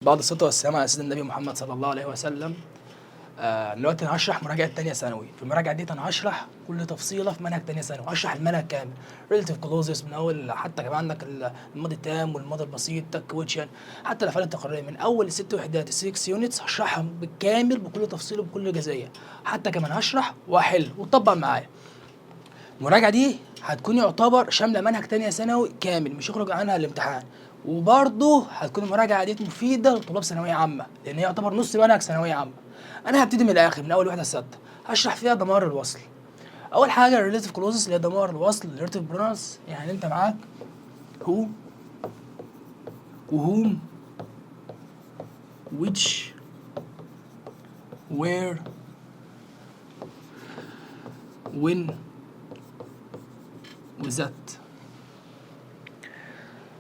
بعد الصلاة والسلام على سيدنا النبي محمد صلى الله عليه وسلم. دلوقتي انا هشرح مراجعة تانية ثانوي. في المراجعة دي انا هشرح كل تفصيلة في منهج تانية ثانوي، هشرح المنهج كامل relative clauses من اول، حتى كمان عندك الماضي التام والماضي البسيط تك ويتشن، حتى الافعال التقريرية من اول الست وحدات السكس يونتس هشرحهم بالكامل بكل تفصيل وبكل جزئية، حتى كمان هشرح واحل وتطبق معايا. المراجعة دي هتكون يعتبر شاملة منهج تانية ثانوي كامل، مش يخرج عنها الامتحان، وبرضه هتكون المراجعة دي مفيدة لطلاب ثانوية عامة لأن هي يعتبر نص منهج ثانوية عامة. أنا هبتدي من الآخر من أول وحدة الستة، هشرح فيها ضمائر الوصل. أول حاجة relative clauses اللي هي ضمائر الوصل relative pronouns، يعني أنت معاك who وwhom which where when وذات،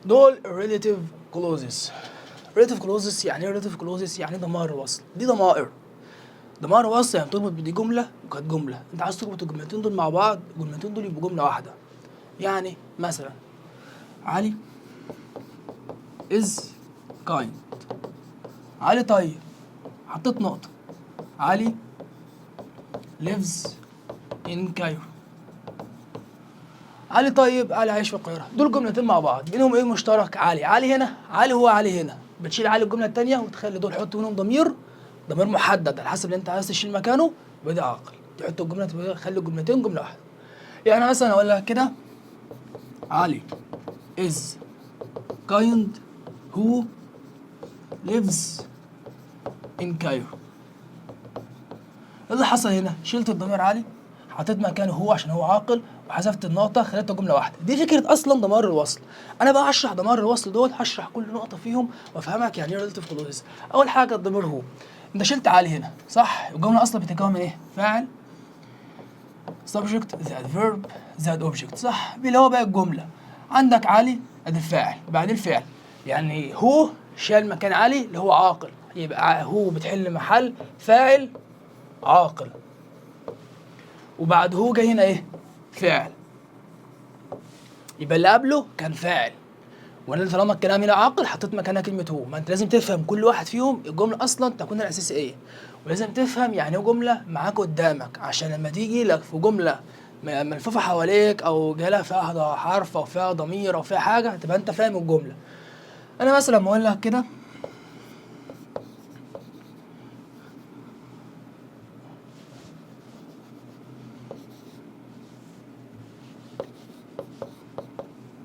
دول relative clauses. relative clauses يعني ايه؟ relative clauses يعني ضمائر الوصل. دي ضمائر وصل، يعني تربط بدي جمله وكانت جمله، انت عايز تربط الجملتين دول مع بعض، الجملتين دول يبقوا جمله واحده. يعني مثلا علي is kind، علي طيب، حطيت نقطه، علي lives in Cairo، علي طيب، علي عايش في القاهره. دول جملتين مع بعض بينهم ايه مشترك؟ علي هنا، علي هو علي هنا، بتشيل علي الجمله الثانيه وتخلي دول حط منهم ضمير محدد على حسب اللي انت عايز تشيل مكانه، بدي عاقل تحط الجمله، تخلي الجملتين جمله واحده. يعني مثلا اقول لك كده علي is kind who lives in Cairo. اللي حصل هنا شلت الضمير علي، حطيت مكانه هو عشان هو عاقل، وحذفت النقطة خليتها جملة واحدة. دي فكرة أصلا ضمائر الوصل. أنا بقى هشرح ضمائر الوصل دول، هشرح كل نقطة فيهم وأفهمك يعني إيه relative clauses. أول حاجة الضمير هو، أنت شلت علي هنا صح؟ الجملة أصلا بتتكون من إيه؟ فاعل subject زائد verb زائد object صح؟ اللي هو بقى الجملة. عندك علي أدي الفاعل، بعدين الفعل، يعني هو شال مكان علي اللي هو عاقل، يبقى هو بتحل محل فاعل عاقل، وبعد هو جاي هنا ايه؟ فعل، يبقى اللي قبله كان فاعل، وانا طالما الكلام هنا عاقل حطيت مكانها كلمه هو. ما انت لازم تفهم كل واحد فيهم الجمله اصلا تكون الاساسي ايه، ولازم تفهم يعني ايه جمله معاك قدامك، عشان لما تيجي لك في جمله ملفوفه حواليك او جالها فيها حرف او فيها ضمير او فيها حاجه تبقى انت فاهم الجمله. انا مثلا لما اقول لك كده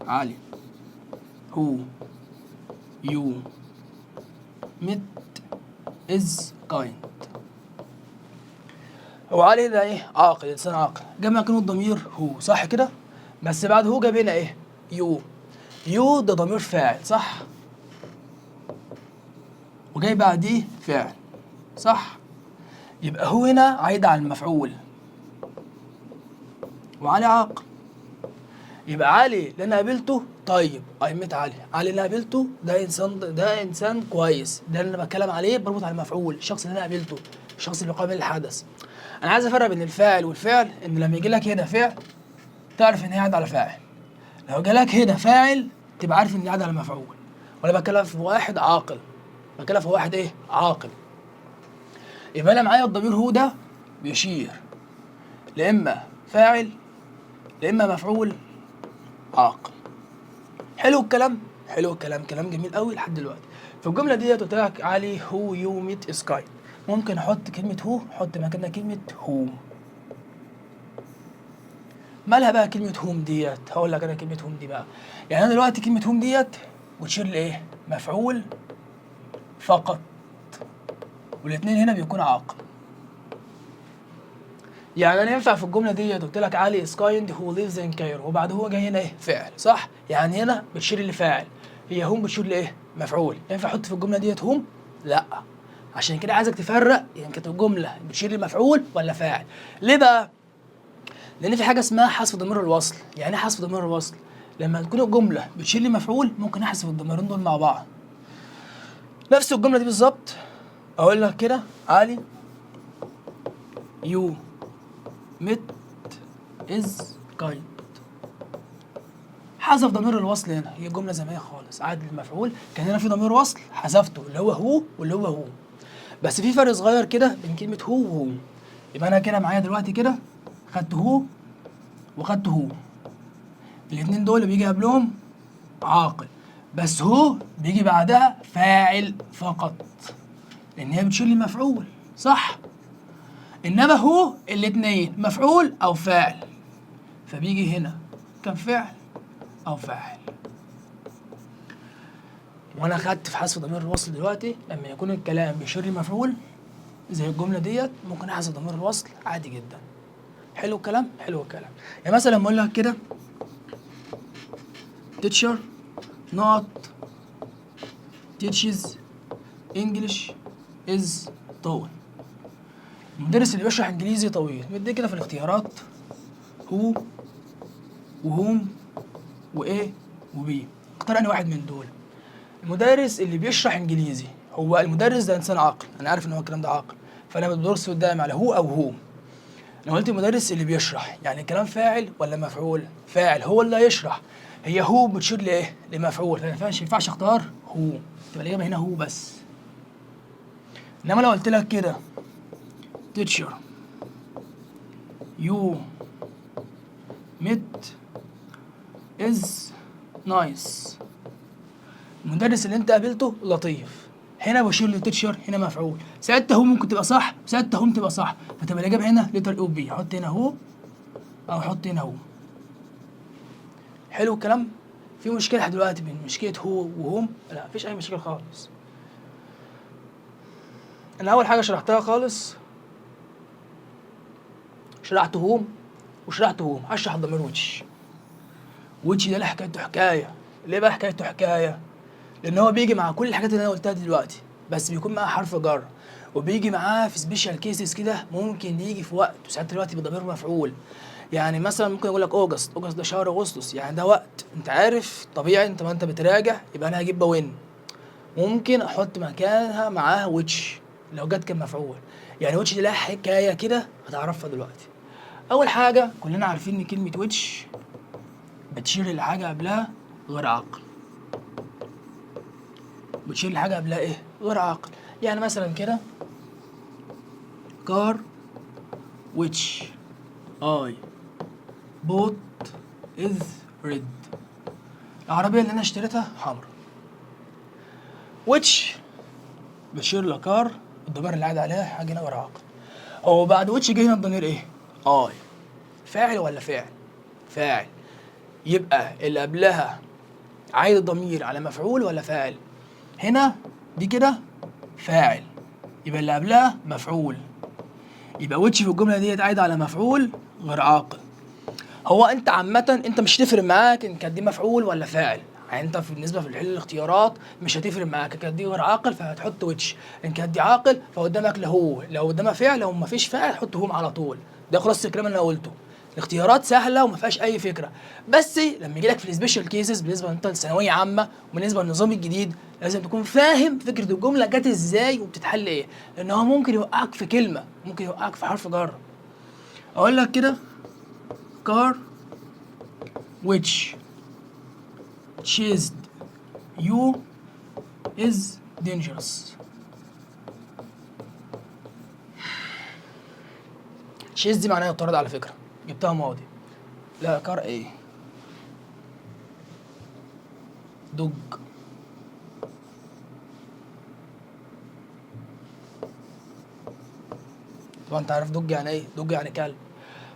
علي who you met is kind، هو علي ده ايه؟ عاقل، انسان عاقل، جمع كلمة ضمير هو صح كده؟ بس بعد هو جاب هنا ايه؟ يو ده ضمير فاعل صح؟ وجاي بعديه فعل صح؟ يبقى هو هنا عايد على المفعول، وعلي عاقل، يبقى علي اللي انا قابلته طيب، ايمت علي اللي انا قابلته ده انسان كويس، ده اللي انا بتكلم عليه، بربط على المفعول، الشخص اللي انا قابلته، الشخص اللي قابل الحدث. انا عايز افرق بين الفاعل والفعل، ان لما يجي لك هنا فعل تعرف ان هي قاعد على فاعل، لو جالك هنا فاعل تبقى عارف ان قاعد على مفعول. وانا بتكلم في واحد عاقل، بتكلم في واحد ايه؟ عاقل. يبقى انا معايا الضمير هو ده بيشير لاما فاعل لاما مفعول عاقل. حلو الكلام؟ حلو الكلام، كلام جميل قوي لحد دلوقتي. في الجمله ديت قلت لك علي هو يو ميت از كايند، ممكن احط كلمه هو، احط مكانها كلمه هو. مالها بقى كلمه هوم ديت؟ هقول لك انا كلمه هوم دي بقى، يعني انا دلوقتي كلمه هوم ديت بتشير لايه؟ مفعول فقط، والاثنين هنا بيكون عاقل. يعني انا ينفع في الجمله ديت قلت لك علي از كايند هو ليفز ان كايرو، وبعد هو جاي هنا ايه؟ فعل صح؟ يعني هنا بتشير لفاعل، هي هوم بتشير لايه؟ مفعول. ينفع احط في الجمله ديت هوم؟ لا. عشان كده عايزك تفرق يعني كانت الجمله بتشير لمفعول ولا فاعل. ليه بقى؟ لان في حاجه اسمها حذف ضمير الوصل. يعني ايه حذف ضمير الوصل؟ لما تكون الجمله بتشير لمفعول ممكن احذف الضميرين دول مع بعض. نفس الجمله دي بالظبط، اقول لك كده علي يو ميت از كايند، حذف ضمير الوصل هنا، هي الجمله زي ما هي خالص عادل المفعول، كان هنا في ضمير وصل حذفته اللي هو واللي هو بس في فرق صغير كده بين كلمه هو وهو. يبقى انا كده معايا دلوقتي كده خدت هو وخدت هو، الاثنين دول بيجي قبلهم عاقل، بس هو بيجي بعدها فاعل فقط لان هي بتشيل لي مفعول صح، انما هو الاثنين مفعول او فاعل، فبيجي هنا كان فعل او فاعل. وانا خدت في حذف ضمير الوصل دلوقتي لما يكون الكلام بيشير لي مفعول زي الجمله ديت ممكن احذف ضمير الوصل عادي جدا. حلو الكلام، حلو الكلام. يعني مثلا لما اقول لك كده teacher not teaches English is طول. المدرس اللي بيشرح انجليزي طويل، مدي كده في الاختيارات هو وهوم وايه وبي، اختار انهي واحد من دول. المدرس اللي بيشرح انجليزي، هو المدرس ده انسان عاقل، انا عارف ان هو الكلام ده عاقل، فانا بدرس قدامي على هو او هوم. لو قلت المدرس اللي بيشرح يعني الكلام فاعل ولا مفعول؟ فاعل، هو اللي هيشرح، هي هو بتشير لايه؟ لمفعول، فما ينفعش اختار هو، تبقى الاجابه هنا هو بس. انما لو قلت لك كده teacher you met is nice، المدرس اللي انت قابلته لطيف، هنا بشير للتيتشر، هنا مفعول، ساعتها هو ممكن تبقى صح وساعتها هم تبقى صح، فتبقى الاجابه هنا لتر او بي، حط هنا هو او حط هنا هو. حلو الكلام. في مشكله لحد دلوقتي بين مشكله هو وهم؟ لا مفيش اي مشكله خالص. انا اول حاجه شرحتها خالص شرحت هوم وشرحت هوم، هشرح الضمير وتش ده له حكايته حكايه. ليه بقى حكايته حكايه؟ لان هو بيجي مع كل الحاجات اللي انا قلتها دي دلوقتي، بس بيكون معاه حرف جر، وبيجي معاه في سبيشال كيسز كده، ممكن يجي في وقت وساعات دلوقتي بضمير مفعول. يعني مثلا ممكن اقول لك اوجست ده شهر اغسطس، يعني ده وقت، انت عارف طبيعي انت ما انت بتراجع يبقى انا هجيب بوين، ممكن احط مكانها معاها ويتش لو جت كان مفعول. يعني ويتش دي لها حكايه كده هتعرفها دلوقتي. اول حاجه كلنا عارفين ان كلمه ويتش بتشير لحاجه قبلها غير عاقل، بتشير لحاجه قبلها ايه؟ غير عاقل. يعني مثلا كده car which I bought is red، العربيه اللي انا اشتريتها حمرا. which بتشير لكار، الضمير اللي قاعد عليها حاجه هنا غير عاقل. هو بعد which جه هنا الضمير ايه؟ I، فاعل ولا فعل؟ فاعل، يبقى اللي قبلها عايد الضمير على مفعول ولا فاعل؟ هنا دي كده فاعل، يبقى اللي قبلها مفعول، يبقى ويتش في الجمله ديت عايده على مفعول غير عاقل. هو انت عامه انت مش هتفرق معاك ان كانت دي مفعول ولا فاعل، يعني انت بالنسبه في الحل الاختيارات مش هتفرق معاك، كانت دي غير عاقل فهتحط ويتش، ان كانت دي عاقل فقدامك لهو، لو قدامها فعل لو ما فيش فاعل حط هوم على طول. ده خلاص الكلام اللي انا قلته. الاختيارات سهله وما فيهاش اي فكره، بس لما يجي لك في السبيشال كيسز بالنسبه انت لثانويه عامه وبالنسبه للنظام الجديد لازم تكون فاهم فكره الجمله جت ازاي وبتتحل ايه، لان هو ممكن يوقعك في كلمه، ممكن يوقعك في حرف جر. اقول لك كده car which chased you is dangerous. chase دي معناها يطارد على فكرة، جبتها ماضي. لا كار ايه؟ دوج. طبعا انت عارف دوج يعني ايه؟ دوج يعني كلب.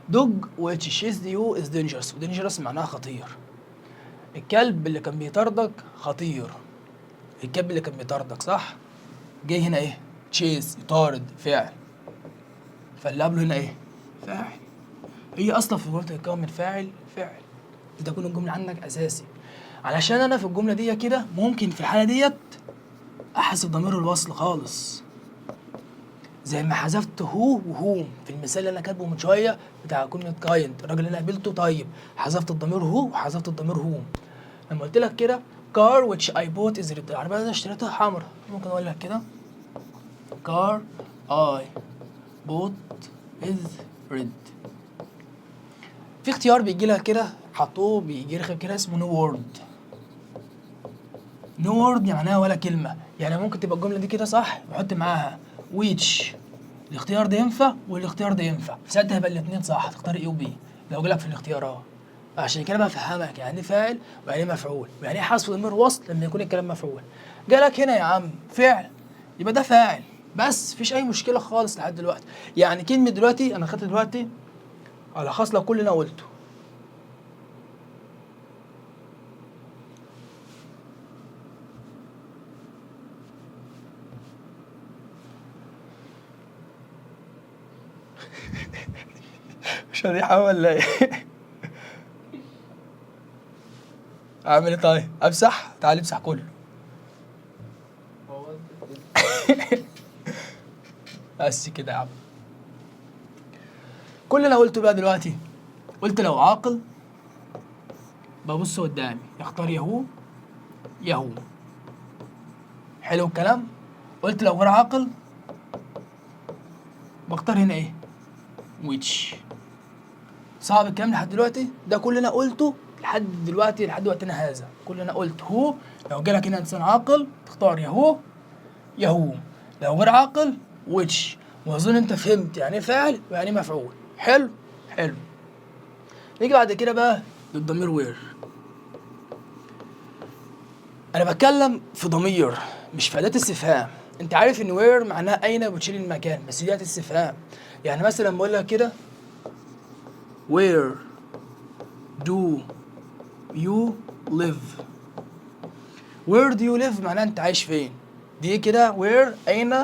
دوج which chased you is dangerous، و dangerous معناها خطير. الكلب اللي كان بيطاردك خطير، الكلب اللي كان بيطاردك صح؟ جاي هنا ايه؟ تشيز، يطارد، فعل، فاللي قبله هنا ايه؟ فاعل. هي اصلا في الجمله تتكون من فاعل فعل، ده تكون الجمله عندك اساسي. علشان انا في الجمله دي كده ممكن في الحاله ديت احذف ضمير الوصل خالص، زي ما حذفت هو وهوم في المثال اللي انا كاتبه من شويه بتاع كلمه كايند، الراجل اللي انا قابلته طيب، حذفت الضمير هو وحذفت الضمير هوم. لما قلت لك كده car which I bought is red، العربيه اللي انا اشتريتها حمرا، ممكن اقول لك كده car I bought is red. في اختيار بيجي لها كده حطوه بيجي رخم كده اسمه نو وورد. نو وورد يعني معناها ولا كلمه، يعني ممكن تبقى الجمله دي كده صح وحط معاها ويتش، الاختيار ده ينفع والاختيار ده ينفع، ساعتها يبقى الاثنين صح، هتختار ايه وبي لو جالك في الاختيارات. عشان كده بفهمك يعني ايه فاعل ويعني ايه مفعول ويعني ايه حذف ضمير وصل لما يكون الكلام مفعول. جالك هنا يا عم فعل يبقى ده فاعل بس، مفيش اي مشكله خالص لحد دلوقتي. يعني كلمه دلوقتي انا خدت دلوقتي الخص لك كل اللي انا قلته. مش هريحة ولا ايه؟ اعمل ايه طيب؟ امسح؟ تعالى امسح كله. بس كده يا عم. كل اللي انا قلته بقى دلوقتي، قلت لو عاقل ببص قدامي اختار يهو يهو. حلو الكلام. قلت لو غير عاقل بختار هنا ايه؟ ويتش. صعب الكلام لحد دلوقتي؟ ده كل اللي انا قلته لحد دلوقتي، لحد وقتنا هذا كل اللي انا قلته هو. لو جالك هنا انسان عاقل تختار يهو يهو، لو غير عاقل ويتش. واظن انت فهمت يعني ايه فاعل ويعني ايه مفعول. حلو حلو. نيجي بعد كده بقى للضمير وير. انا بتكلم في ضمير مش في اداه استفهام. انت عارف ان وير معناها اين بتشيل المكان، بس دي اداه استفهام. يعني مثلا بقول لك كده where do you live. where do you live معناها انت عايش فين. دي كده where اين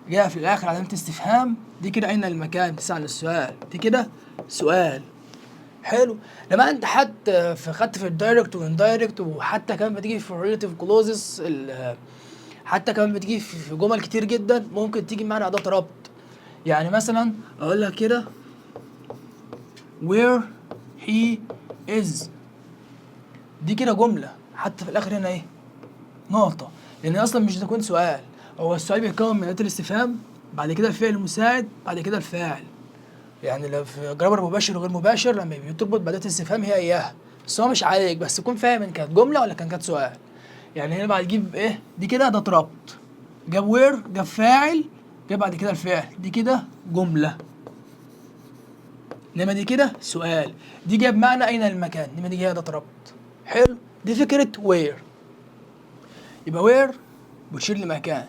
جاء في الاخر علامه استفهام، دي كده اين المكان تسأل السؤال، دي كده سؤال. حلو. لما انت حتى خدت في الدايركت والاندايركت، وحتى كمان بتيجي في الريليتيف كلوزز، حتى كمان بتيجي في جمل كتير جدا ممكن تيجي معانا اداه ربط. يعني مثلا اقول لك كده where he is، دي كده جمله حتى في الاخر هنا ايه؟ نقطه. لان اصلا مش تكون سؤال، هو السؤال بيتكون من اداه الاستفهام بعد كده الفعل المساعد بعد كده الفاعل. يعني لو في جرامر مباشر وغير مباشر لما بتربط بأداة استفهام هي اياها، بس هو مش عليك بس تكون فاهم ان كانت جمله ولا كانت سؤال. يعني هنا بعد تجيب ايه؟ دي كده ده ربط، جاب وير جاب فاعل جاب بعد كده الفعل، دي كده جمله. انما دي كده سؤال، دي جاب معنى اين المكان، انما دي ده ربط. حلو. دي فكره وير. يبقى وير بتشير لمكان.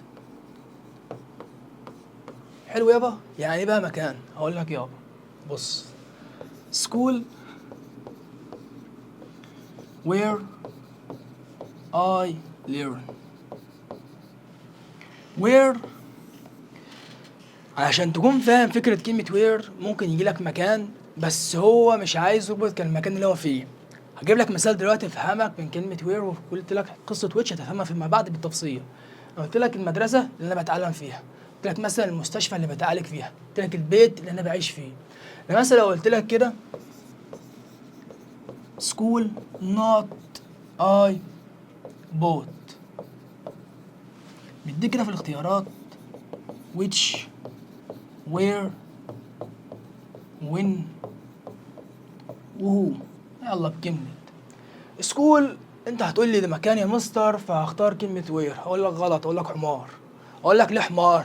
حلو يابا. يعني ايه بقى مكان؟ هقول لك يابا بص، school where I learn. where عشان تكون فاهم فكرة كلمة وير ممكن يجي لك مكان بس هو مش عايز يربط كان المكان اللي هو فيه. هجيب لك مثال دلوقتي افهمك من كلمة وير، وقلت لك قصة ويتش هتفهمها فيما بعد بالتفصيل. أنا قلت لك المدرسة اللي أنا بتعلم فيها، قلت لك مثلا المستشفى اللي بتعالج فيها، قلت لك البيت اللي أنا بعيش فيه. أنا مثلا لو قلت لك كده school not I bought، بيديك كده في الاختيارات which where when وهو. يلا بكلمة سكول انت هتقول لي ده مكان يا مستر فهختار كلمة وير، هقول لك غلط، اقول لك حمار. اقول لك ليه حمار؟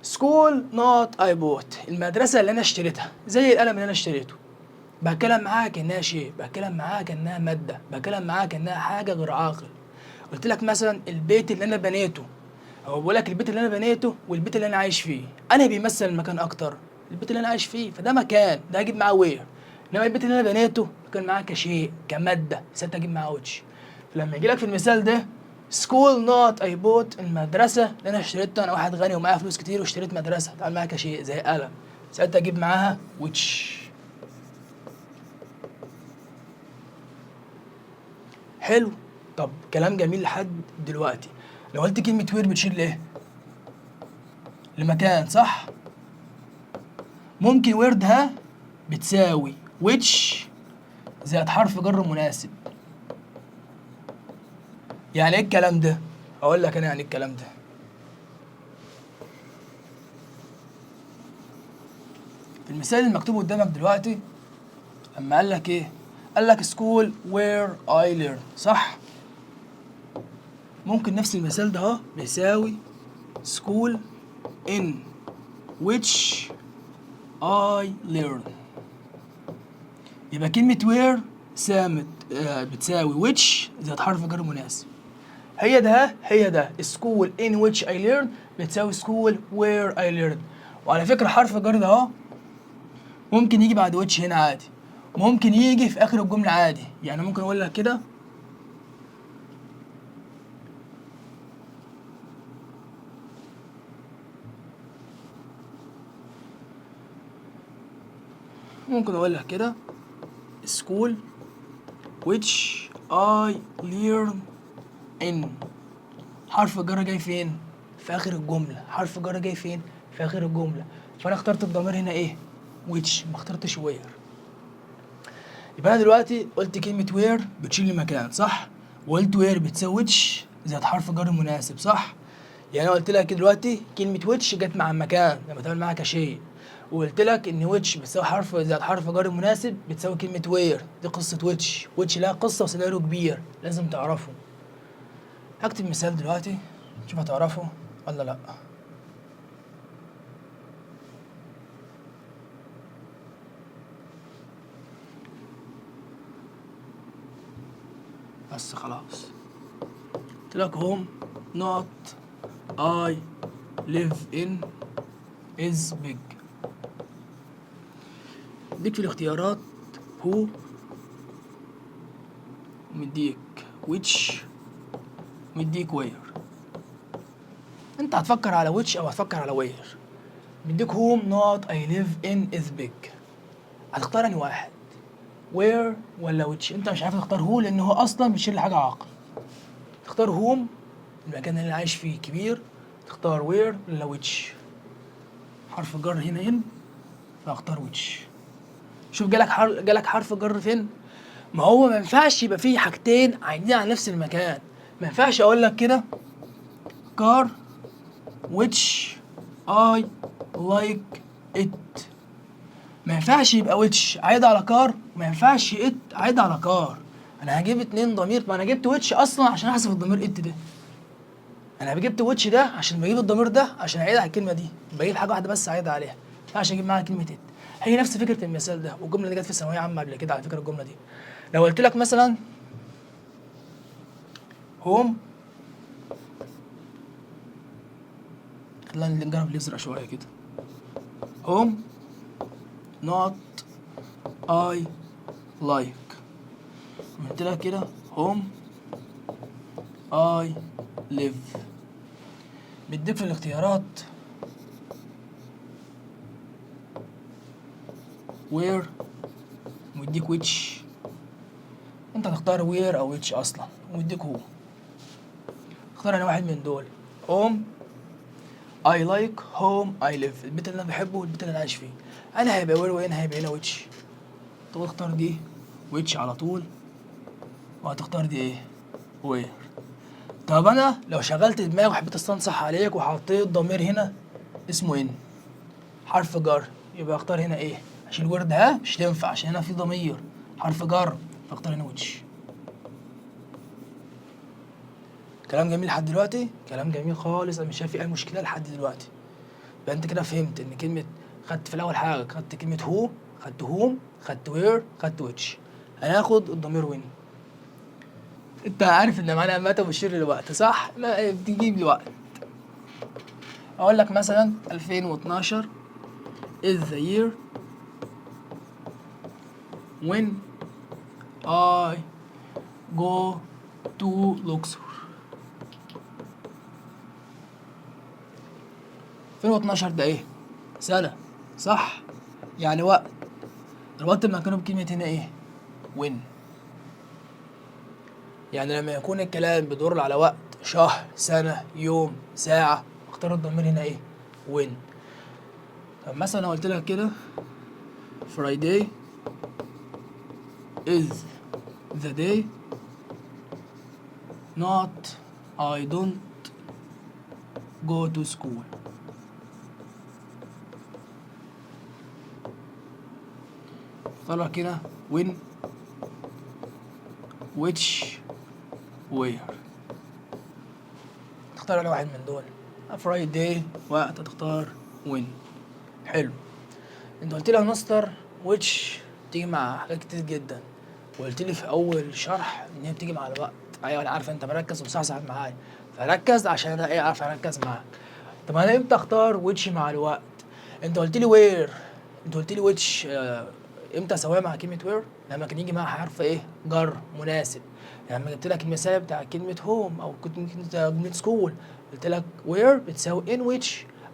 سكول نوت اي بوت، المدرسة اللي انا اشتريتها زي القلم اللي انا اشتريته. بتكلم معاها كانها شيء، بتكلم معاها كانها مادة، بتكلم معاها كانها حاجة غير عاقل. قلت لك مثلا البيت اللي انا بنيته، او بقول لك البيت اللي انا بنيته والبيت اللي انا عايش فيه، انا بيمثل المكان اكتر البيت اللي انا عايش فيه، فده مكان ده هجيب معاه وير. انما البيت اللي انا بنيته كان معاه كشيء كماده ساعتها اجيب معاه ويتش. فلما يجي لك في المثال ده سكول نوت اي بوت، المدرسه اللي انا اشتريتها، انا واحد غني ومعايا فلوس كتير واشتريت مدرسه تعال معاها كشيء زي قلم، ساعتها اجيب معاها ويتش. حلو. طب كلام جميل لحد دلوقتي. لو قلت كلمه وير بتشير لايه؟ لمكان صح؟ ممكن وردها بتساوي which زائد حرف جر مناسب. يعني ايه الكلام ده؟ اقول لك انا يعني ايه الكلام ده. في المثال المكتوب قدامك دلوقتي اما قال لك ايه؟ قال لك school where I learn، صح؟ ممكن نفس المثال ده اهو بيساوي school in which I learn. يبقى كلمة where سامت بتساوي which زائد حرف جر مناسب. هي ده school in which I learn بتساوي school where I learn. وعلى فكرة حرف الجر ده اهو ممكن يجي بعد which هنا عادي، ممكن يجي في آخر الجملة عادي. يعني ممكن أقول لك كده school which I learn in. حرف الجر جاي فين؟ في آخر الجملة. حرف الجر جاي فين؟ في آخر الجملة. فأنا اخترت الضمير هنا إيه؟ which، ما اخترتش where. يبقى أنا دلوقتي قلت كلمة where بتشيل لي مكان، صح؟ وقلت where بتساوي which زائد حرف جر مناسب، صح؟ يعني أنا قلت لك دلوقتي كلمة which جت مع المكان لما تعمل معاها كشيء، وقلت لك إن which بتساوي حرف زائد حرف جر مناسب بتساوي كلمة where. دي قصة which لها قصة وسيناريو كبير لازم تعرفه. هكتب مثال دلوقتي شوف هتعرفه ولا لأ. بس خلاص. قلت لك home not I live in is big. اديك في الاختيارات who، ومديك which، ومديك where. انت هتفكر على which او هتفكر على where. مديك home not I live in is big، هتختار انهي واحد؟ where ولا which؟ انت مش عارف تختار who لان هو اصلا بيشيل حاجه عاقل. تختار home المكان اللي عايش فيه كبير، تختار where ولا which. حرف الجر هنا in فاختار which. شوف جالك حرف جر فين؟ ما هو ما ينفعش يبقى فيه حاجتين عايدين على نفس المكان. ما ينفعش اقول لك كده car which I like it. ما ينفعش يبقى which عايد على كار، وما ينفعش it عايد على كار. انا هجيب اتنين ضمير، ما انا جبت which اصلا عشان احذف الضمير it ده. انا جبت which ده عشان بجيب الضمير ده عشان اعيد على الكلمه دي، بجيب حاجه واحده بس اعيد عليها، ما ينفعش اجيب معاها كلمه it. هي نفس فكره المثال ده، والجمله دي جت في ثانويه عامه قبل كده على فكره. الجمله دي لو قلت لك مثلا home، خلينا نجرب الازرق شويه كده. home not I like. قلت لك كده home I live. بيديك في الاختيارات where ويديك which. انت تختار where او which اصلا، ويديك هو. اختار انا واحد من دول. home I like home I live، البيت اللي انا بحبه والبيت اللي انا عايش فيه. انا هيبقى where وهنا هيبقى هنا which. تقول اختار دي which على طول، وهتختار دي ايه where. طب انا لو شغلت دماغي وحبيت استنصح عليك وحطيت ضمير هنا اسمه ان حرف جر، يبقى اختار هنا ايه؟ عشان الورد ها مش تنفع عشان هنا في ضمير حرف جر، فاختار هنا ويتش. كلام جميل لحد دلوقتي، كلام جميل خالص، انا مش شايف فيه اي مشكله لحد دلوقتي. يبقى انت كده فهمت ان كلمه، خدت في الاول حاجه، خدت كلمه هو، خدت هوم، خدت وير، خدت ويتش. هناخد الضمير وين. انت عارف ان معانا متى مشير للوقت صح؟ لا بتجيب لي وقت. اقول لك مثلا 2012 is the year when I go to Luxor. 2012 ده ايه؟ سنة، صح؟ يعني وقت. الوقت لما كانوا بكلمة هنا ايه؟ when. يعني لما يكون الكلام بيدور على وقت، شهر، سنة، يوم، ساعة، اختار الضمير هنا ايه؟ when. طب مثلا لو قلت لك كده Friday is the day not I don't go to school. طلع كده when which where. تختار انا واحد من دول. Friday وقت هتختار when. حلو. انت قلت لي يا مستر which تيجي مع حاجات كتير جدا، وقلت لي في اول شرح ان هي بتيجي مع الوقت. ايوه انا عارف انت مركز ومصحصح معايا، فركز عشان انا ايه اعرف اركز معاك. طب انا امتى اختار which مع الوقت؟ انت قلت لي where، انت قلت لي which امتى اسويها مع كلمه where؟ لما كان يجي معاها حرف ايه جر مناسب. يعني لما جبت لك المثال بتاع كلمه home او كلمه school، قلت لك where بتساوي in which،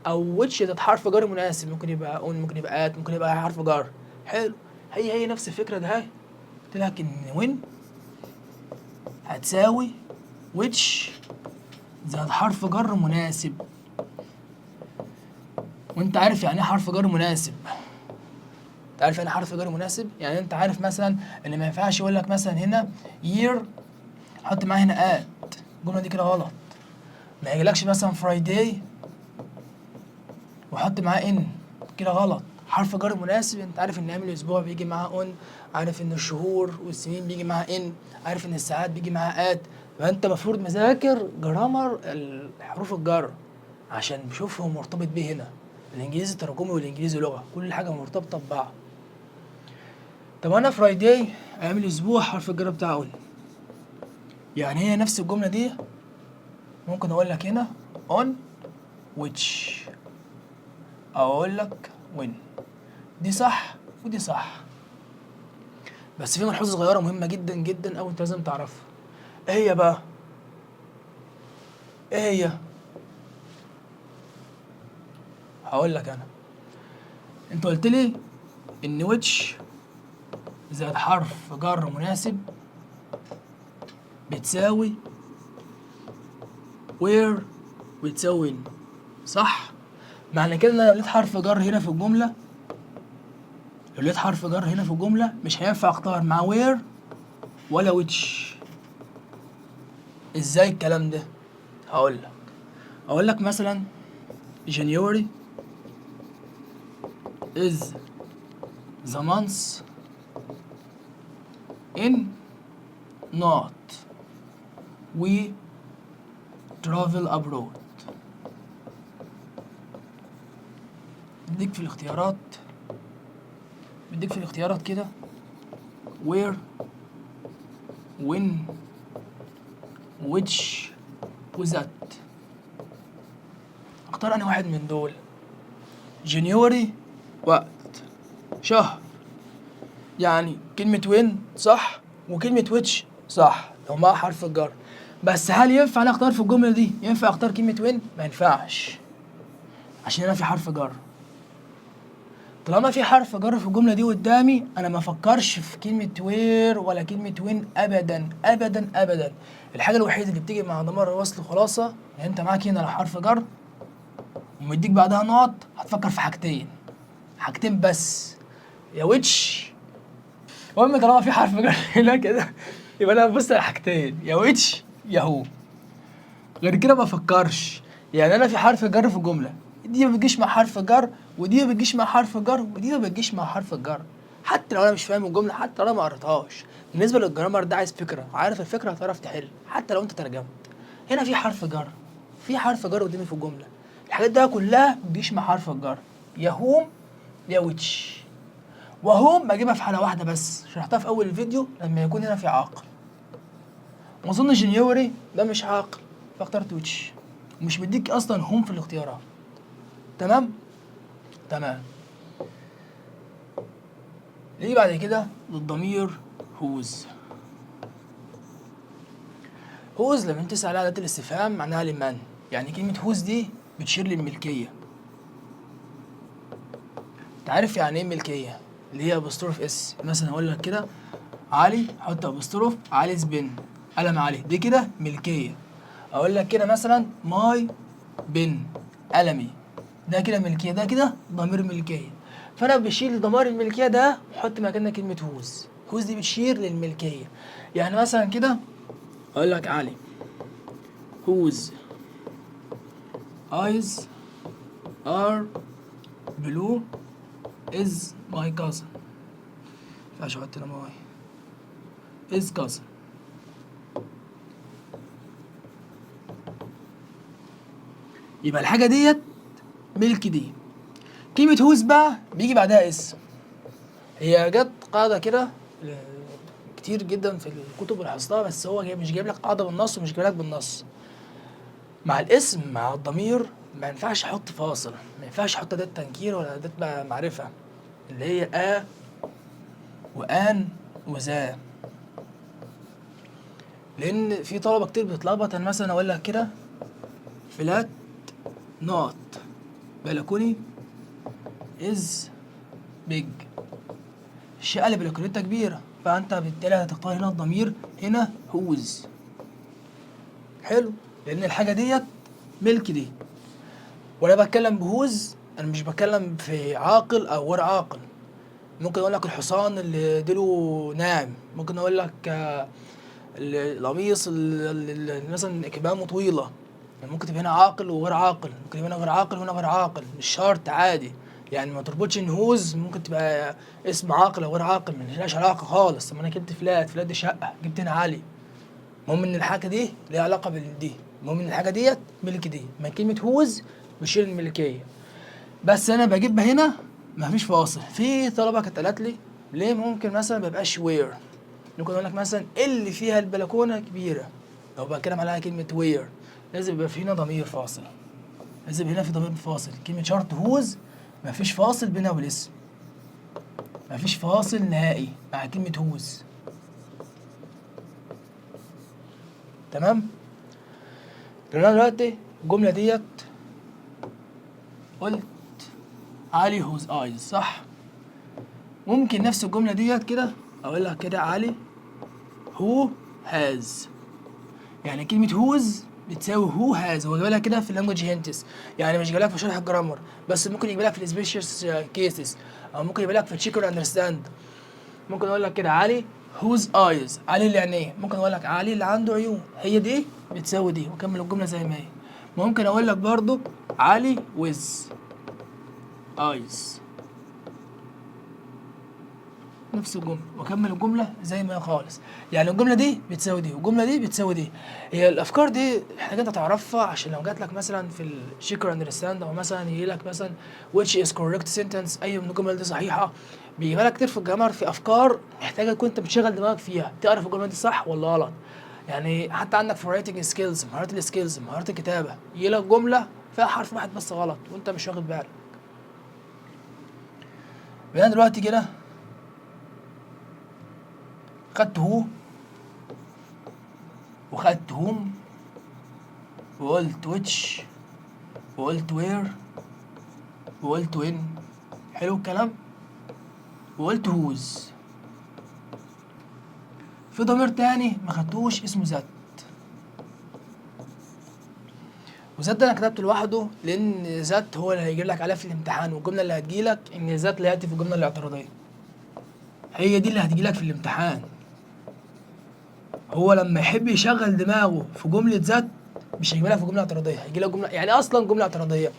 او which ده حرف جر مناسب، ممكن يبقى on ممكن يبقى at ممكن يبقى حرف جر. حلو. هي نفس الفكره ده. هاي قلت لك ان when هتساوي which زائد حرف جر مناسب. وانت عارف يعني ايه حرف جر مناسب؟ انت عارف يعني ايه حرف جر مناسب؟ يعني انت عارف مثلا ان ما ينفعش يقول لك مثلا هنا year حط معاه هنا at، الجمله دي كده غلط. ما يجيلكش مثلا Friday وحط معاه ان، كده غلط. حرف جر مناسب انت عارف ان ايام الاسبوع بيجي معاه on، عارف ان الشهور والسنين بيجي معاه ان، عارف ان الساعات بيجي معاه at. فانت المفروض مذاكر جرامر حروف الجر عشان بشوف هو مرتبط بيه هنا. الانجليزي تراكمي والانجليزي لغه، كل حاجه مرتبطه ببعض. طب انا فرايداي ايام الاسبوع حرف الجر بتاعه on، يعني هي نفس الجمله دي ممكن اقول لك هنا on which، او اقول لك when. دي صح ودي صح، بس في ملحوظه صغيره مهمه جدا جدا او انت لازم تعرفها. ايه هي بقى؟ ايه هي؟ هقول لك انا. انت قلت لي ان which زائد حرف جر مناسب بتساوي where بتساوي when، صح؟ معنى كده ان انا لو لقيت حرف جر هنا في الجمله، لو لقيت حرف جر هنا في الجمله مش هينفع اختار مع where ولا which. ازاي الكلام ده؟ هقول لك مثلا January is the month in not we travel abroad. بديك في الاختيارات كده where when which وذات. اختار انا واحد من دول. جانيوري وقت شهر، يعني كلمة when صح وكلمة which صح لو معاها حرف الجر. بس هل ينفع انا اختار في الجملة دي ينفع اختار كلمة when؟ ما ينفعش، عشان هنا في حرف جر. طالما في حرف جر في الجملة دي قدامي انا ما افكرش في كلمة where ولا كلمة when ابدا ابدا ابدا. الحاجة الوحيدة اللي بتيجي مع ضمائر الوصل خلاصة يعني انت معاك هنا حرف جر ومديك بعدها نقط، هتفكر في حاجتين بس، يا ويتش. المهم طالما في حرف جر هنا كده يبقى انا ببص على حاجتين، يا ويتش يا هو، غير كده ما افكرش. يعني انا في حرف جر في الجمله، دي ما بتجيش مع حرف جر ودي ما بتجيش مع حرف جر ودي ما بتجيش مع حرف الجر، حتى لو انا مش فاهم الجمله، حتى لو انا ما قريتهاش. بالنسبه للجرامر ده عايز فكره، عارف الفكره هتعرف تحل حتى لو انت ترجمت. هنا في حرف جر، في حرف جر قدامي في الجمله، الحاجات دي كلها ما بتجيش مع حرف الجر، يا هوم يا ويتش. وهوم بجيبها في حاله واحده بس شرحتها في اول الفيديو، لما يكون هنا في عاقل. واظن جنيوري ده مش عاقل فاخترت ويتش، ومش مديك اصلا هوم في الاختيارات. تمام نيجي بعد كده للضمير هوز. هوز لما انت تسال على اداه الاستفهام معناها لمن، يعني كلمه هوز دي بتشير للملكيه. انت عارف يعني ايه ملكيه؟ اللي هي ابوستروف اس. مثلا اقول لك كده علي، حط ابوستروف علي's بن، قلم علي، دي كده ملكيه. اقول لك كده مثلا ماي بن، قلمي، ده كده ملكيه، ده كده ضمير ملكيه. فانا بشيل ضمير الملكيه ده واحط مكاننا كلمه هوز. هوز دي بتشير للملكيه. يعني مثلا كده اقول لك علي whose eyes are blue is my cousin. مينفعش احط هنا ماي. از كازن. يبقى الحاجة ديت ملك دي. كلمة هوز بقى بيجي بعدها اسم. هي جت قاعدة كده كتير جدا في الكتب اللي حفظتها، بس هو مش جايب لك قاعدة بالنص ومش جايب لك بالنص. مع الاسم مع الضمير ما ينفعش احط فاصل، ما ينفعش احط اداة تنكير ولا اداة معرفة اللي هي وان وذا، لان في طلبة كتير بتتلخبط. انا مثلا اقول لك كده فلات نوت بلكوني از بيج، الشقة اللي بلكونتها كبيرة، فانت بالتالي هتختار هنا الضمير هنا هوز. حلو، لان الحاجة ديت ملك دي. وانا بتكلم بهوز انا مش بتكلم في عاقل او غير عاقل. ممكن اقول لك الحصان اللي ديله ناعم، ممكن اقول لك القميص اللي مثلا كمامه طويله. يعني ممكن تبقى هنا عاقل وغير عاقل، ممكن يبقى هنا غير عاقل وهنا غير عاقل، مش شرط، عادي. يعني ما تربطش ان هوز ممكن تبقى اسم عاقل او غير عاقل، ملهاش علاقه خالص. طب انا جبت فلات دي شقه، جبت هنا علي، المهم ان الحاجه دي ليها علاقه بالدي، المهم ان الحاجه ديت ملك دي. ما كلمه هوز بشيل الملكيه. بس انا بجيبها هنا مفيش فاصل. في طلبه كانت قالت لي ليه ممكن مثلا ما يبقاش وير، ممكن اقول لك مثلا اللي فيها البلكونه كبيره، لو بتكلم عليها كلمه وير لازم يبقى في هنا ضمير فاصل، لازم هنا في ضمير فاصل. كلمه شرط هوز مفيش فاصل بينها والاسم، مفيش فاصل نهائي مع كلمه هوز. تمام. لان انا دلوقتي الجمله ديت قلت علي هوز ايز، صح؟ ممكن نفس الجمله ديت كده اقول لك كده علي هو هاز. يعني كلمة هوز بتساوي هو هاز. هو جايبها كده في اللانجوج هنتس، يعني مش جايبها في شرح الجرامر بس، ممكن يجيب لك في السبيشيس كيسز، او ممكن يجيب لك في تشيكر اندرستاند. ممكن اقول لك كده علي هوز ايز، علي اللي عينيه، ممكن اقول لك علي اللي عنده عيون، هي دي بتساوي دي، واكمل الجملة زي ما هي. ممكن اقول لك برضو علي ويز ايز، نفس الجمله، واكمل الجمله زي ما هي خالص. يعني الجمله دي بتساوي دي والجمله دي بتساوي دي. هي الافكار دي محتاج انت تعرفها، عشان لو جات لك مثلا في الشيكر اندرستاند، او مثلا يجي لك مثلا which is correct sentence، اي من الجمل دي صحيحه. بيجي لك كتير في الجرامر في افكار محتاجه تكون انت بتشغل دماغك فيها، تعرف الجمله دي صح ولا غلط. يعني حتى عندك في رايتنج سكيلز، مهارات السكيلز، مهارات الكتابه، يجي لك جمله فيها حرف واحد بس غلط وانت مش واخد بالك. انا دلوقتي كده خدت هو وخدت هوم وقلت which وقلت where وقلت when، حلو الكلام، وقلت whose. في ضمير تاني ما خدتوش اسمه ذات، وذات ده انا كتبته لوحده لان ذات هو اللي هيجيب لك عليها في الامتحان، والجمله اللي هتجيلك ان ذات لا ياتي في الجمله الاعتراضيه، هي دي اللي هتجيلك في الامتحان. هو لما يحب يشغل دماغه في جمله ذات مش هيجيب لك في جمله اعتراضيه، هيجي لك جمله يعني اصلا جمله اعتراضيه.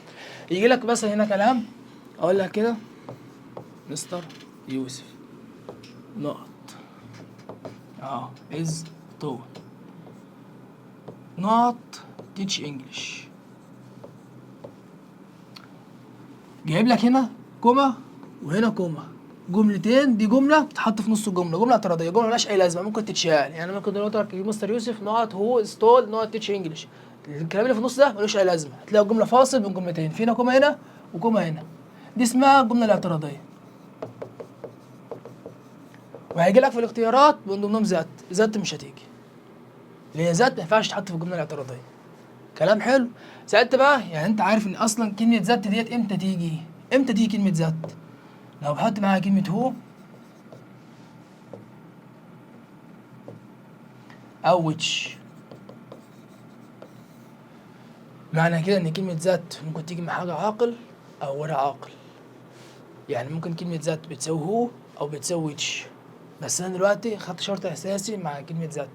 يجي لك مثلا هنا كلام، اقول لك كده مستر يوسف نقط is taught not teach English. جايب لك هنا كوما وهنا كوما، جملتين، دي جمله بتتحط في نص الجمله، جمله اعتراضيه، جمله مالهاش اي لازمه، ممكن تتشال. يعني ممكن دلوقتي لك مستر يوسف نوت هو ستول نوت تيتش انجلش، الكلام اللي في النص ده ملوش اي لازمه، هتلاقي الجمله فاصل بين جملتين، في هنا كوما هنا وكوما هنا، دي اسمها الجمله الاعتراضيه. وهيجي لك في الاختيارات من ضمنهم ذات مش هتيجي، لان ذات ما ينفعش تتحط في الجمله الاعتراضيه. كلام حلو. سألت بقى، يعني انت عارف ان اصلا كلمه ذات ديت امتى تيجي؟ امتى تيجي كلمه ذات؟ لو بحط معاها كلمه هو او which. معنى كده ان كلمه ذات ممكن تيجي مع حاجه عاقل او غير عاقل. يعني ممكن كلمه ذات بتساوي هو او بتساوي which، بس انا دلوقتي خدت شرط اساسي مع كلمه ذات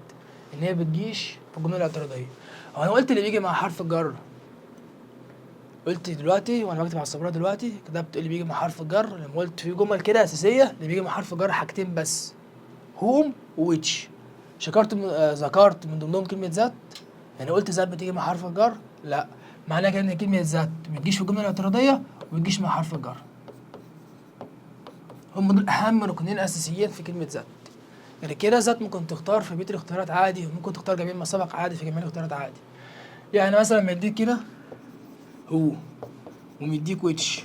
ان هي بتجيش في الجمله الاعتراضيه. هو انا قلت اللي بيجي مع حرف الجر، قلت دلوقتي وانا بكتب على السبوره دلوقتي كتبت اللي بيجي مع حرف الجر، لما قلت في جمل كده اساسيه اللي بيجي مع حرف الجر حاجتين بس، هوم وويتش. ذكرت من ضمنهم كلمه ذات، يعني قلت ذات بتيجي مع حرف الجر؟ لا، معناها كده ان كلمه ذات ما بتجيش في الجمله الاعتراضيه وما بتجيش مع حرف الجر. هم دول اهم ركنين اساسيين في كلمه ذات. غير كده ذات ممكن تختار في بيت الاختيارات عادي، وممكن تختار جميع ما سبق عادي في جميع الاختيارات عادي. يعني مثلا لما يديك كده هو، ومديك ويتش،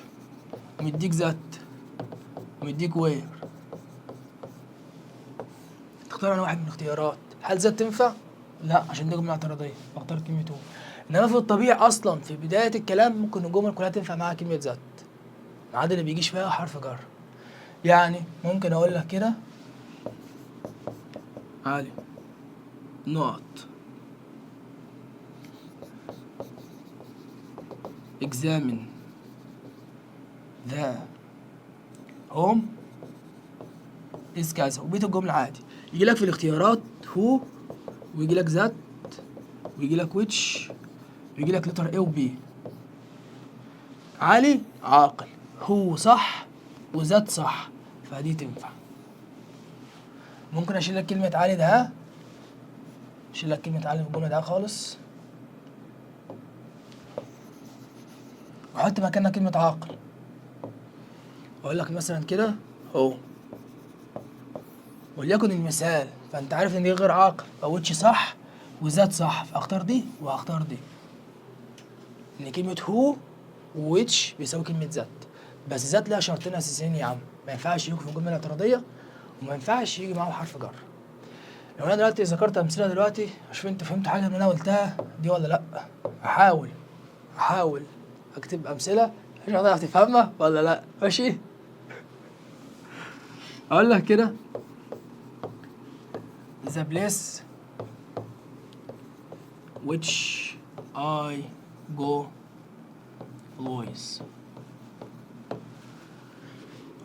ومديك ذات، ومديك وير، تختار انا واحد من الاختيارات. هل ذات تنفع؟ لا، عشان دي جمله اعتراضيه بختار كلمه هو. انما في الطبيعي اصلا في بدايه الكلام ممكن الجمل كلها تنفع معاها كلمه ذات، ما عدا اللي بيجيش فيها حرف جر. يعني ممكن اقول لك كده علي نقط examine the home is كذا، وبقيت الجملة عادي. يجي لك في الاختيارات هو، ويجي لك ذات، ويجي لك which، ويجي لك لتر A و B. علي عاقل، هو صح، وذات صح، فدي تنفع. ممكن اشيل لك كلمة علي ده، اشيل لك كلمة علي في الجملة ده خالص، واحط مكانها كلمة عاقل، واقول لك مثلا كده هو، وليكن المثال، فانت عارف ان دي غير عاقل، فوتش صح وذات صح، فاختار دي وهختار دي. ان كلمة هو وويتش بيساوي كلمة ذات، بس ذات لها شرطين اساسيين يا عم، ما ينفعش يجي في الجملة الاعتراضية، وما ينفعش يجي معاهم حرف جر. لو انا دلوقتي ذكرت امثلة دلوقتي، اشوف انت فهمت حاجة من اللي انا قلتها دي ولا لا. احاول اكتب امثلة عشان اعرف تفهمها ولا لا، ماشي؟ اقول لك كده the place which I go always.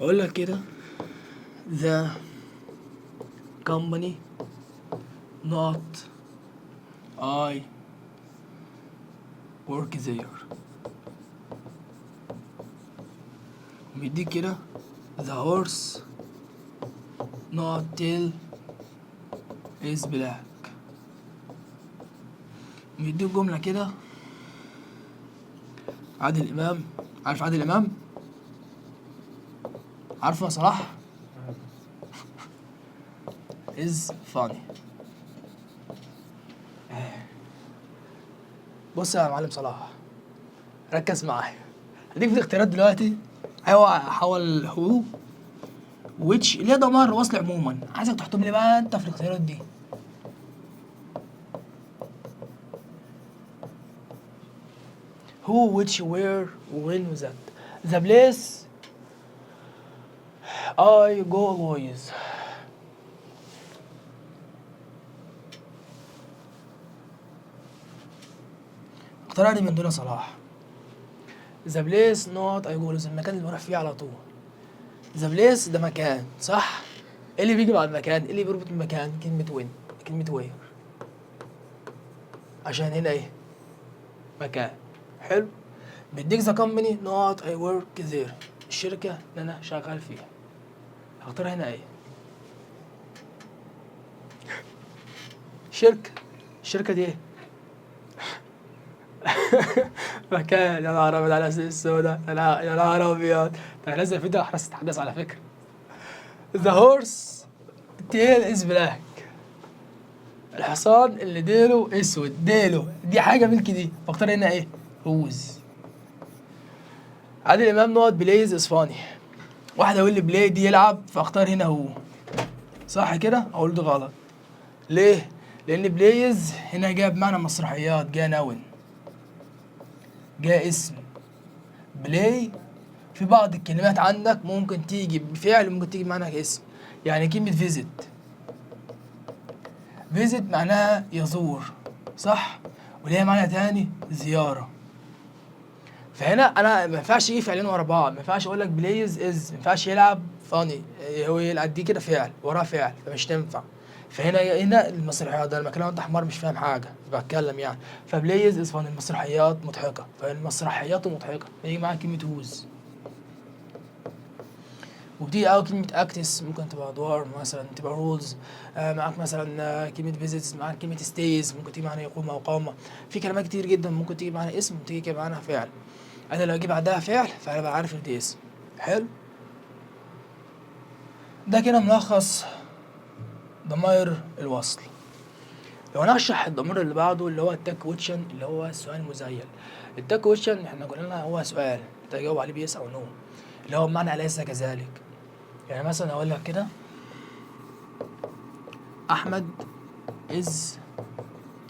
اقول لك كده the company not I work there. بيديك كده the horse not tail is black. بيديك جملة كده عادل إمام، عارف عادل إمام؟ عارفه يا صلاح؟ is funny. بص يا معلم صلاح، ركز معايا، هديك في الاختيارات دلوقتي حول هو which اللي هي ضمائر الوصل عموما، عايزك تحطهم لي بقى انت في الاختيارات دي. who which where when that the place I go always. اختار لي من دون صلاح. the place not I go always، المكان اللي بروح فيه على طول. the place ده مكان صح؟ ايه اللي بيجي مع المكان؟ ايه اللي بيربط المكان؟ كلمة وين، كلمة وير، عشان هنا ايه؟ مكان. حلو. بيديك ذا كومباني نوت اي ورك ذير، الشركة اللي انا شغال فيها. هختار هنا ايه؟ الشركة دي ايه؟ مكان. يا نهار ابيض على السوداء، يا نهار ابيض، ده لازم فيديو احرص تتحدث على فكرة. ذا هورس تيل از بلاك، الحصان اللي ديله اسود، ديله دي حاجة ملك دي، فاختار هنا ايه؟ هوز. عادل امام نقط بلايز از فاني، واحد يقول لي بلاي دي يلعب، فاختار هنا هو، صح كده؟ اقول ده غلط. ليه؟ لان بلايز هنا جاء بمعنى مسرحيات، جاء نون، جاء اسم. بلاي في بعض الكلمات عندك ممكن تيجي بفعل وممكن تيجي بمعنى اسم. يعني كلمة فيزيت، فيزيت معناها يزور صح؟ وليها معنى تاني زيارة. فهنا انا ما ينفعش يجي فعلين ورا بعض، ما ينفعش اقول لك بلايز از، ما ينفعش يلعب فاني، هو يلعب دي كده فعل وراه فعل، فمش تنفع. فهنا المسرحيات، ده لما كلام انت حمار مش فاهم حاجه بتكلم يعني. فبلايز از فن، المسرحيات مضحكه، فالمسرحيات مضحكه يجي معاها كلمه ووز. وبتيجي كلمة اكتس، ممكن تبقى ادوار مثلا، تبقى رولز. معاك مثلا كلمة فيزيتس، معاك كلمة ستيز، ممكن تيجي معانا يقوم او اقامة. في كلمات كتير جدا ممكن تيجي معانا اسم وتيجي معانا فعل. انا لو اجيب بعدها فعل فانا بقى عارف ان دي اسم. حلو. ده كده ملخص ضمائر الوصل. لو انا هشرح الضمير اللي بعده اللي هو التاك كويشن، اللي هو السؤال المزيل. التاك كويشن احنا قلنا هو سؤال تجاوب عليه بيس او نو، اللي هو بمعنى اليس كذلك. يعني مثلا اقول لك كده احمد is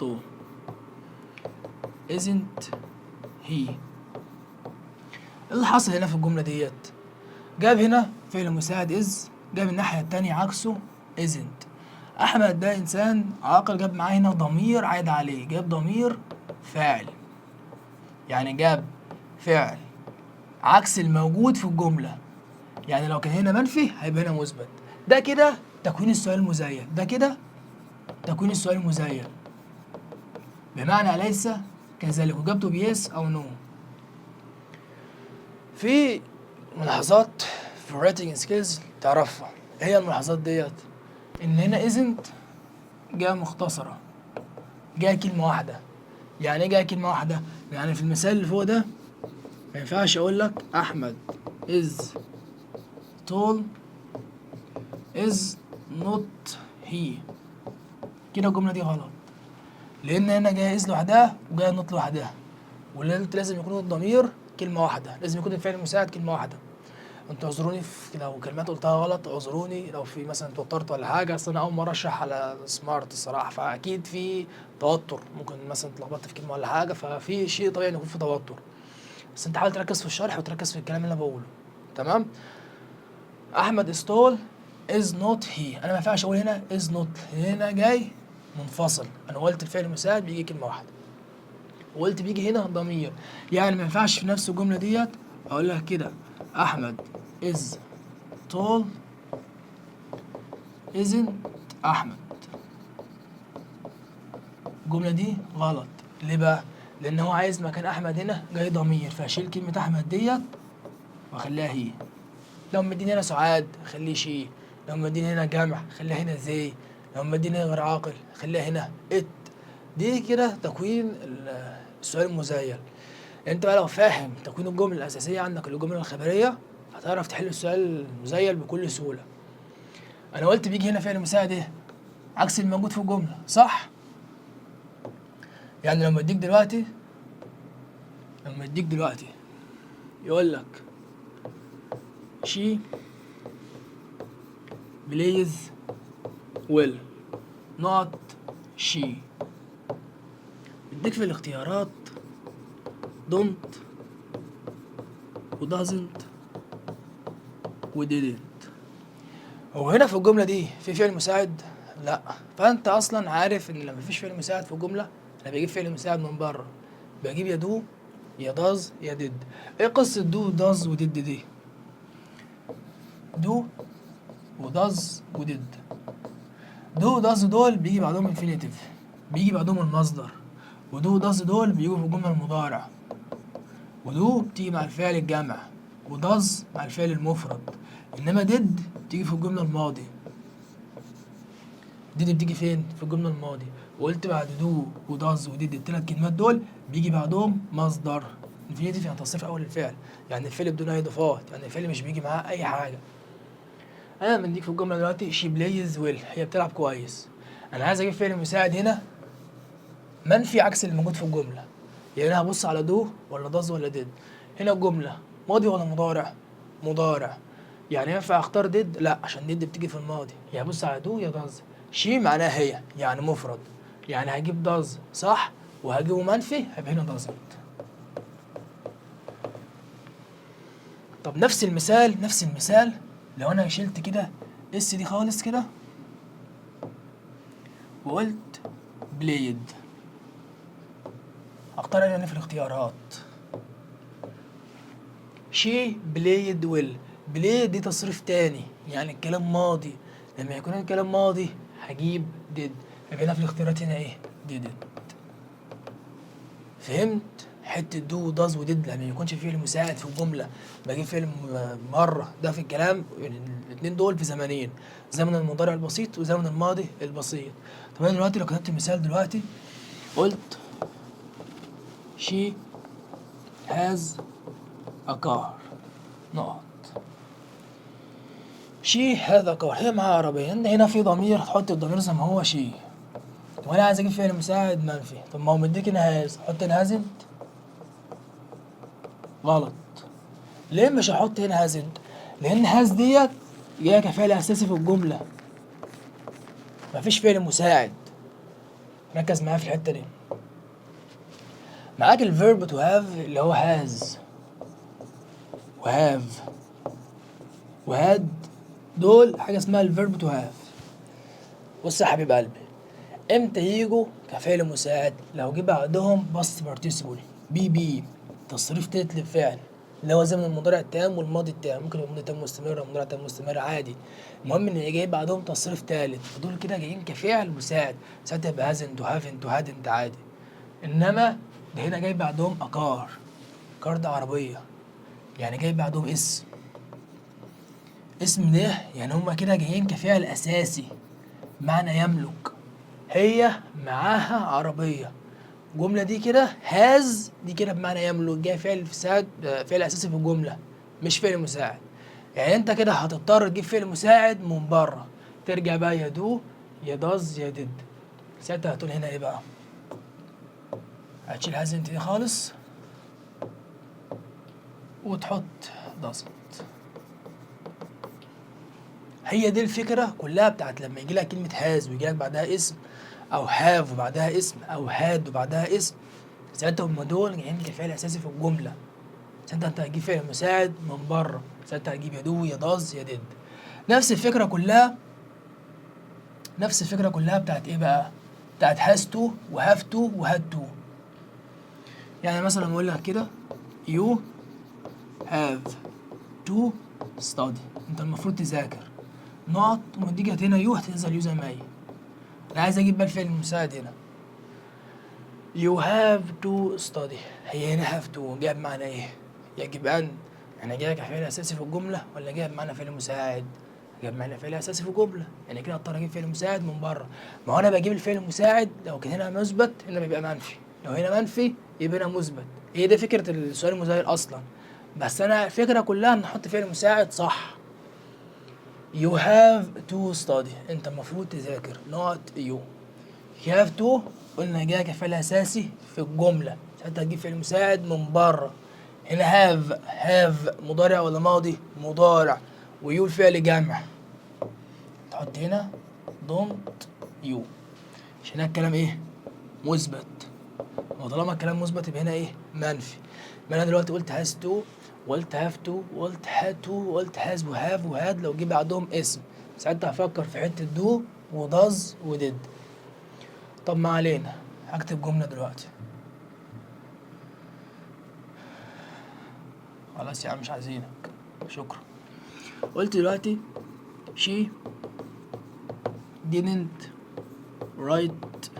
tall isn't he. ايه اللي حصل هنا في الجملة ديت؟ جاب هنا فعل مساعد is، جاب الناحية التانية عكسه isn't. احمد ده انسان عاقل، جاب معاه هنا ضمير عايد عليه، جاب ضمير فاعل، يعني جاب فعل عكس الموجود في الجملة. يعني لو كان هنا منفي هيبقى هنا مثبت. ده كده تكوين السؤال المزيل، ده كده تكوين السؤال المزيل بمعنى أليس كذلك، وإجابته بيس أو نو. في ملاحظات في الرايتنج سكيلز تعرفها. إيه هي الملاحظات ديت؟ إن هنا isn't جاء مختصرة، جاء كلمة واحدة. يعني إيه جاء كلمة واحدة؟ يعني في المثال اللي فوق ده ما ينفعش أقول لك أحمد is tall is not he. كده الجملة دي غلط، لأن هنا جاية is لوحدها وجاية not لوحدها، ولازم يكون الضمير كلمة واحدة، لازم يكون الفعل المساعد كلمة واحدة. انتوا اعذروني لو كلمات قلتها غلط، اعذروني لو في مثلا اتوترت ولا حاجة، أصل أنا أول مرة أشرح على سمارت الصراحة، فأكيد في توتر، ممكن مثلا اتلخبطت في كلمة ولا حاجة، ففي شيء طبيعي إن يكون في توتر. بس أنت حاول تركز في الشرح وتركز في الكلام اللي أنا بقوله. تمام؟ أحمد is tall is not he. أنا ما ينفعش أقول هنا is not، هنا جاي منفصل. أنا قلت الفعل المساعد بيجي كلمة واحدة، وقلت بيجي هنا ضمير. يعني ما ينفعش في نفس الجملة ديت أقول لك كده أحمد is tall isn't أحمد. الجملة دي غلط. ليه بقى؟ لأن هو عايز مكان أحمد هنا جاي ضمير، فأشيل كلمة أحمد ديت وأخليها هي. لو مديني هنا سعاد خليه شي، لو مديني هنا جمع خليها هنا زي، لو مديني هنا غير عاقل خليها هنا ات. دي كده تكوين السؤال المزيل. انت بقى لو فاهم تكوين الجمله الاساسيه عندك الجمله الخبريه هتعرف تحل السؤال المزيل بكل سهوله. انا قلت بيجي هنا فعل مساعد ايه؟ عكس الموجود في الجمله، صح؟ يعني لما يديك دلوقتي يقول لك she plays well not she، بيديك في الاختيارات don't و doesn't و didn't. هو هنا في الجملة دي في فعل مساعد؟ لا. فأنت أصلا عارف إن لما مفيش فعل مساعد في الجملة أنا بجيب فعل مساعد من بره، بجيب يا دو يا داز يا ديد. إيه قصة دو داز وديد دي؟ دو وداز وديد، دو وداز دول بيجي بعدهم انفينيتيف، بيجي بعدهم المصدر، ودو وداز دول بيجوا في الجملة المضارع، ودو بتيجي مع الفعل الجمع، وداز مع الفعل المفرد. انما ديد بتيجي في الجمله الماضي. ديد بتيجي فين؟ في الجمله الماضي. وقلت بعد دو وداز وديد الثلاث كلمات دول بيجي بعدهم مصدر انفينيتيف، يعني تصريف اول الفعل، يعني الفعل بدون اي اضافات، يعني الفعل مش بيجي معاه اي حاجه. انا مديك في الجمله دلوقتي شي بلايز ويل، هي بتلعب كويس. انا عايز اجيب فعل مساعد هنا منفي عكس اللي موجود في الجمله. يعني انا هبص على دو ولا داز ولا ديد. هنا الجمله ماضي ولا مضارع؟ مضارع. يعني ينفع اختار ديد؟ لا، عشان ديد بتيجي في الماضي. يعني بص على دو يا داز. شي معناها هي، يعني مفرد، يعني هجيب داز صح، وهجيبه منفي هيبقى هنا دازنت. طب نفس المثال لو انا شلت كده اس دي خالص كده وقلت بلايد، هختار انا في الاختيارات شي بلايد ويل. بلايد دي تصريف تاني، يعني الكلام ماضي. لما يكون الكلام ماضي هجيب did. يبقى هنا في الاختيارات هنا ايه؟ didn't. فهمت؟ حتة do و does و did لما يكونش فعل مساعد في الجملة بجيب فعل مرة، ده في الكلام الاتنين دول في زمنين، زمن المضارع البسيط وزمن الماضي البسيط. طب انا دلوقتي لو كتبت مثال دلوقتي قلت she has a car نقط. she has a car هي معاها عربية، هنا في ضمير هتحط الضمير زي ما هو she. طب انا عايز اجيب فعل مساعد منفي، طب ما هو مديك هنا has، حط هنا hasn't. غلط. ليه مش هحط هنا hasn't؟ لان has ديت جايه كفعل اساسي في الجملة، مفيش فعل مساعد. ركز معايا في الحتة دي. معاك الفيرب to have اللي هو has و have و had، دول حاجة اسمها الفيرب to have. بص يا حبيب قلبي، امتى يجوا كفعل مساعد؟ لو جه بعدهم past participle بي تصريف تالت للفعل اللي هو زمن المضارع التام والماضي التام، ممكن يبقى ماضي تام مستمر او مضارع تام مستمر عادي، المهم ان جاي بعدهم تصريف تالت، فدول كده جايين كفعل مساعد، ساعتها يبقى hasn't وhaven't وhadn't عادي. انما ده هنا جاي بعدهم اكار، كار ده عربية، يعني جاي بعدهم اسم ده، يعني هما كده جايين كفعل اساسي معنى يملك. هي معاها عربية، الجملة دي كده هاز دي كده بمعنى يملك، جاي فعل مساعد، فعل اساسي في الجملة مش فعل مساعد. يعني انت كده هتضطر تجيب فعل مساعد من بره، ترجع بقى يا دو يا داز يا ديد. ساعتها هتقول هنا ايه بقى؟ هتشيل هازنت دي خالص وتحط doesn't. هي دي الفكرة كلها بتاعت لما يجي لك كلمة هاز ويجي لك بعدها اسم، أو هاف وبعدها اسم، أو هاد وبعدها اسم، ساعتها هما دول جايين كفعل أساسي في الجملة. ساعتها أنت هتجيب فعل مساعد من بره، ساعتها هتجيب يا دو يا داز يا ديد. نفس الفكرة كلها، نفس الفكرة كلها بتاعت إيه بقى؟ بتاعت هاز تو وهاف تو وهاد تو. يعني مثلا أقول لك كده you have to study، أنت المفروض تذاكر نقط، ومديك هنا يو هتنزل يو زي ما هي. انا عايز اجيب بقى الفعل المساعد هنا you have to study، هي هنا have to جايه بمعنى ايه؟ يجب ان، يعني جايه كفعل اساسي في الجمله ولا جايه بمعنى فعل مساعد؟ جايه بمعنى فعل اساسي في الجمله، يعني كده اضطر اجيب فعل مساعد من بره. ما هو انا بجيب الفعل المساعد لو كان هنا مثبت هنا بيبقى منفي، لو هنا منفي يبقى هنا مثبت. هي دي فكره السؤال المزايل اصلا، بس انا الفكره كلها ان احط فعل مساعد صح. You have to study، انت المفروض تذاكر not you. You have to قلنا جاي كفعل اساسي في الجمله، ساعتها هتجيب فعل مساعد من بره. هنا have مضارع ولا ماضي؟ مضارع، ويو الفعل جمع، تحط هنا don't you عشان هنا الكلام ايه؟ مثبت، وطالما الكلام مثبت يبقى هنا ايه؟ منفي. ما انا دلوقتي قلت has to وقلت have to وقلت had to وقلت has وهاف وهاد، لو جه بعدهم اسم ساعتها هفكر في حته do وdoes ودid. طب ما علينا، هكتب جمله دلوقتي. خلاص يا عم مش عايزينك، شكرا. قلت دلوقتي she didn't write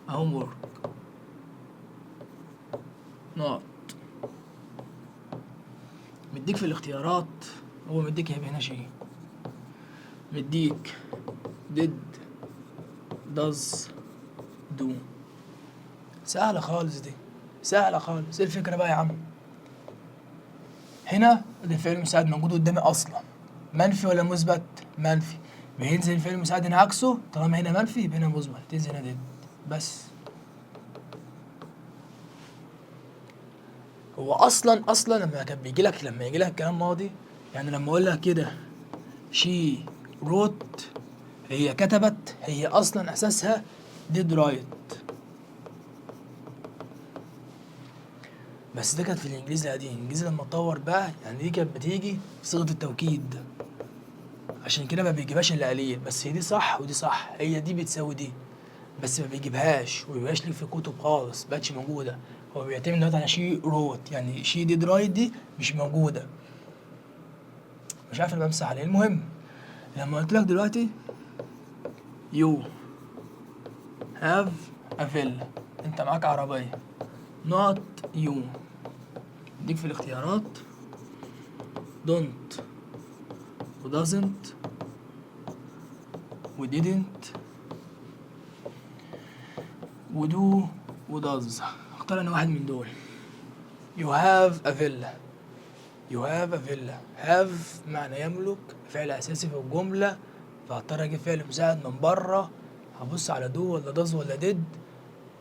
homework not. مديك في الاختيارات، هو مديك هيبقى هنا شيء، مديك did does do. سهلة خالص دي، سهلة خالص. ايه الفكرة بقى يا عم؟ هنا الفعل المساعد موجود قدامي اصلا، منفي ولا مثبت؟ منفي، بينزل الفعل المساعد هنا عكسه، طالما هنا منفي يبقى هنا مثبت، تنزل هنا did بس. هو اصلا لما كان بيجي لك، لما يجي لك كلام ماضي، يعني لما اقول لك كده she wrote، هي كتبت، هي اصلا اساسها did write، بس ده كانت في الانجليزي القديم. الانجليزي لما اتطور بقى يعني دي كانت بتيجي في صيغه التوكيد، عشان كده ما بيجيبهاش الا قليل، بس هي دي صح ودي صح، هي دي بتساوي دي، بس ما بيجيبهاش ومبيبقاش ليك في كتب خالص، مبقتش موجوده. هو بيعتمد دلوقتي على شي روت، يعني شي ديد رايت دي مش موجوده، مش عارف انا بمسح عليه. المهم لما قلت لك دلوقتي you have a villa. انت معاك عربية. not you. ديك في الاختيارات don't و doesn't و didn't و do و does. اختار انا واحد من دول. you have a villa. you have a villa. have معنى يملك، فعل اساسي في الجملة، فهضطر اجيب فعل مساعد من بره. هبص على do ولا does ولا did.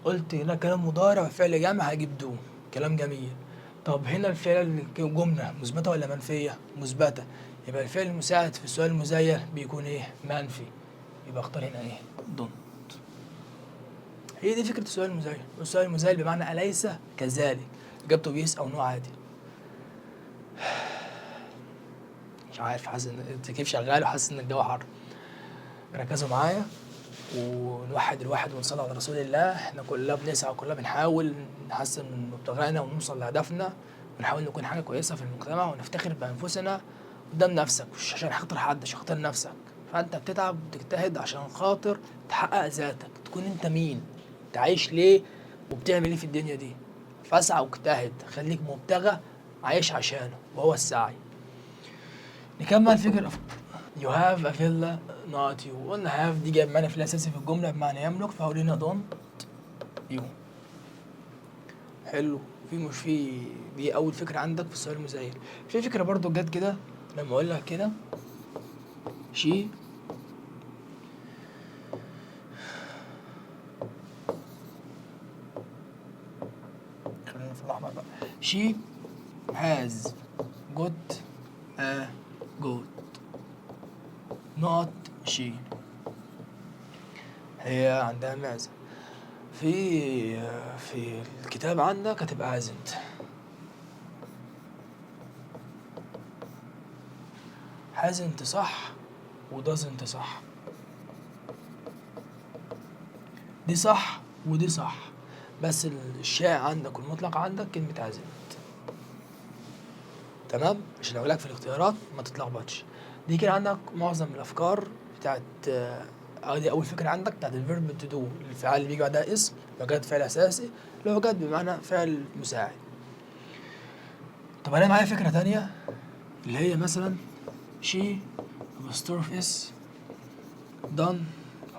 قلت هنا كلام مضارع فعل جمع هجيب do. كلام جميل. طب هنا الفعل الجملة مثبتة ولا منفية؟ مثبتة. يبقى الفعل المساعد في السؤال المزيل بيكون ايه؟ منفي. يبقى اختار هنا ايه؟ don't. هي دي فكرة السؤال المزيل. السؤال المزيل بمعنى أليس كذلك. إجابته بيس أو نو عادي. مش عارف، حاسس إن التكييف شغال وحاسس إن الجو حر. ركزوا معايا ونوحد الواحد ونصلي على رسول الله. احنا كلنا بنسعى وكلنا بنحاول نحسن من مبتغانا ونوصل لهدفنا، ونحاول نكون حاجة كويسة في المجتمع ونفتخر بأنفسنا قدام نفسك، مش عشان خاطر حد، عشان خاطر نفسك. فأنت بتتعب وتجتهد عشان خاطر تحقق ذاتك، تكون أنت مين، أنت عايش ليه وبتعمل إيه في الدنيا دي. فاسعى واجتهد، خليك مبتغى عايش عشانه وهو السعي. نكمل فكرة. you have a villa not you. قلنا have دي جايب معنى في الأساسي في الجملة بمعنى يملك، فهقول هنا don't you. حلو. مش في دي أول فكرة عندك في السؤال المزيل. في فكرة برضو جت كده لما أقول لك كده she خلينا في الأحمر بقى. she has got a goat not she. هي عندها معزة. في الكتاب عندك هتبقى hasn't. hasn't صح و doesn't صح. دي صح ودي صح، بس الشائع عندك والمطلق عندك كلمة hasn't. تمام؟ عشان لو لك في الاختيارات ما تتلخبطش. دي كده عندك معظم الافكار بتاعت دي اول فكره عندك بتاعت الفيرب تو دو، الفعل اللي بيجي بعدها اسم لو جت فعل اساسي، لو جت بمعنى فعل مساعد. طب انا معايا فكره تانية اللي هي مثلا she apostrophe s done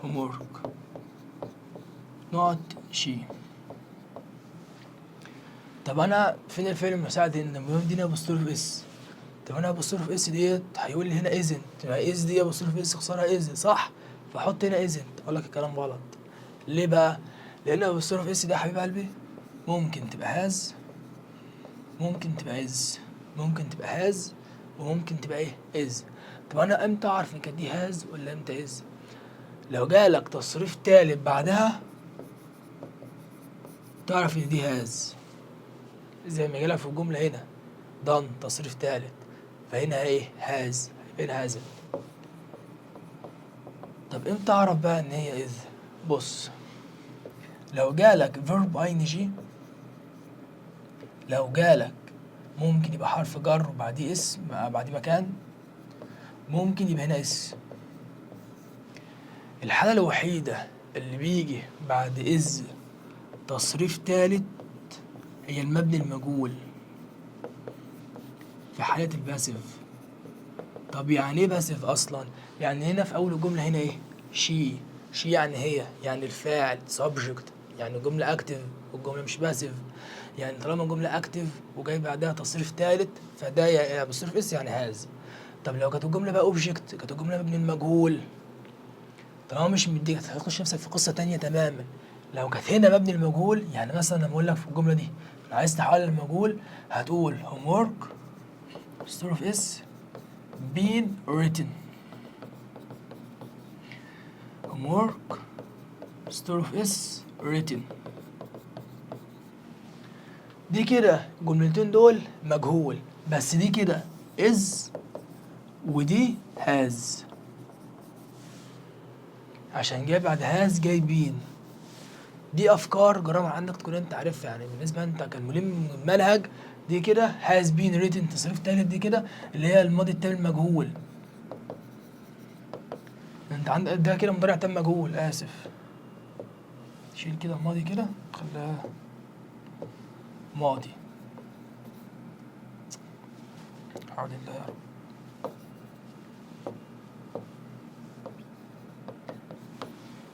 homework not she. طب انا فين الفعل المساعد ان مديني apostrophe s؟ طب انا apostrophe s ديت هيقول لي هنا isn't، يعني is دي apostrophe s اختصارها is صح؟ فاحط هنا isn't. اقول لك الكلام غلط. ليه بقى؟ لان apostrophe s ده يا حبيب قلبي ممكن تبقى has، ممكن تبقى is، ممكن تبقى has، وممكن تبقى ايه؟ is. طب انا امتى اعرف ان كانت دي has ولا امتى is؟ لو جالك تصريف تالت بعدها تعرف ان دي has، زي ما جالك في الجمله هنا done تصريف تالت، فهنا ايه؟ has، هنا hasn't. طب امتى اعرف بقى ان هي is؟ بص، لو جالك verb ing، لو جالك ممكن يبقى حرف جر وبعديه اسم بعديه مكان، ممكن يبقى هنا اس. الحالة الوحيدة اللي بيجي بعد از تصريف تالت هي المبني المجهول في حالة الباسيف. طب يعني ايه باسيف اصلا؟ يعني هنا في اول الجملة هنا ايه؟ شي يعني هي، يعني الفاعل subject، يعني الجملة اكتف والجملة مش باسيف. يعني طالما الجملة اكتف وجاي بعدها تصريف تالت فده بصرف اس يعني هاز. طب لو كانت الجملة بقى اوبجكت، كانت الجملة مبني المجهول، طالما مش مديك هتخش نفسك في قصة تانية تماما. لو كانت هنا مبني المجهول، يعني مثلا لما اقول لك في الجملة دي لو عايز تحول المجهول هتقول homework store of s been written. homework store of s written. دي كده الجملتين دول مجهول، بس دي كده is ودي has، عشان جاي بعد has جاي been. دي افكار جرامر عندك تكون انت عارفها، يعني بالنسبه انت كملم المنهج. دي كده has been written تصريف تالت، دي كده اللي هي الماضي التام المجهول. انت انت عندك ده كده مضارع تام مجهول، اسف. شيل كده الماضي كده خليها ماضي. حاضر الله يا رب.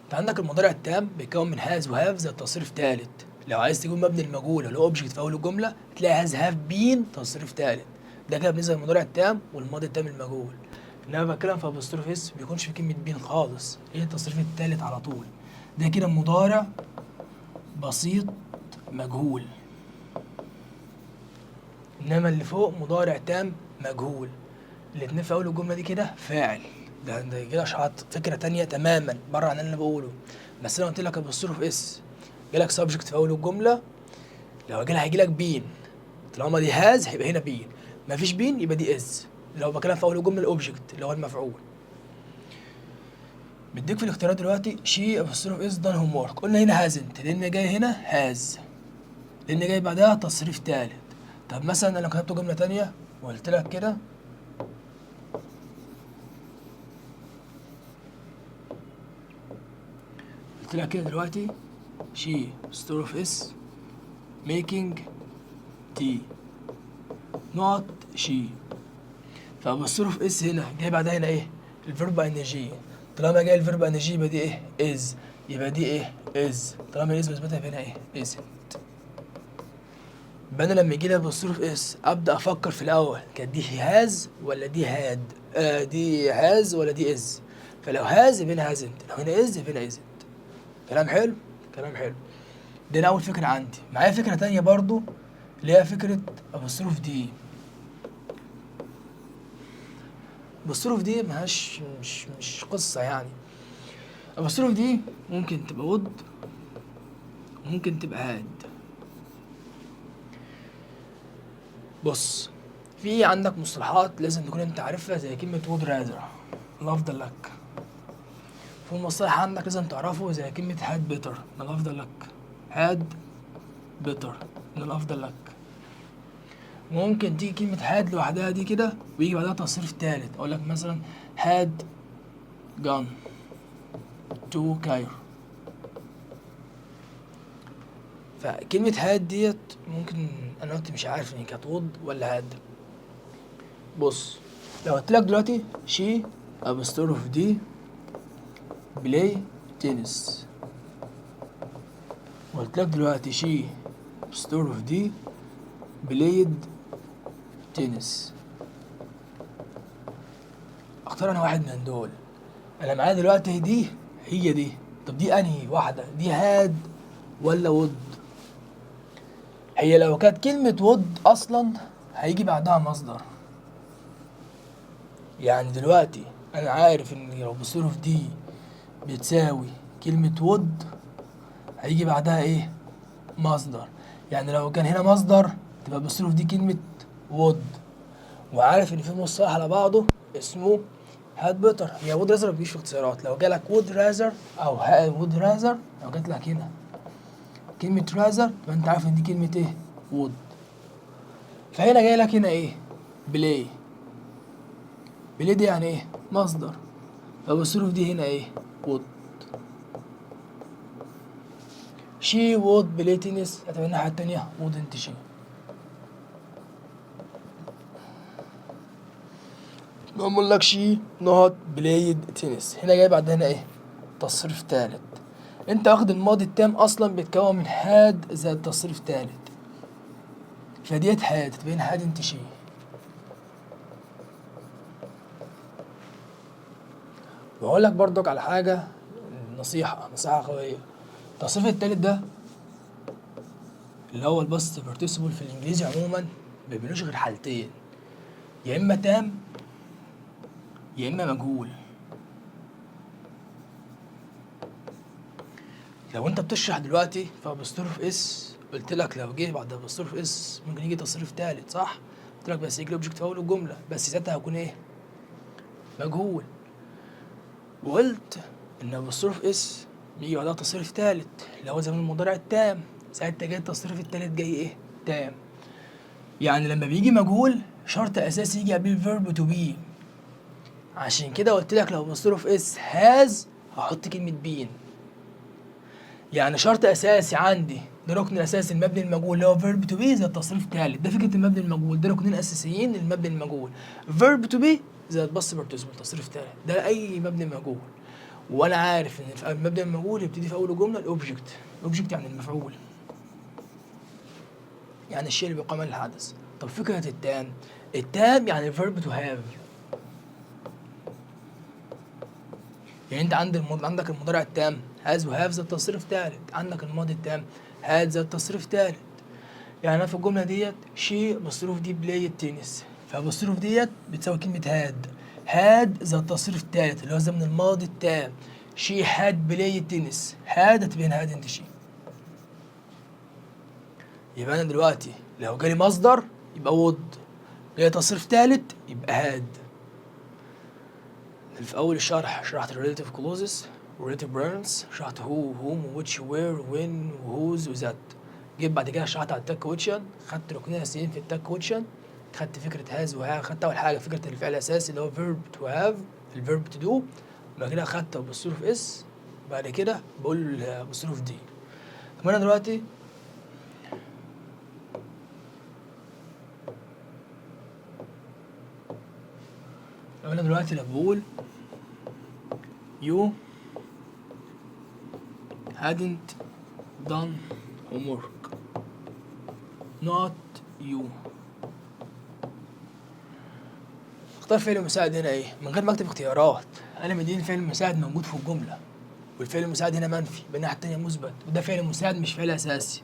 انت عندك المضارع التام بيتكون من هاز وهاف زي تصريف ثالث. لو عايز تجيب مبني المجهول اللي هو اوبجكت في اول الجمله تلاقي هاز هاف بين تصريف ثالث. ده كده بالنسبه للمضارع التام والماضي التام المجهول. انما بتكلم في ابوستروف اس ما بيكونش في كلمه بين خالص، هي التصريف الثالث على طول. ده كده مضارع بسيط مجهول. انما اللي فوق مضارع تام مجهول. الاتنين في اول الجمله دي كده فاعل. ده كده شرحت فكره تانية تماما بره عن اللي انا بقوله. بس انا قلت لك ابوستروف اس جالك سبجكت في اول الجمله، لو هيجي لك بين، طالما دي هاز هيبقى هنا بين، مفيش بين يبقى دي از. لو بكلم في اول الجمله الاوبجكت اللي هو المفعول. بديك في الاختيارات دلوقتي شي ابوستروف اس دان هوم ورك. قلنا هنا هازنت لان جاي هنا هاز، لان جاي بعدها تصريف ثالث. طب مثلا انا لو كتبت جمله تانية وقلت لك كده كده دلوقتي شي ابوستروف اس making tea not she. فابوستروف اس هنا جاي بعدها هنا ايه؟ الفيرب انرجي. طالما جاي الفيرب انرجي يبقى دي ايه؟ از. يبقى دي ايه؟ از. طالما از مثبتها يبقى هنا ايه؟ ازنت. يبقى انا لما يجي لي ابوستروف اس ابدا افكر في الاول كانت دي هاز ولا دي هاد؟ دي هاز ولا دي از؟ فلو هاز يبقى هنا هازنت، لو هنا از يبقى هنا ازنت. كلام حلو؟ كلام حلو. دي اول فكره عندي. معايا فكره تانية برضو اللي هي فكره ابوستروف دي. ابوستروف دي مهاش مش قصه يعني. ابوستروف دي ممكن تبقى ود، ممكن تبقى هاد. بص، في عندك مصطلحات لازم تكون انت عارفها زي كلمه وود رازر، الافضل لك. في مصطلح عندك لازم تعرفه زي كلمه هاد بيتر، الافضل لك. هاد بيتر من الافضل لك. ممكن تيجي كلمة هاد لوحدها دي كده ويجي بعدها تصريف تالت. اقول لك مثلا هاد جان تو كايرو. فكلمة هاد ديت ممكن انا قلت مش عارف ان كانت وود ولا هاد. بص، لو قلت لك دلوقتي شي ابوستروف دي بلاي تنس، وقلت لك دلوقتي شي ابوستروف دي بلايد تنس، اختار انا واحد من دول. انا معايا دلوقتي دي هي دي. طب دي انهي واحده؟ دي هاد ولا وود؟ هي لو كانت كلمه وود اصلا هيجي بعدها مصدر. يعني دلوقتي انا عارف ان لو بصرف دي بتساوي كلمه وود هيجي بعدها ايه؟ مصدر. يعني لو كان هنا مصدر تبقى بصرف دي كلمه وود. وعارف ان في مصطلح على بعضه اسمه هاد بيتر. هي وود رازر ما بتجيش في اختصارات. لو جالك وود رازر او وود رازر، لو جات لك هنا كلمة رازر يبقى انت عارف ان دي كلمة ايه؟ وود. فهنا جاي لك هنا ايه؟ بلاي. بلاي دي يعني ايه؟ مصدر. فبالصروف دي هنا ايه؟ وود. شي وود بلاي تنس، هتبقى الناحية التانية وود انت شي. بقول لك شي نوت بلايد تنس، هنا جاي بعد هنا ايه؟ تصريف تالت. انت واخد الماضي التام اصلا بيتكون من هاد زائد تصريف تالت، فديت هاد تبين هاد انت شي. بقول لك برضك على حاجه، نصيحه قويه. التصريف التالت ده اللي هو الباست بارتيسيبل في الانجليزي عموما ما بيبقالوش غير حالتين، يا اما تام يا اما مجهول. لو انت بتشرح دلوقتي فابوستروف اس، قلت لك لو جه بعد ابوستروف اس ممكن يجي تصريف تالت، صح؟ قلت لك بس يجي الاوبجكت في اول الجمله، بس ساعتها هيكون ايه؟ مجهول. وقلت ان ابوستروف اس بيجي بعدها تصريف تالت اللي هو زي المضارع التام، ساعتها جاي التصريف التالت جاي ايه؟ تام. يعني لما بيجي مجهول شرط اساسي يجي قبل الفيرب تو بي. عشان كده قلت لك لو بصرف اس هاز هحط كلمة بين. يعني شرط اساسي عندي، ده ركن اساسي المبني المجهول اللي هو فيرب تو بي زائد تصريف ثالث، ده فكرة المبني المجهول، ده ركنين اساسيين للمبني المجهول، فيرب تو بي زائد بس بارتيسيبل تصريف ثالث، ده اي مبني مجهول. وانا عارف ان في المبني المجهول يبتدي في اول جملة الاوبجكت، الاوبجكت يعني المفعول، يعني الشيء اللي بيقام الحدث. طب فكرة التام، التام يعني verb to have. يعني انت عندك المضارع التام has و have ذات تصريف ثالث، عندك الماضي التام had ذات تصريف ثالث. يعني انا في الجملة ديت she مصروف دي بلاي التنس، فمصروف ديت بتساوي كلمة had ذات تصريف ثالث اللي هو زي من الماضي التام، she had بلاي التنس، had هتبقى هنا had انت شي. يبقى انا دلوقتي لو جالي مصدر يبقى would، جاي تصريف ثالث يبقى had. في أول الشرح شرحت ال relative clauses و relative pronouns، شرحت who whom which where when whose و that. جيت بعد كده شرحت على التاج كويشن، خدت ركنين أساسيين في التاج كويشن، خدت فكرة has و have، خدت أول حاجة فكرة الفعل الأساسي اللي هو verb to have، الverb to do، بعد كده خدت بصروف اس، بعد كده بقول بصروف دي. طب أنا دلوقتي لو بقول you hadn't done homework not you، اختار فعل مساعد هنا ايه من غير ما اكتب اختيارات، انا مديني فعل مساعد موجود في الجمله، والفعل المساعد هنا منفي يبقى الناحيه التانيه مثبت، وده فعل مساعد مش فعل اساسي.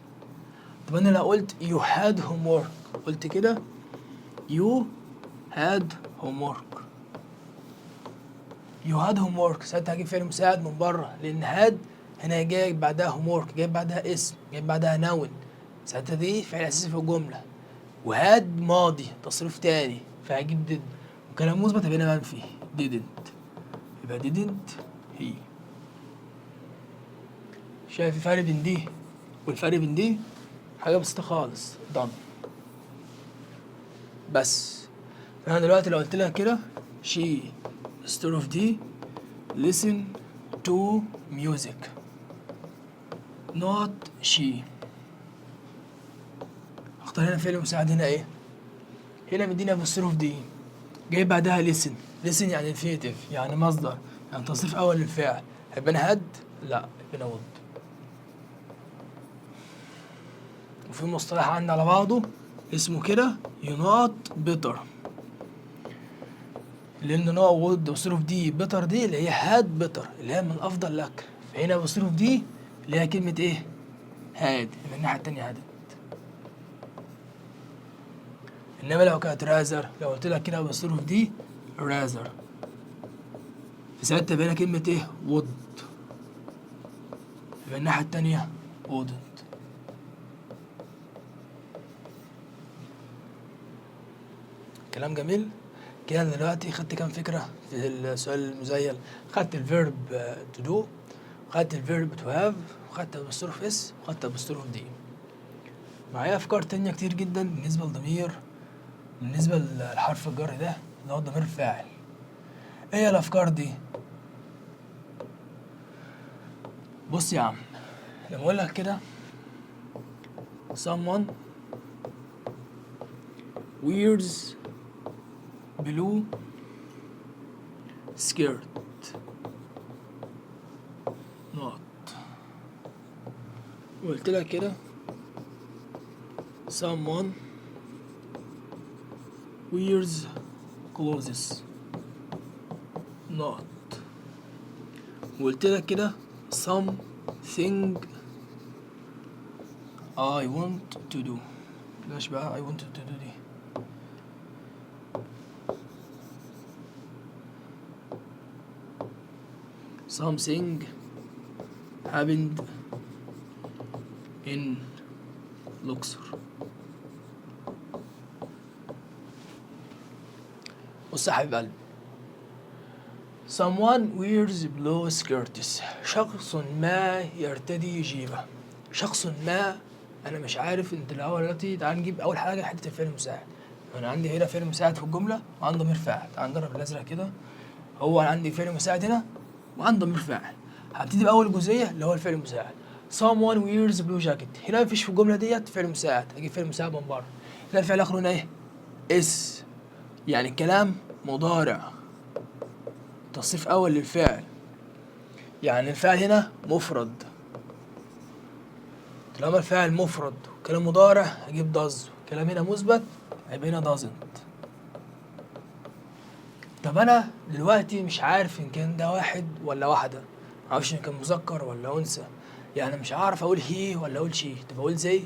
طب انا لو قلت you had homework، قلت كده you had homework، you had homework، ساعتها هجيب فعل مساعد من بره، لان had هنا جاي بعدها homework، جاي بعدها اسم، جاي بعدها noun، ساعتها دي فعل اساسي في الجمله، وهاد ماضي تصريف تاني فهجيب did، وكلام مثبت يبقى هنا منفي didn't، يبقى didn't he. شايف الفرق بين دي والفرق بين دي؟ حاجه بسيطه خالص done. بس فانا دلوقتي لو قلت لها كده she instead of دي listen to music not she، اختار هنا فعل مساعد هنا ايه؟ هنا مدينا بالصروف دي جاي بعدها listen، listen يعني infinitive يعني مصدر، يعني تصريف اول للفعل، هيبقى انا هاد؟ لا يبقى انا would. وفي مصطلح عندي على بعضه اسمه كده you not better، لان نوع would بصروف دي better دي اللي هي had better اللي هي من الافضل لك، فهنا بصروف دي اللي هي كلمة ايه؟ had، من الناحية التانية هاد. انما لو كانت رازر، لو قلت لك كده بصروف دي رازر، فساعتها بقينا كلمة ايه؟ would، يبقى الناحية التانية wouldn't. كلام جميل كده. أنا دلوقتي خدت كام فكرة في السؤال المزيل، خدت الفيرب to do، وخدت الفيرب to have، وخدت بصروف اس، وخدت بصروف دي. معايا أفكار تانية كتير جدا بالنسبة للضمير، بالنسبة للحرف الجر ده اللي هو الضمير الفاعل. ايه هي الأفكار دي؟ بص يا عم، لما أقول لك كده someone wears blue skirt not، وقلت لك كده someone wears clothes not، وقلت لك كده something I want to do، بلاش بقى I want to do دي. something happened in Luxor. بص يا حبيب قلبي، someone wears blue skirts، شخص ما يرتدي جيبة، شخص ما، أنا مش عارف أنت الأول دلوقتي. تعال نجيب أول حاجة حتة الفعل المساعد. أنا عندي هنا فعل مساعد في الجملة وعندي ضمير فاعل، تعال نجرب الأزرق كده هو انا عندي فعل مساعد هنا وعندي ضمير فاعل. هبتدي باول جزئيه اللي هو الفعل المساعد. someone wears blue jacket. هنا مفيش في الجمله ديت فعل مساعد، هجيب فعل مساعد من بره. هنا الفعل اخره هنا ايه؟ اس، يعني الكلام مضارع، تصريف اول للفعل، يعني الفعل هنا مفرد. طالما الفعل مفرد وكلام مضارع هجيب does، كلام هنا مثبت هيبقى هنا doesn't. طب انا دلوقتي مش عارف ان كان ده واحد ولا واحده، معرفش ان كان مذكر ولا انثى، يعني مش هعرف اقول هي ولا اقول شي. طب اقول زي؟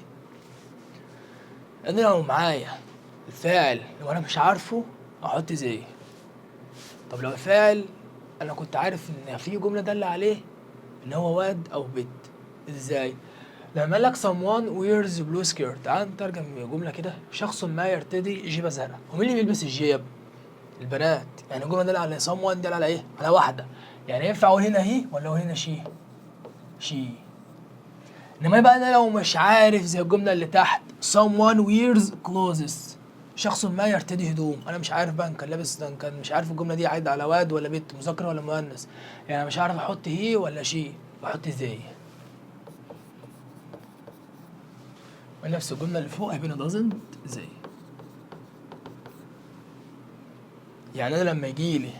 انا لو معايا الفاعل لو انا مش عارفه احط زي. طب لو الفاعل انا كنت عارف ان في جمله داله عليه ان هو واد او بنت، ازاي؟ لما قال لك someone wears blue skirt، تعال نترجم جمله كده: شخص ما يرتدي جيبه زرقاء. ومين اللي بيلبس الجيب؟ البنات. يعني الجمله داله على someone، داله على ايه؟ على واحده. يعني ينفع اقول هنا هي ولا اقول هنا شي؟ شي. انما بقى انا لو مش عارف زي الجمله اللي تحت someone wears clothes، شخص ما يرتدي هدوم، انا مش عارف بقى ان كان لابس، ان كان مش عارف الجمله دي عايده على واد ولا بنت، مذكر ولا مؤنث، يعني أنا مش عارف احط هي ولا شي، بحط زي. ونفس الجمله اللي فوق هيبقى doesn't زي. يعني انا لما يجيلي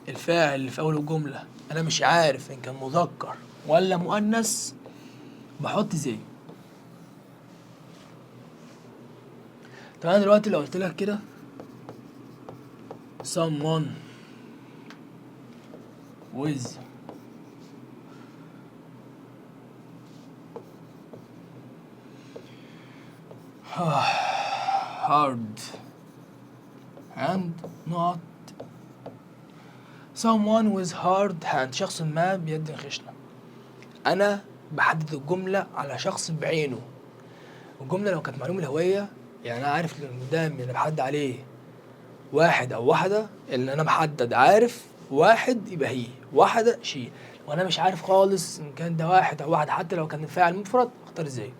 الفاعل اللي في اول الجمله انا مش عارف ان كان مذكر ولا مؤنث بحط زي. طب انا دلوقتي لو قلت لك كده someone with hard hand not someone with hard hand، شخص ما بيد خشنة. أنا بحدد الجملة على شخص بعينه. الجملة لو كانت معلومة الهوية، يعني أنا عارف اللي قدامي اللي بحدد عليه واحد أو واحدة، اللي أنا بحدد عارف واحد يبقى هي، واحدة شي. وأنا مش عارف خالص إن كان ده واحد أو واحدة، حتى لو كان الفاعل مفرد أختار إزاي.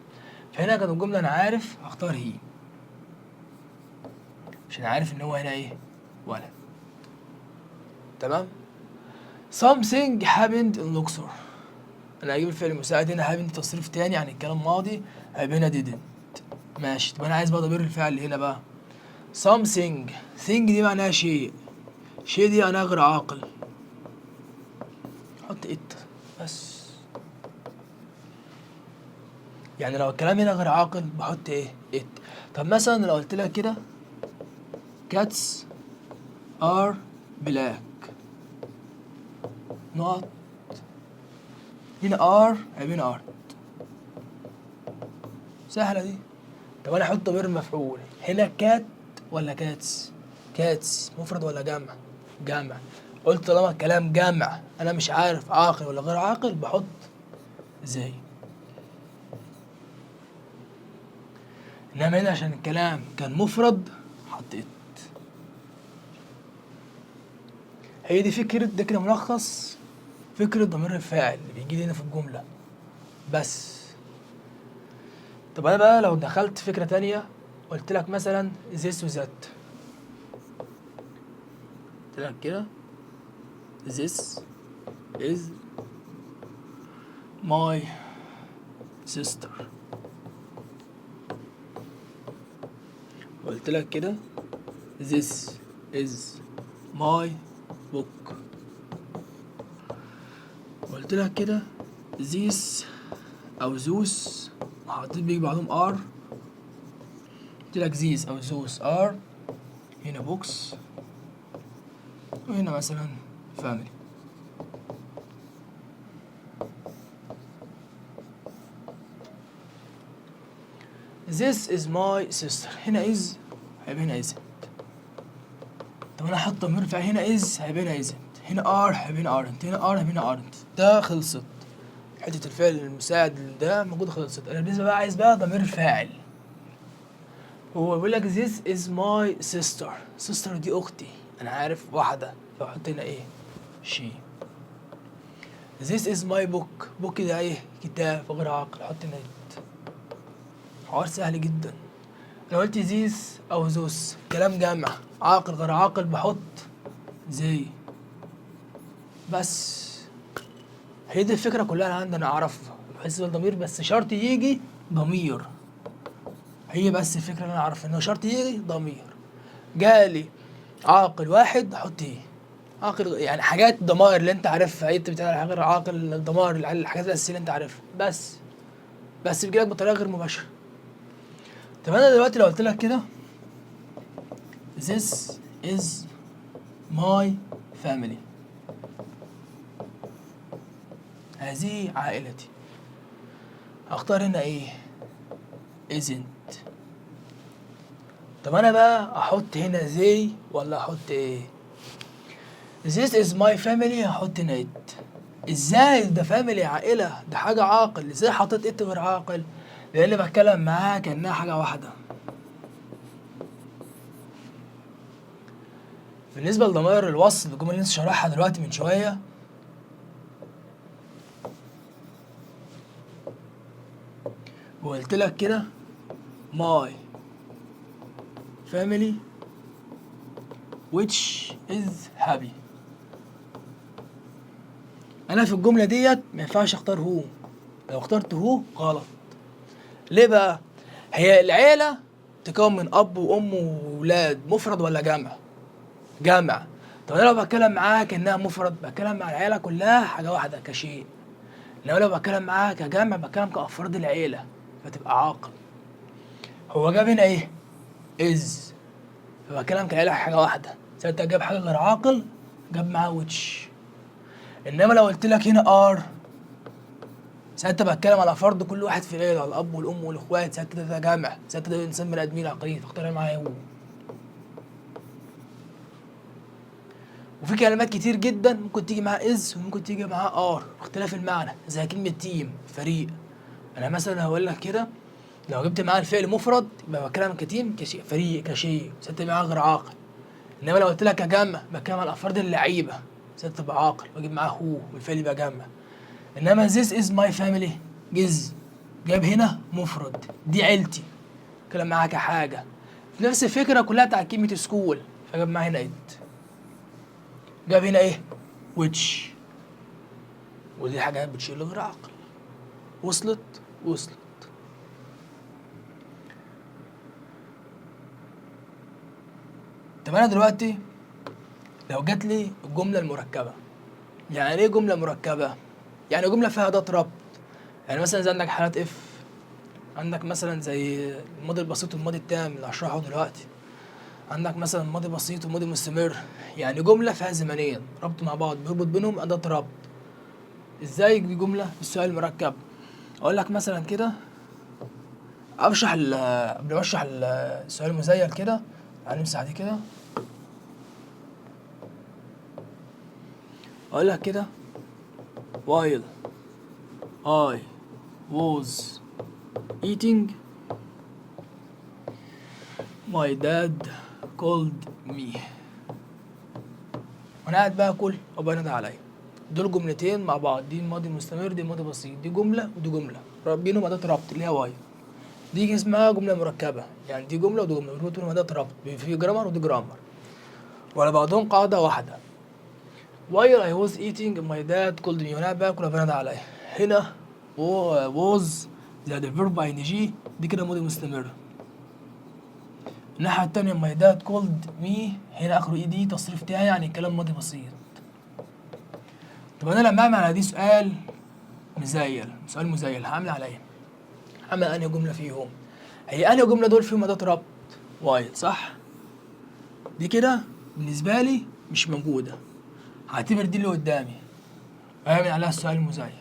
فهنا كانت الجملة أنا عارف هختار هي، عشان عارف إن هو هنا إيه؟ ولد. تمام؟ something happened in Luxor. انا هجيب الفعل المساعد هنا happened تصريف تاني عن الكلام ماضي، هيبقى هنا didn't. ماشي. طب انا عايز بقى ضمير الفعل اللي هنا بقى something. thing دي معناها شيء، شيء دي معناها غير عاقل، حط it بس. يعني لو الكلام هنا غير عاقل بحط ايه؟ it. طب مثلا لو قلت لك كده cats are black، نقط، هنا are هيبقى هنا art. سهلة دي. طب انا احط ضمير مفعول هنا كات ولا كاتس؟ كاتس مفرد ولا جمع؟ جمع. قلت طالما الكلام جمع انا مش عارف عاقل ولا غير عاقل بحط زي. انما هنا عشان الكلام كان مفرد حطيت. هي دي فكرة، ده كده ملخص فكرة ضمير الفاعل اللي بيجي لي هنا في الجملة بس. طب انا بقى لو دخلت فكرة تانية قلت لك مثلا this و that، قلت لك كده this is my sister، قلت لك كده this is my book، قلت لك كده these او those وحطيت بيجي بعضهم are، قلت لك these او those are، هنا books وهنا مثلا family. This is my sister، هنا is هيبقى هنا isn't. طب انا احط ضمير فاعل هنا is هيبقى هنا isn't، هنا are هيبقى هنا aren't، هنا are هيبقى هنا aren't. ده خلصت حتة الفعل المساعد ده موجودة، خلصت. انا بالنسبة بقى عايز بقى ضمير الفاعل. هو بيقول لك this is my sister، sister دي اختي، انا عارف واحدة فاحط هنا ايه؟ she. This is my book، book ده ايه؟ كتاب غير عاقل، حط هنا it. حوار سهل جدا. لو قلت these او those كلام جامع عاقل غير عاقل بحط زي. بس هي دي الفكره كلها اللي عندنا اعرفها بالنسبه للضمير، بس شرط يجي ضمير. هي بس الفكره اللي انا اعرف انه شرط يجي ضمير. جالي عاقل واحد احط ايه؟ عاقل يعني حاجات ضمائر اللي انت عارفها، ايه بتاع غير عاقل، الضمائر الحاجات الاساسيه اللي انت عارفها بس بيجيلك بطريقه غير مباشره. طب انا دلوقتي لو قلت لك كده this is my family، هذه عائلتي، هختار هنا ايه؟ isn't. طب انا بقى احط هنا they ولا احط ايه؟ this is my family هحط هنا it. ازاي ده فاميلي عائله، ده حاجه عاقل، ازاي حطيت it غير عاقل؟ لان بتكلم معاها كانها حاجه واحده. بالنسبه لضمائر الوصل، الجمله اللي لسه شارحها دلوقتي من شويه، وقلت لك كده my family which is happy. انا في الجمله ديت ما ينفعش اختار هو، لو اخترت هو غلط. ليه بقى؟ هي العيله تكون من اب وام وولاد، مفرد ولا جمع؟ جمع. طب انا لو بتكلم معاها كانها مفرد بتكلم مع العيله كلها حاجه واحده كشيء، لو بتكلم معاها كجمع بتكلم كافراد العيله فتبقى عاقل. هو جاب هنا ايه؟ از، فبتكلم كعيله حاجه واحده، ساعتها جاب حاجه غير عاقل جاب معاه ويتش. انما لو قلت لك هنا ار، ساعتها بتكلم على فرد كل واحد في العيله، على الاب والام والاخوات، ساعتها ده جمع، ساعتها ده انسان بني ادمين عاقلين، فاختار معايا هو. وفي كلمات كتير جدا ممكن تيجي معاها از وممكن تيجي معاها ار، اختلاف المعنى، زي كلمه تيم فريق. انا مثلا هقول لك كده لو جبت معاه الفعل مفرد يبقى بتكلم كتيم كشيء، فريق كشيء، ساعتها معاه غير عاقل. انما لو قلت لك كجمع بتكلم على افراد اللعيبه، ساعتها تبقى عاقل واجيب معاه هو والفعل يبقى جمع. انما this is my family جز، جاب هنا مفرد، دي عيلتي، كلام معاها كحاجه. في نفس الفكره كلها بتاعت كلمه سكول، فجاب معاها هنا it، جاب هنا ايه؟ which، ودي حاجه بتشيل غير عقل. وصلت؟ طب انا دلوقتي لو جات لي الجمله المركبه، يعني ايه جمله مركبه؟ يعني جمله فيها اداه ربط. يعني مثلا زي عندك حالات اف، عندك مثلا زي الماضي البسيط والماضي التام اللي هشرحه دلوقتي، عندك مثلا ماضي بسيط وماضي مستمر، يعني جمله فيها زمنين ربط مع بعض بيربط بينهم اداه ربط. ازاي دي جمله بالسؤال المركب؟ اقول لك مثلا كده، اشرح قبل ما اشرح السؤال المزيل كده، هنمسح دي كده، اقول لك كده while I was eating my dad called me. وانا قاعد باكل وابويا نادى عليا. دول جملتين مع بعض، دي الماضي المستمر دي الماضي البسيط، دي جمله ودي جمله بينهم اداه ربط اللي هي واي. دي اسمها جمله مركبه، يعني دي جمله ودي جمله بيربطوا بينهم اداه ربط، في جرامر ودي جرامر وعلى بعضهم قاعده واحده. while I was eating my dad called me، وانا باكل وابويا نادى عليا. هنا was زائد الفيرب ing، دي كده ماضي مستمر. الناحية التانية my dad called me، هنا اخره اي دي تصريف بتاعي، يعني كلام ماضي بسيط. طب انا لما اعمل على دي سؤال مزيل هعمل على ايه؟ هعمل انهي جملة فيهم؟ هي انهي جملة دول فيهم اداة ربط؟ وايل صح؟ دي كده بالنسبة لي مش موجودة، هعتبر دي اللي قدامي اعمل عليها السؤال المزيل.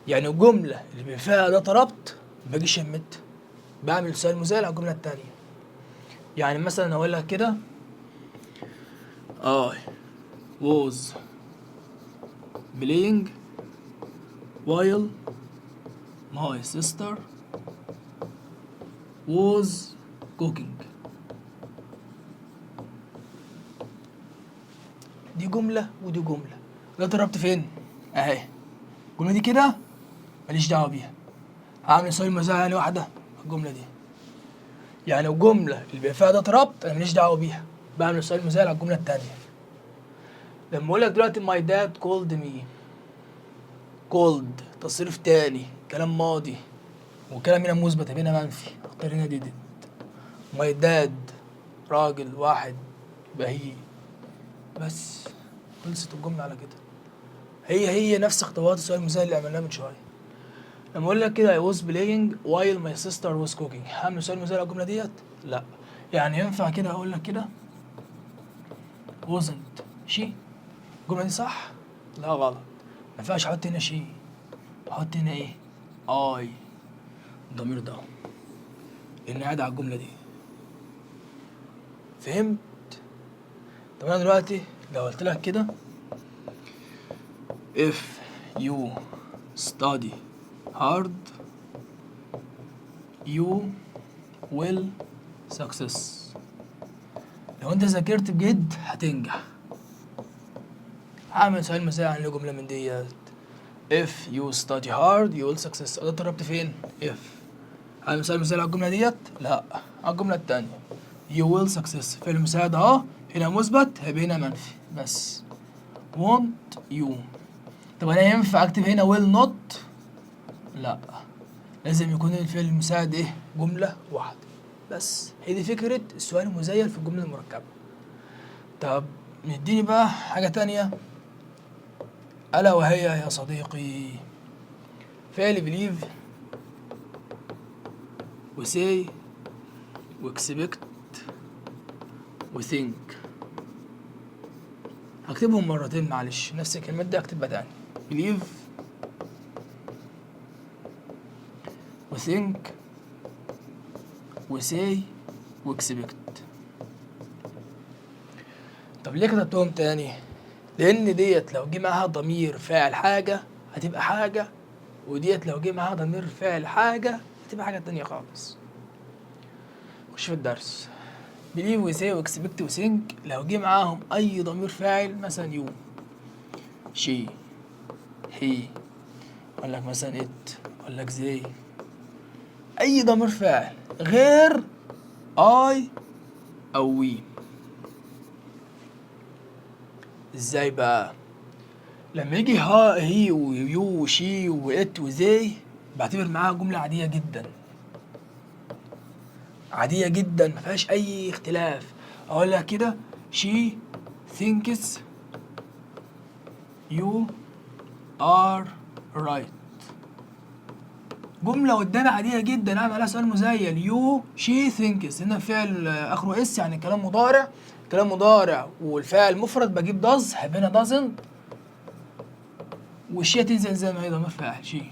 يعني الجملة اللي فيها اداة ربط باجي شمت بعمل السؤال المزيل على الجملة التانية. يعني مثلا اقول لك كده I was playing while my sister was cooking. دي جملة ودي جملة، جت الربط فين؟ اهي الجملة دي كده ماليش دعوة بيها، هعمل سؤال مزايا واحدة الجملة دي. يعني الجملة اللي بيبقى فيها ده ربط انا ماليش دعوة بيها، بعمل سؤال مزايا على الجملة التانية. لما اقول لك دلوقتي my dad called me، called تصريف تاني، كلام ماضي، وكلام هنا مثبت هنا منفي، اختار هنا didn't. my dad راجل واحد يبقى هي، بس خلصت الجملة على كده. هي نفس اختبارات السؤال المثالي اللي عملناه من شوية. لما اقول لك كده I was playing while my sister was cooking، هعمل سؤال مثالي على الجملة ديت؟ لا. يعني ينفع كده اقول لك كده wasn't she؟ الجملة دي صح؟ لا غلط. ما ينفعش احط هنا she، احط هنا ايه؟ I، الضمير ده لان قاعد على الجملة دي. فهمت؟ طب انا دلوقتي لو قلت لك كده if you study hard you will success، لو انت ذاكرت بجد هتنجح. هعمل سؤال مثالي عن الجملة من ديت if you study hard you will success. ده ضربت فين؟ if. هعمل سؤال مثالي على الجملة ديت؟ لا، على الجملة التانية you will success. فعل مساعد اهو، هنا مثبت هيبقى هنا منفي بس. want you. طب انا ينفع اكتب هنا will not؟ لا، لازم يكون الفعل المساعد ايه؟ جملة واحدة بس. هي دي فكرة السؤال المزيل في الجملة المركبة. طب نديني بقى حاجة تانية ألا وهي يا صديقي فعل believe و say و expect و think. هكتبهم مرتين معلش، نفس الكلمات دي هكتبها تاني. believe و think و say و expect. طب ليه كتبتهم تاني؟ لأن ديت لو جه معاها ضمير فاعل حاجة هتبقى حاجة، وديت لو جه معاها ضمير فاعل حاجة هتبقى حاجة تانية خالص. خش في الدرس. believe و say و expect و think لو جه معاهم أي ضمير فاعل، مثلا you she he، أقول لك مثلا it، أقول لك they، أي ضمير فاعل غير I أو we. ازاي بقى؟ لما يجي هي ويو وشي وات وزي بعتبر معاها جملة عادية جدا، عادية جدا ما فيهاش أي اختلاف. أقول لك كده she thinks you are right، جملة قدامي عادية جدا أعمل عليها سؤال مزيل. يو شي ثينكس، هنا فعل آخره اس يعني كلام مضارع، كلام مضارع والفعل مفرد بجيب داز، هيبقى هنا دازنت، والشي هتنزل زي ما هي ضمير فاعل شي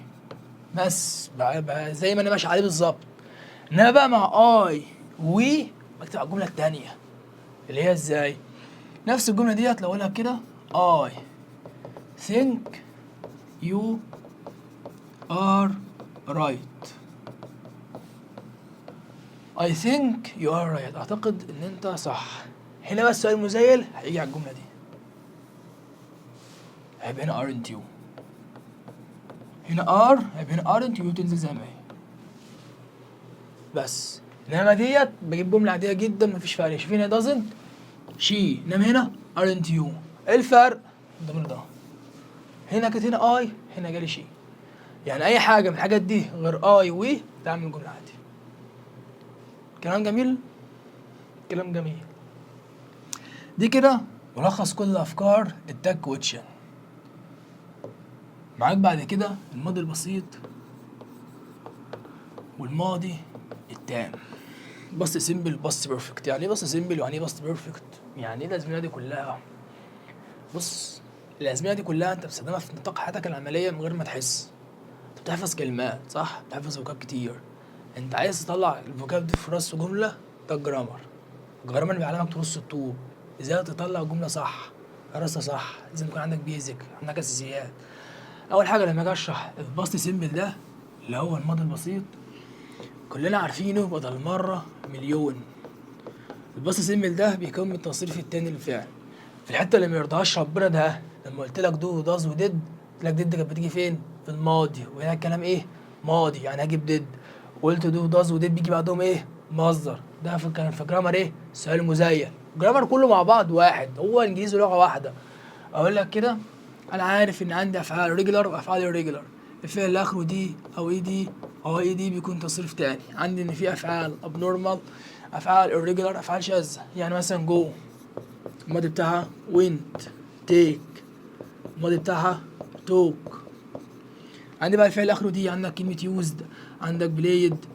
بس بقى زي ما أنا ماشي عليه بالظبط. إنما بقى مع أي وي بكتب على الجملة التانية اللي هي إزاي؟ نفس الجملة ديت لو أقولها كده I think you are right. I think you are right، أعتقد إن أنت صح. هنا بس السؤال المزيل هيجي على الجملة دي، هيبقى هنا aren't you، هنا are هيبقى هنا aren't you تنزل زي ما هي بس. إنما ديت بجيب جملة عادية جدا مفيش فرق. شايفين هنا doesn't she، إنما هنا aren't you. إيه الفرق؟ الضمير ده هنا كانت هنا I، هنا جالي she. يعني أي حاجة من الحاجات دي غير I و تعمل جملة عادية. كلام جميل؟ كلام جميل. دي كده ملخص كل الأفكار التاج كويتشن. معاك بعد كده الماضي البسيط والماضي التام. باست سيمبل باست بيرفكت. يعني ايه باست سيمبل ويعني ايه باست بيرفكت؟ يعني ايه الازمنه دي كلها؟ بص، الازمنه دي كلها انت بتستخدمها في نطاق حياتك العمليه من غير ما تحس. انت بتحفظ كلمات صح؟ بتحفظ فوكاب كتير. انت عايز تطلع الفوكاب دي في راس جمله، ده الجرامر. الجرامر اللي بيعلمك ترص الطوب، ازاي تطلع جمله صح، رصها صح. لازم يكون عندك بيزك، عندك اساسيات. اول حاجه لما اجي اشرح الباست سيمبل ده اللي هو الماضي البسيط، كلنا عارفينه بدل مره مليون. الباست سيمبل ده بيكون من التصريف التاني للفعل في الحته اللي ما يرضاهاش ربنا. ده لما قلت لك دو وداز وديد، قلت لك ديد كانت بتيجي فين؟ في الماضي، وهنا الكلام ايه؟ ماضي، يعني هجيب ديد. وقلت دو وداز وديد بيجي بعدهم ايه؟ مصدر. ده كان في جرامر ايه؟ سؤال مزيل. الجرامر كله مع بعض واحد، هو انجليزي لغه واحده. اقول لك كده، انا عارف ان عندي افعال ريجولار وافعال irregular. الفعل اللي اخره دي او اي دي او اي دي بيكون تصريف تاني. عندي ان في افعال abnormal، افعال irregular، افعال شاذة. يعني مثلا جو الماضي بتاعها went، take الماضي بتاعها took. عندي بقى الفعل اخره دي، عندك كلمة used، عندك played،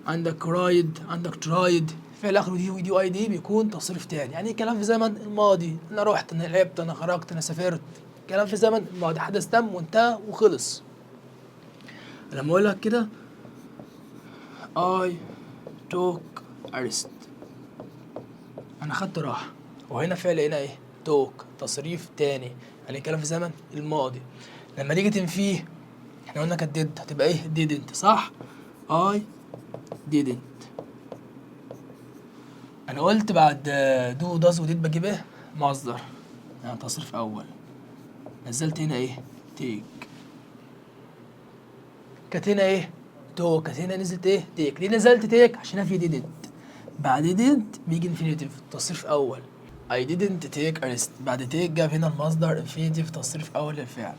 عندك cried، عندك tried. الفعل اخره دي ودي واي دي بيكون تصريف تاني. يعني كلام في زمن الماضي، انا رحت، انا لعبت، انا خرجت، انا سافرت. كلام في زمن الماضي، حدث تم وانتهى وخلص. لما اقول لك كده I took a rest، انا خدت راحة. وهنا فعل هنا ايه؟ took، تصريف تاني، يعني كلام في زمن الماضي. لما تيجي تنفيه، احنا قلنا كانت did، هتبقى ايه؟ didn't، صح؟ I didn't. انا قلت بعد do does و did بجيب ايه؟ مصدر، يعني تصريف اول. نزلت هنا ايه؟ take. كانت هنا ايه؟ تو. كانت هنا نزلت ايه؟ تيك. ليه نزلت تيك؟ عشان انا في didn't. بعد didn't بيجي infinitive تصريف اول. I didn't take a rest. بعد take جاب هنا المصدر infinitive تصريف اول للفعل.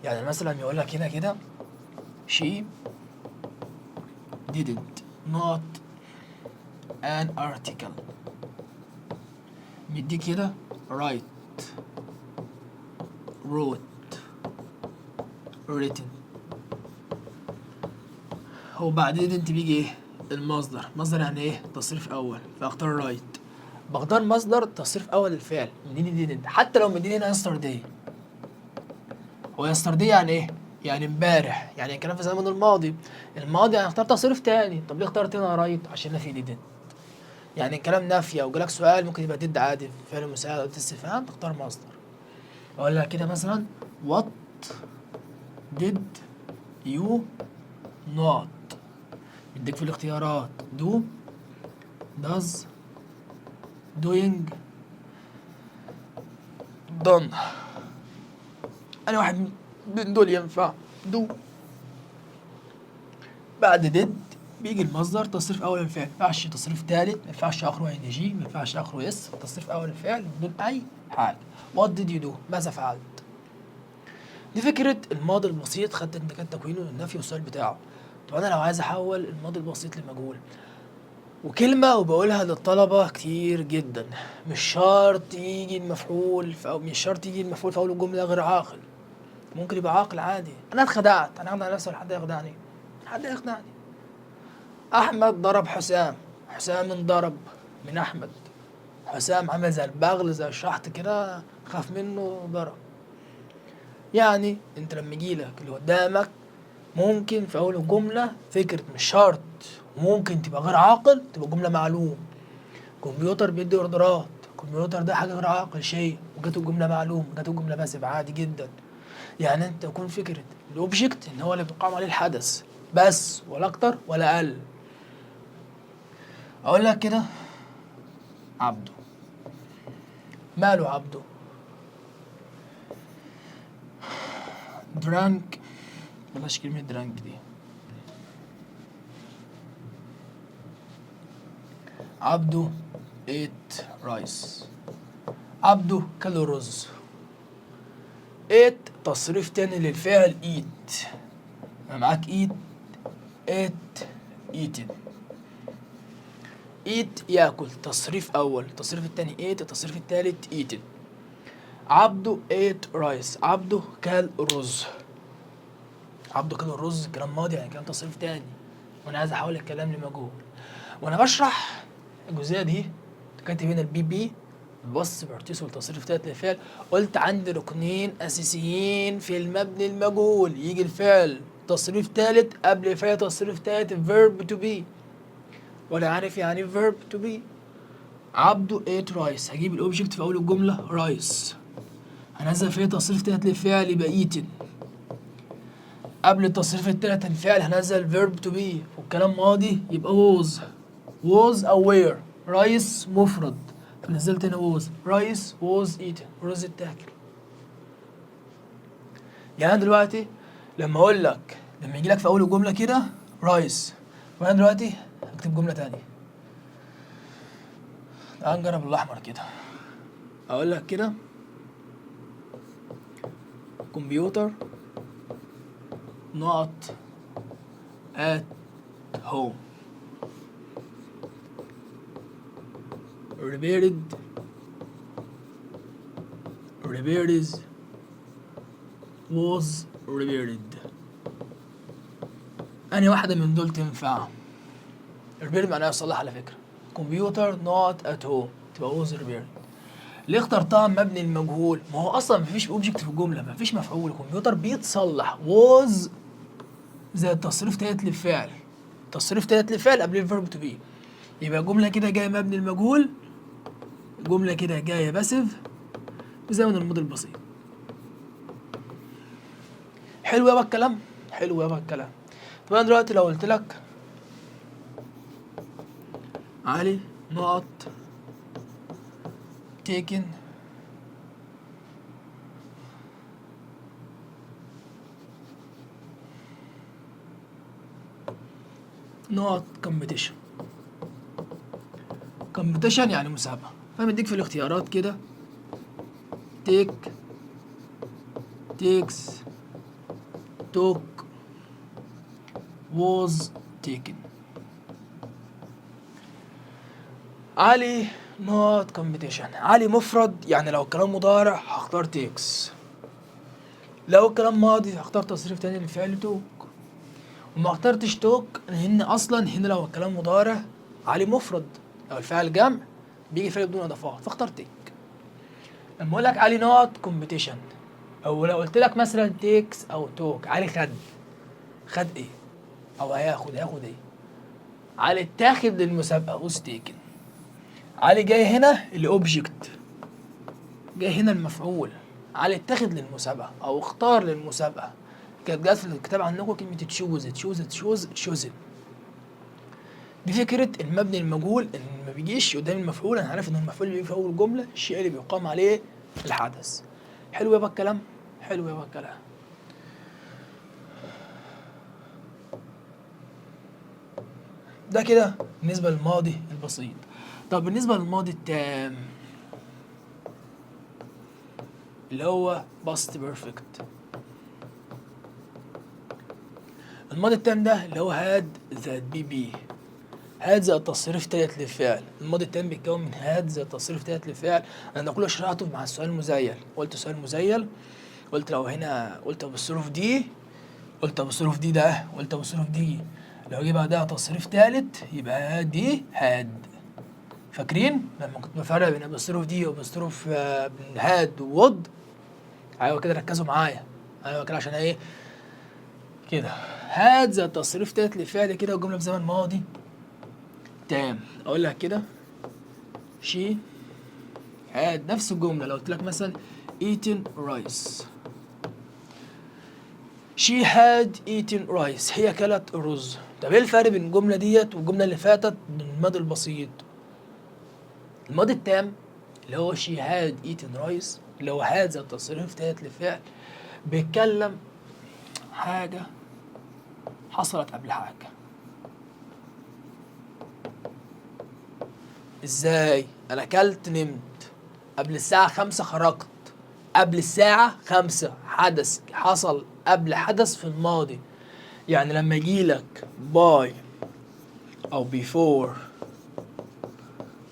يعني مثلا يقول لك هنا كده she didn't not an article. مديك كده write، wrote، written. هو بعد didn't بيجي ايه؟ المصدر. مصدر يعني ايه؟ تصريف اول. فاختار write. بختار مصدر تصريف اول للفعل. مديني didn't، حتى لو مديني هنا yesterday. هو yesterday يعني ايه؟ يعني امبارح، يعني كلام في زمن الماضي. الماضي يعني اختار تصريف تاني. طب ليه اخترت هنا رايت؟ عشان انا في didn't. يعني كلام نافية او جالك سؤال ممكن يبقى did عادي، فعل مساعد او استفهام، تختار مصدر. اقول لك كده مثلا what did you not. بديك في الاختيارات do، does، doing، done. انا واحد من دول ينفع. do. بعد did بيجي المصدر تصريف اول الفعل. ما ينفعش تصريف ثالث، ما ينفعش اخره ان جي، ما ينفعش اخره اس. تصريف اول الفعل بدون اي حاجه. what did you do؟ ماذا فعلت؟ دي فكره الماضي البسيط. خدت انت كان تكوينه للنفي والسؤال بتاعه. طب انا لو عايز احول الماضي البسيط لمجهول، وكلمة وبقولها للطلبة كتير جدا، مش شرط يجي المفعول أو مش شرط يجي المفعول في أول الجملة غير عاقل. ممكن يبقى عاقل عادي. أنا اتخدعت، أنا هخدع نفسي ولا حد يخدعني؟ حد يخدعني. أحمد ضرب حسام، حسام انضرب من أحمد. حسام عمل زي البغل، زي الشحط كده، خاف منه ضرب. يعني أنت لما يجيلك اللي قدامك ممكن في أول الجملة فكرة مش شرط، ممكن تبقى غير عاقل، تبقى جملة معلوم. كمبيوتر بيدي اوردرات، الكمبيوتر ده حاجه غير عاقل شيء، وجات الجمله معلوم، وجات الجمله باسف عادي جدا. يعني انت يكون فكره الاوبجكت ان هو اللي بيقام عليه الحدث بس، ولا اكتر ولا اقل. اقول لك كده عبده. ماله عبده؟ درانك، بلاش كلمه درانك دي. عبده ate رايس. عبده كل رز. ate تصريف تاني للفعل eat. معاك eat، ate، eaten. eat ياكل، تصريف اول. التصريف التاني ate، التصريف التالت eaten. عبده ate rice. عبده كل رز. عبده كل الرز كلام ماضي، يعني كلام تصريف تاني، وانا عايز احول الكلام لمجهول. وانا بشرح الجزئيه دي كاتب هنا البي بي، بص بارتيسيبل والتصريف تالت للفعل. قلت عندي ركنين اساسيين في المبني المجهول. يجي الفعل تصريف تالت قبل الفعل تصريف تالت verb to be، ولا عارف يعني verb to be. عبده ate رايس، هجيب الاوبجكت في اول الجمله رايس، هنزل فيه تصريف تالت للفعل يبقى eaten. قبل التصريف التالت للفعل هنزل verb to be، والكلام ماضي يبقى was او were. رايس مفرد، فنزلت هنا was. رايس was eaten، رز اتاكل. يعني انا دلوقتي لما اقول لك، لما يجي لك في اول الجمله كده رايس، وانا دلوقتي هكتب جمله تانية. تعال نجرب الاحمر كده. اقول لك كده computer not at home repaired repairs was repaired. أنهي واحدة من دول تنفع؟ repaired معناها يصلح على فكرة. computer not at home تبقى was repaired. ليه اخترتها مبني المجهول؟ ما هو اصلا مفيش اوبجكت في الجمله، مفيش مفعول، الكمبيوتر بيتصلح. was زي التصريف تالت للفعل، تصريف تالت للفعل قبل الفيرب تو بي، يبقى جمله كده جايه مبني المجهول، جمله كده جايه باسيف بزمن الماضي البسيط. حلو يابا الكلام، حلو يابا الكلام. طب انا دلوقتي لو قلت لك علي نقط taken نقط competition. competition يعني مسابقة، فمديك في الاختيارات كده take takes took was taken. علي نوت competition. علي مفرد يعني لو الكلام مضارع هختار takes، لو الكلام ماضي هختار تصريف تاني للفعل took، وما اخترتش توك لان اصلا هنا لو الكلام مضارع علي مفرد، لو الفعل جمع بيجي فعل بدون اضافات فاختار تيك. لما اقول لك علي نوت كومبيتيشن، او لو قلت لك مثلا تيكس او توك، علي خد ايه او هياخد ايه؟ علي اتاخد للمسابقه وز تيكن. علي جاي هنا الاوبجكت، جاي هنا المفعول، علي اتاخد للمسابقه او اختار للمسابقه. كانت جت في الكتاب عندكم كلمه تشوز. دي فكره المبني المجهول، ان ما بيجيش قدام المفعول، انا عارف ان المفعول بيجي في اول جمله، الشيء اللي بيقام عليه الحدث. حلو يابا الكلام، حلو يابا الكلام. ده كده بالنسبه للماضي البسيط. طب بالنسبه للماضي التام اللي هو past perfect، الماضي التام ده اللي هو هاد زائد بي هاد زائد تصريف تالت للفعل. الماضي التام بيتكون من هاد زائد تصريف تالت للفعل. انا ده كله شرحته مع السؤال المزيل، قلت سؤال مزيل، قلت لو هنا قلت بالصروف دي، قلت بالصروف دي ده، قلت بالصروف دي لو جه بعدها تصريف تالت يبقى هاد دي هاد. فاكرين لما كنت بفرق بين بالصروف دي وبالصروف هاد وود؟ ايوه كده ركزوا معايا، ايوه كده عشان ايه كده. هاد زائد تصريف تالت للفعل كده والجمله بزمن ماضي تام. اقول لك كده شي هاد، نفس الجمله لو قلت لك مثلا eaten rice، she had eaten rice، هي اكلت الرز. طب ايه الفرق بين الجمله ديت والجمله اللي فاتت من الماضي البسيط؟ الماضي التام اللي هو she had eaten rice اللي هو had زائد تصريف تالت للفعل بيتكلم حاجه حصلت قبل حاجه. ازاي؟ انا اكلت نمت قبل الساعة 5 خرجت، قبل الساعة 5 حدث حصل قبل حدث في الماضي. يعني لما يجيلك by أو before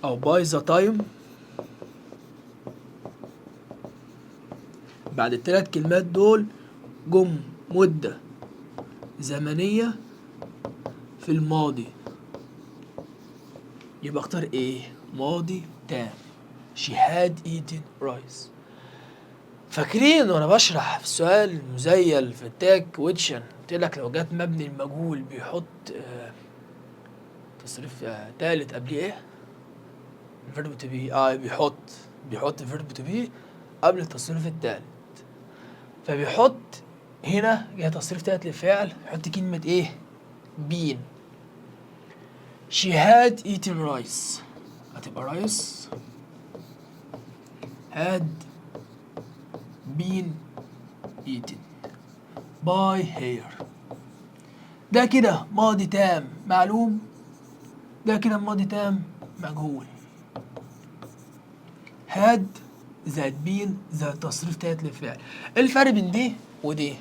أو by the time بعد التلات كلمات دول جم مدة زمنية في الماضي، يبقى اختار ايه؟ ماضي تام. she had eaten rice. فاكرين وانا بشرح في السؤال المزيل في التاج كويتشن قلت لك لو جت مبني المجهول بيحط تصريف تالت قبليه ايه؟ الفيرب تو بي. بيحط الفيرب تو بي قبل التصريف التالت، فبيحط هنا جاي تصريف تالت للفعل يحط كلمة ايه؟ بين. she had eaten rice هتبقى rice had been eaten by her. ده كده ماضي تام معلوم، ده كده ماضي تام مجهول. had زائد بين زائد تصريف تالت للفعل. ايه الفرق بين دي ودي؟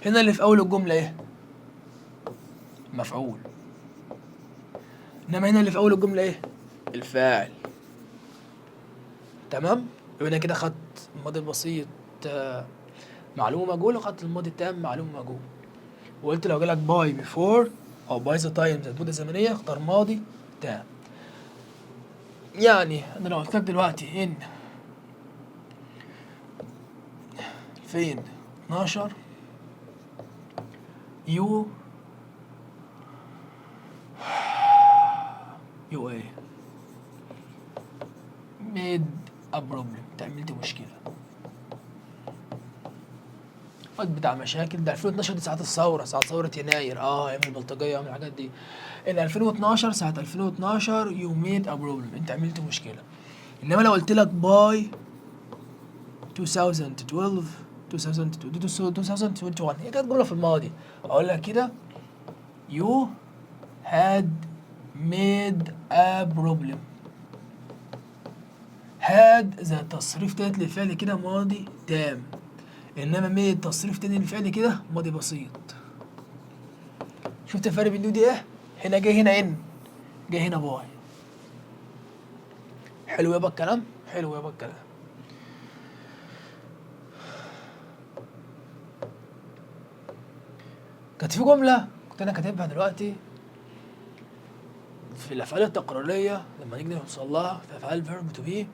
هنا اللي في اول الجمله ايه؟ مفعول، انما هنا اللي في اول الجمله ايه؟ الفاعل. تمام؟ يبقى انا كده خدت الماضي البسيط معلومه مجهول، وخدت الماضي التام معلومه مجهول. وقلت لو جالك باي بيفور او باي ذا تايم زائد مده زمنيه اختار ماضي تام. يعني انا لو قلت لك دلوقتي ان 2012 يو ايه made a problem، انت عملت مشكله، قد بتاع مشاكل. ده 2012 دي ساعة الثورة، ساعة ثورة يناير، ايام البلطجية من الحاجات دي. ان 2012 ساعة 2012 يو ميد ا بروبلم، انت عملت مشكلة. انما لو قلت لك باي 2012 2021 هي كانت جملة في الماضي، اقول لك كده you had made a problem. had زي تصريف تالت للفعل كده ماضي تام، انما made تصريف تاني للفعل كده ماضي بسيط. شفت الفرق بين دي ايه؟ هنا جاي هنا ان، جاي هنا باي. حلو يابا الكلام؟ حلو يابا الكلام. كانت في جملة كنت انا كاتبها دلوقتي في الافعال التقريرية لما نيجي نوصل لها في افعال الفيرب تو بي.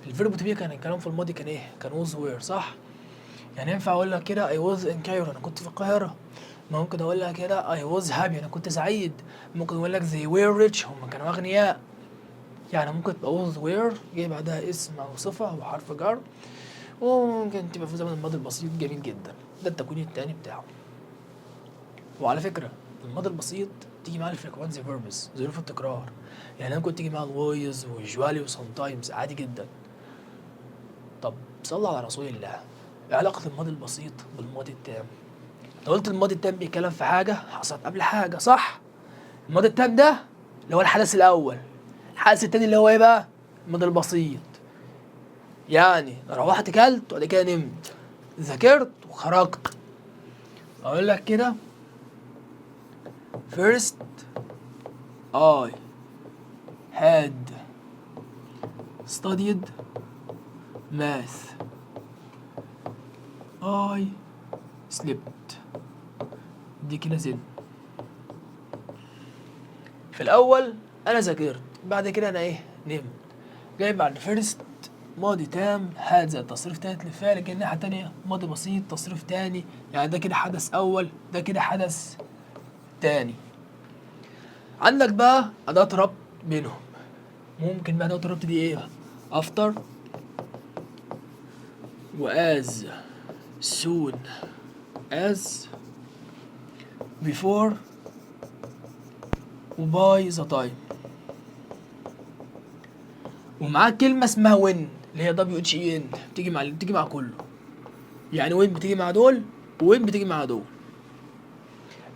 الفيرب تو بي كان الكلام في الماضي كان ايه؟ كان ووز وير، صح؟ يعني ينفع اقول لك كده I was in Cairo، انا كنت في القاهرة. ممكن اقول لك كده I was happy، انا كنت سعيد. ممكن اقول لك they were rich، هم كانوا اغنياء. يعني ممكن تبقى was were جاي بعدها اسم او صفة او حرف جر، وممكن تبقى في زمن الماضي البسيط. جميل جدا، ده التكوين التاني بتاعه. وعلى فكرة الماضي البسيط تيجي معاه الفريكوانسي فيربس، ظروف التكرار. يعني ممكن تيجي معاه الويز ويوجوالي وسام تايمز، عادي جدا. طب صلى على رسول الله، ايه علاقة الماضي البسيط بالماضي التام؟ انت قلت الماضي التام بيتكلم في حاجة حصلت قبل حاجة، صح؟ الماضي التام ده اللي هو الحدث الأول. الحدث التاني اللي هو ايه بقى؟ الماضي البسيط. يعني روحت كلت وبعد كده نمت، ذاكرت وخرجت. اقول لك كده first I had studied math I slept. دي كده زين. في الاول انا ذاكرت، بعد كده انا ايه؟ نمت. جاي بعد فيرست ماضي تام had زائد تصريف تالت للفعل، جاي الناحية التانية ماضي بسيط تصريف تاني. يعني ده كده حدث اول، ده كده حدث تاني. عندك بقى أداة ربط بينهم. ممكن بقى أداة الربط دي ايه؟ after و as soon as before و by the time. ومعاك كلمة اسمها when اللي هي WHEN، بتيجي مع كله. يعني when بتيجي مع دول وwhen بتيجي مع دول.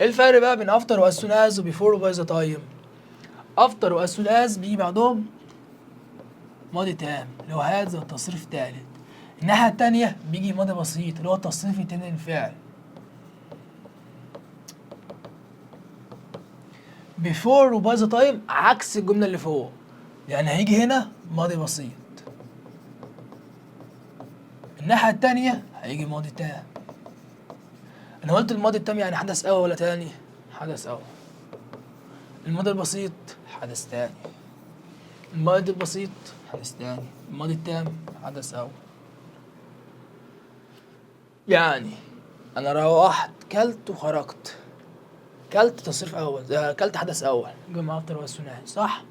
ايه الفرق بقى بين after و as soon as و before و by the time؟ after و as soon as بيجي بعدهم ماضي تام اللي هو هذا التصريف تالت. الناحية التانية بيجي ماضي بسيط اللي هو التصريف التاني للفعل. before و by the time عكس الجملة اللي فوق. يعني هيجي هنا ماضي بسيط، الناحية التانية هيجي ماضي تام. أنا قلت الماضي التام يعني حدث أول ولا تاني؟ حدث أول. الماضي البسيط حدث تاني. الماضي البسيط حدث تاني. الماضي التام حدث أول. يعني أنا روحت كلت وخرجت، كلت تصريف أول، كلت حدث أول جمع مع أفطر والثنائي، صح؟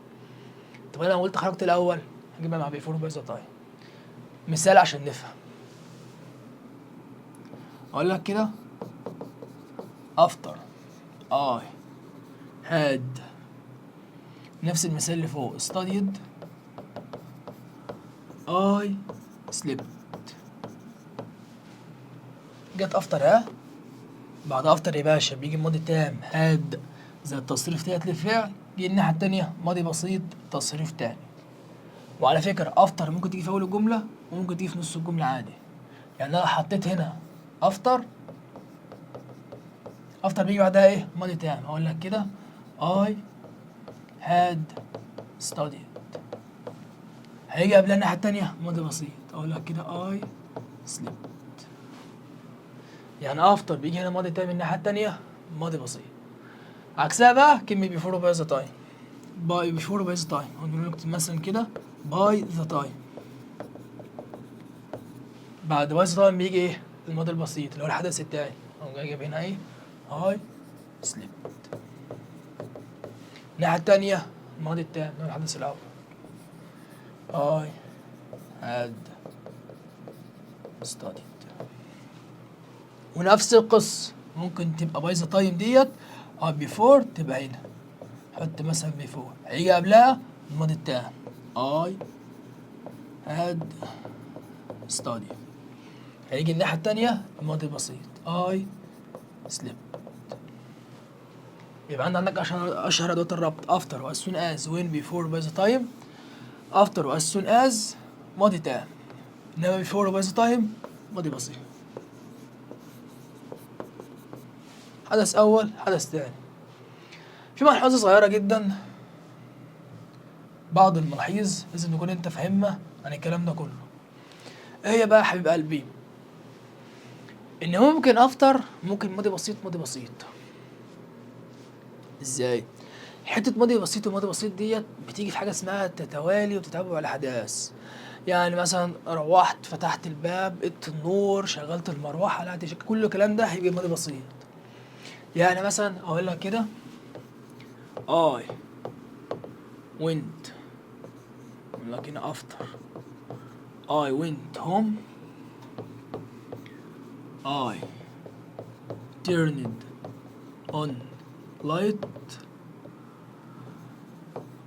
طب أنا لو قلت خرجت الأول هجيبها مع بيفور وباي ذا تايم. مثال عشان نفهم، أقول لك كده after I had نفس المثال اللي فوق studied I slept. جت افتر بعد افتر يا باشا بيجي ماضي تام had زي التصريف تالت للفعل، يجي الناحية التانية ماضي بسيط تصريف تاني. وعلى فكره افتر ممكن تيجي في اول الجمله وممكن تيجي في نص الجمله عادي. يعني انا حطيت هنا افتر، افتر بيجي بعدها ايه؟ ماضي تام. اقول لك كده I had studied. هيجي قبلها الناحيه التانيه ماضي بسيط. اقول لك كده I slept. يعني افتر بيجي هنا ماضي تام، الناحيه التانيه ماضي بسيط. عكسها بقى كلمه before باي ذا تايم. باي before باي ذا تايم هنقول لك مثلا كده باي ذا تايم. بعد باي ذا تايم بيجي ايه؟ الماضي البسيط اللي هو الحدث التاني. اقوم جاي جايب هنا ايه؟ I slept. الناحية التانية الماضي التام اللي هو الحدث الأول. I had studied. ونفس القصة ممكن تبقى باي ذا تايم ديت before تبقى هنا. حط مثلا before هيجي قبلها الماضي التام I had studied. هيجي الناحية التانية الماضي البسيط I slept. يبقى عندك أشهر أدوات الربط after و as soon as when before by the time. after و as soon as ماضي تام، إنما before و by the time ماضي بسيط. حدث أول حدث تاني. في ملحوظة صغيرة جدا، بعض الملاحظ لازم تكون أنت فاهمها عن الكلام ده كله. إيه هي بقى يا حبيب قلبي؟ إن ممكن after ممكن ماضي بسيط ماضي بسيط. إزاي؟ حتة ماضي بسيط وماضي بسيط ديت بتيجي في حاجة اسمها تتوالي وتتابع الأحداث. يعني مثلا روحت فتحت الباب قدت النور شغلت المروحة لا كل الكلام ده هيبقى ماضي بسيط. يعني مثلا أقول لك كده I went، لكن after I went home I turned on light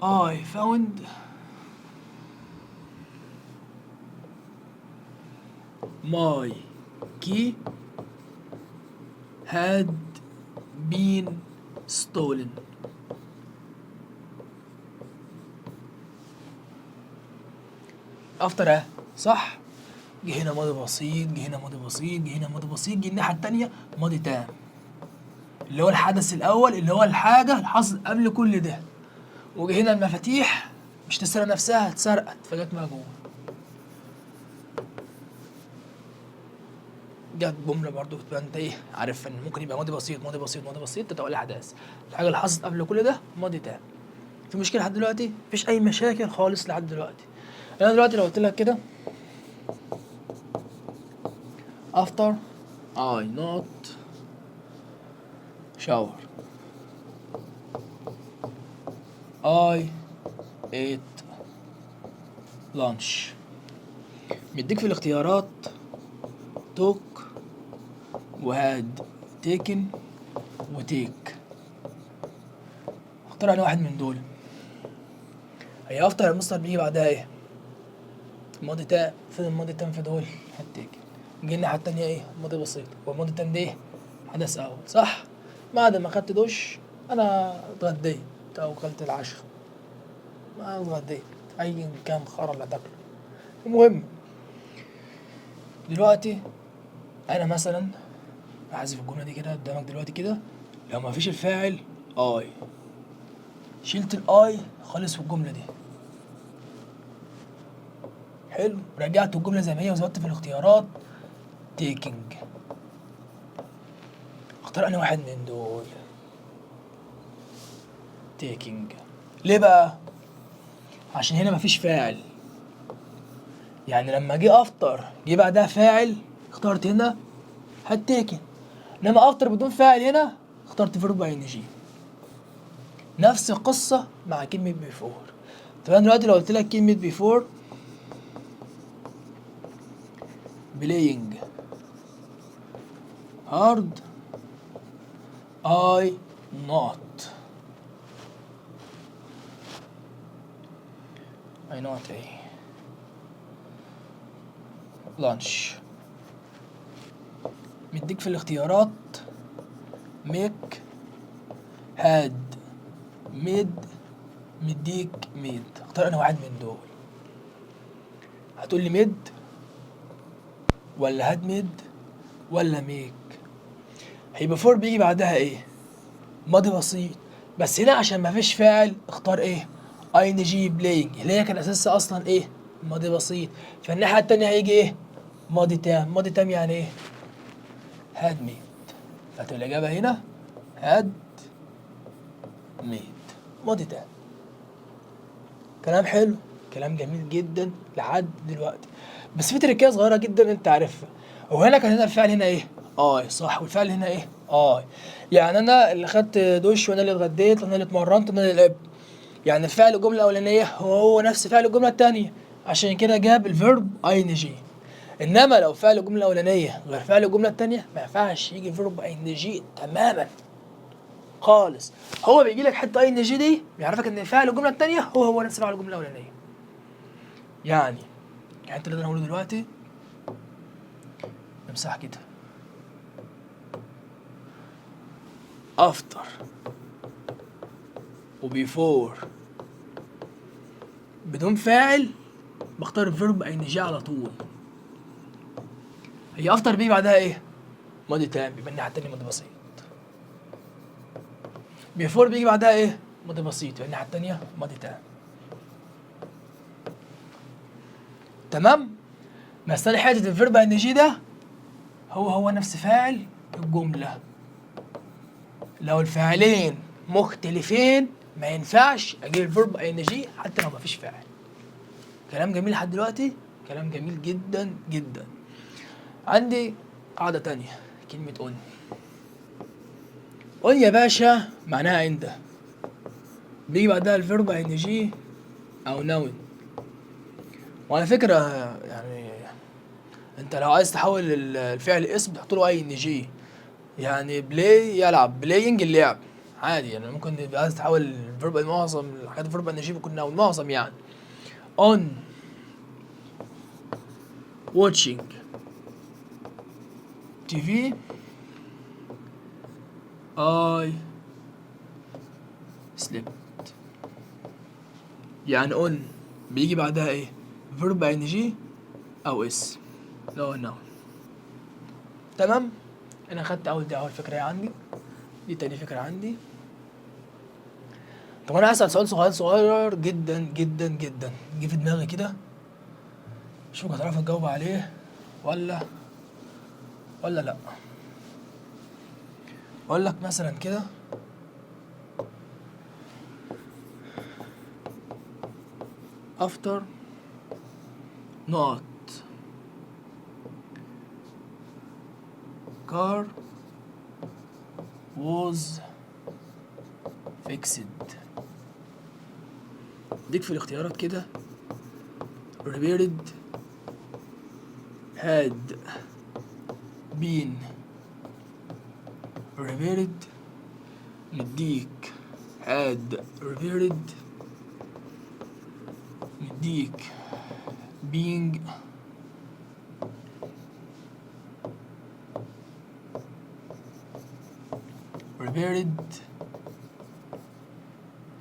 I found my key had been stolen. افتر صح؟ جه هنا ماضي بسيط، جه هنا ماضي بسيط، جه هنا ماضي بسيط، جه الناحية التانية ماضي تام. اللي هو الحدث الأول اللي هو الحاجة اللي حصلت قبل كل ده. وجه هنا المفاتيح مش تسرق نفسها، اتسرقت فجت معاها جوه. جت جملة برضو بتبقى انت ايه عارف ان ممكن يبقى ماضي بسيط ماضي بسيط ماضي بسيط تتوالى الأحداث. الحاجة اللي حصلت قبل كل ده ماضي تام. في مشكلة لحد دلوقتي؟ مفيش أي مشاكل خالص لحد دلوقتي. أنا دلوقتي لو قلت لك كده after I not shower I ate lunch. مديك في الاختيارات took وهاد taken وتيك. اختار انا واحد من دول. هي افتر المصدر بيجي بعدها ايه؟ ماضي تام. فين الماضي التام في دول؟ هتيكن. نيجي الناحية التانية ايه؟ ماضي بسيط. والماضي التام ده ايه؟ حدث اول صح؟ بعد ما خدت دش انا اتغديت او اكلت العشاء. ما اتغديت ايا كان خرا اللي هتاكله. المهم دلوقتي انا مثلا احذف الجملة دي كده قدامك دلوقتي كده. لو ما فيش الفاعل اي شلت الاي خالص في الجملة دي. حلو. رجعت الجملة زي ما هي وزودت في الاختيارات taking. اختار انا واحد من دول taking. ليه بقى؟ عشان هنا مفيش فاعل. يعني لما جه افتر جه بعدها فاعل اخترت هنا هتيكن. انما افتر بدون فاعل هنا اخترت فيرب ان جي. نفس القصة مع كلمة بيفور. طب انا دلوقتي لو قلت لك كلمة بيفور playing hard I not ايه lunch. مديك في الاختيارات make had made مديك made. اختار انا واحد من دول. هتقول لي ميد ولا هاد ميد ولا ميك؟ هي بيفور بيجي بعدها ايه؟ ماضي بسيط. بس هنا عشان ما فيش فاعل اختار ايه؟ اي ان جي بلاينج اللي هي كان اساسها اصلا ايه؟ ماضي بسيط. فالناحيه التانيه هيجي ايه؟ ماضي تام. ماضي تام يعني ايه؟ هاد ميد. فتبقى الاجابه هنا هاد ميد، ماضي تام. كلام حلو، كلام جميل جدا لحد دلوقتي. بس في تركية صغيرة جدا انت عارفها. وهنا كان هنا الفعل هنا ايه؟ اي صح، والفعل هنا ايه؟ اي. يعني انا اللي خدت دش وانا اللي اتغديت وانا اللي اتمرنت وانا اللي لعبت. يعني الفعل الجملة الأولانية هو نفس فعل الجملة التانية، عشان كده جاب الفيرب اي ان جي. انما لو فعل الجملة الأولانية غير فعل الجملة التانية ما ينفعش يجي فيرب اي ان جي تماما خالص. هو بيجي لك حته اي ان جي دي بيعرفك ان فعل الجمله الثانيه هو نفس فعل الجمله الاولانيه. يعني انت اللي انا هقوله دلوقتي نمسح كده افتر وبيفور بدون فاعل بختار الفيرب اي ان جي على طول. هي افتر بيجي بعدها ايه؟ ماضي تام، بيبقى الناحيه الثانيه ماضي بسيط. بيفور بيجي بعدها ايه؟ ماضي بسيط، يبقى الناحيه الثانيه ماضي تام. تمام؟ بس انا حته الفيرب اي ان جي ده هو نفس فاعل الجمله. لو الفاعلين مختلفين ما ينفعش اجيب الفيرب اي ان جي حتى لو ما فيش فاعل. كلام جميل لحد دلوقتي، كلام جميل جدا جدا. عندي قاعده تانية، كلمه اون. اون يا باشا معناها عند، بيجي بعدها الفيرب اي ان جي او نون. وعلى فكره يعني انت لو عايز تحول الفعل اسم تحط له اي ان جي. يعني بلاي يلعب، بلاينج اللعب عادي. يعني ممكن تبقى عايز تحول الفيرب، معظم الحاجات الفيرب ان جي بيكون نون، معظم يعني. on watching TV I slept. يعني on بيجي بعدها ايه؟ verb ing او اس اللي هو noun. تمام؟ انا خدت اول فكره عندي، دي تاني فكره عندي. طب انا هسأل سؤال صغير جدا جدا جدا جه في دماغي كده، شوف هتعرف تجاوب عليه ولا لا. اقول لك مثلا كده after not car was fixed. ديك في الاختيارات كده repaired had been repaired، نديك had repaired، نديك being repaired،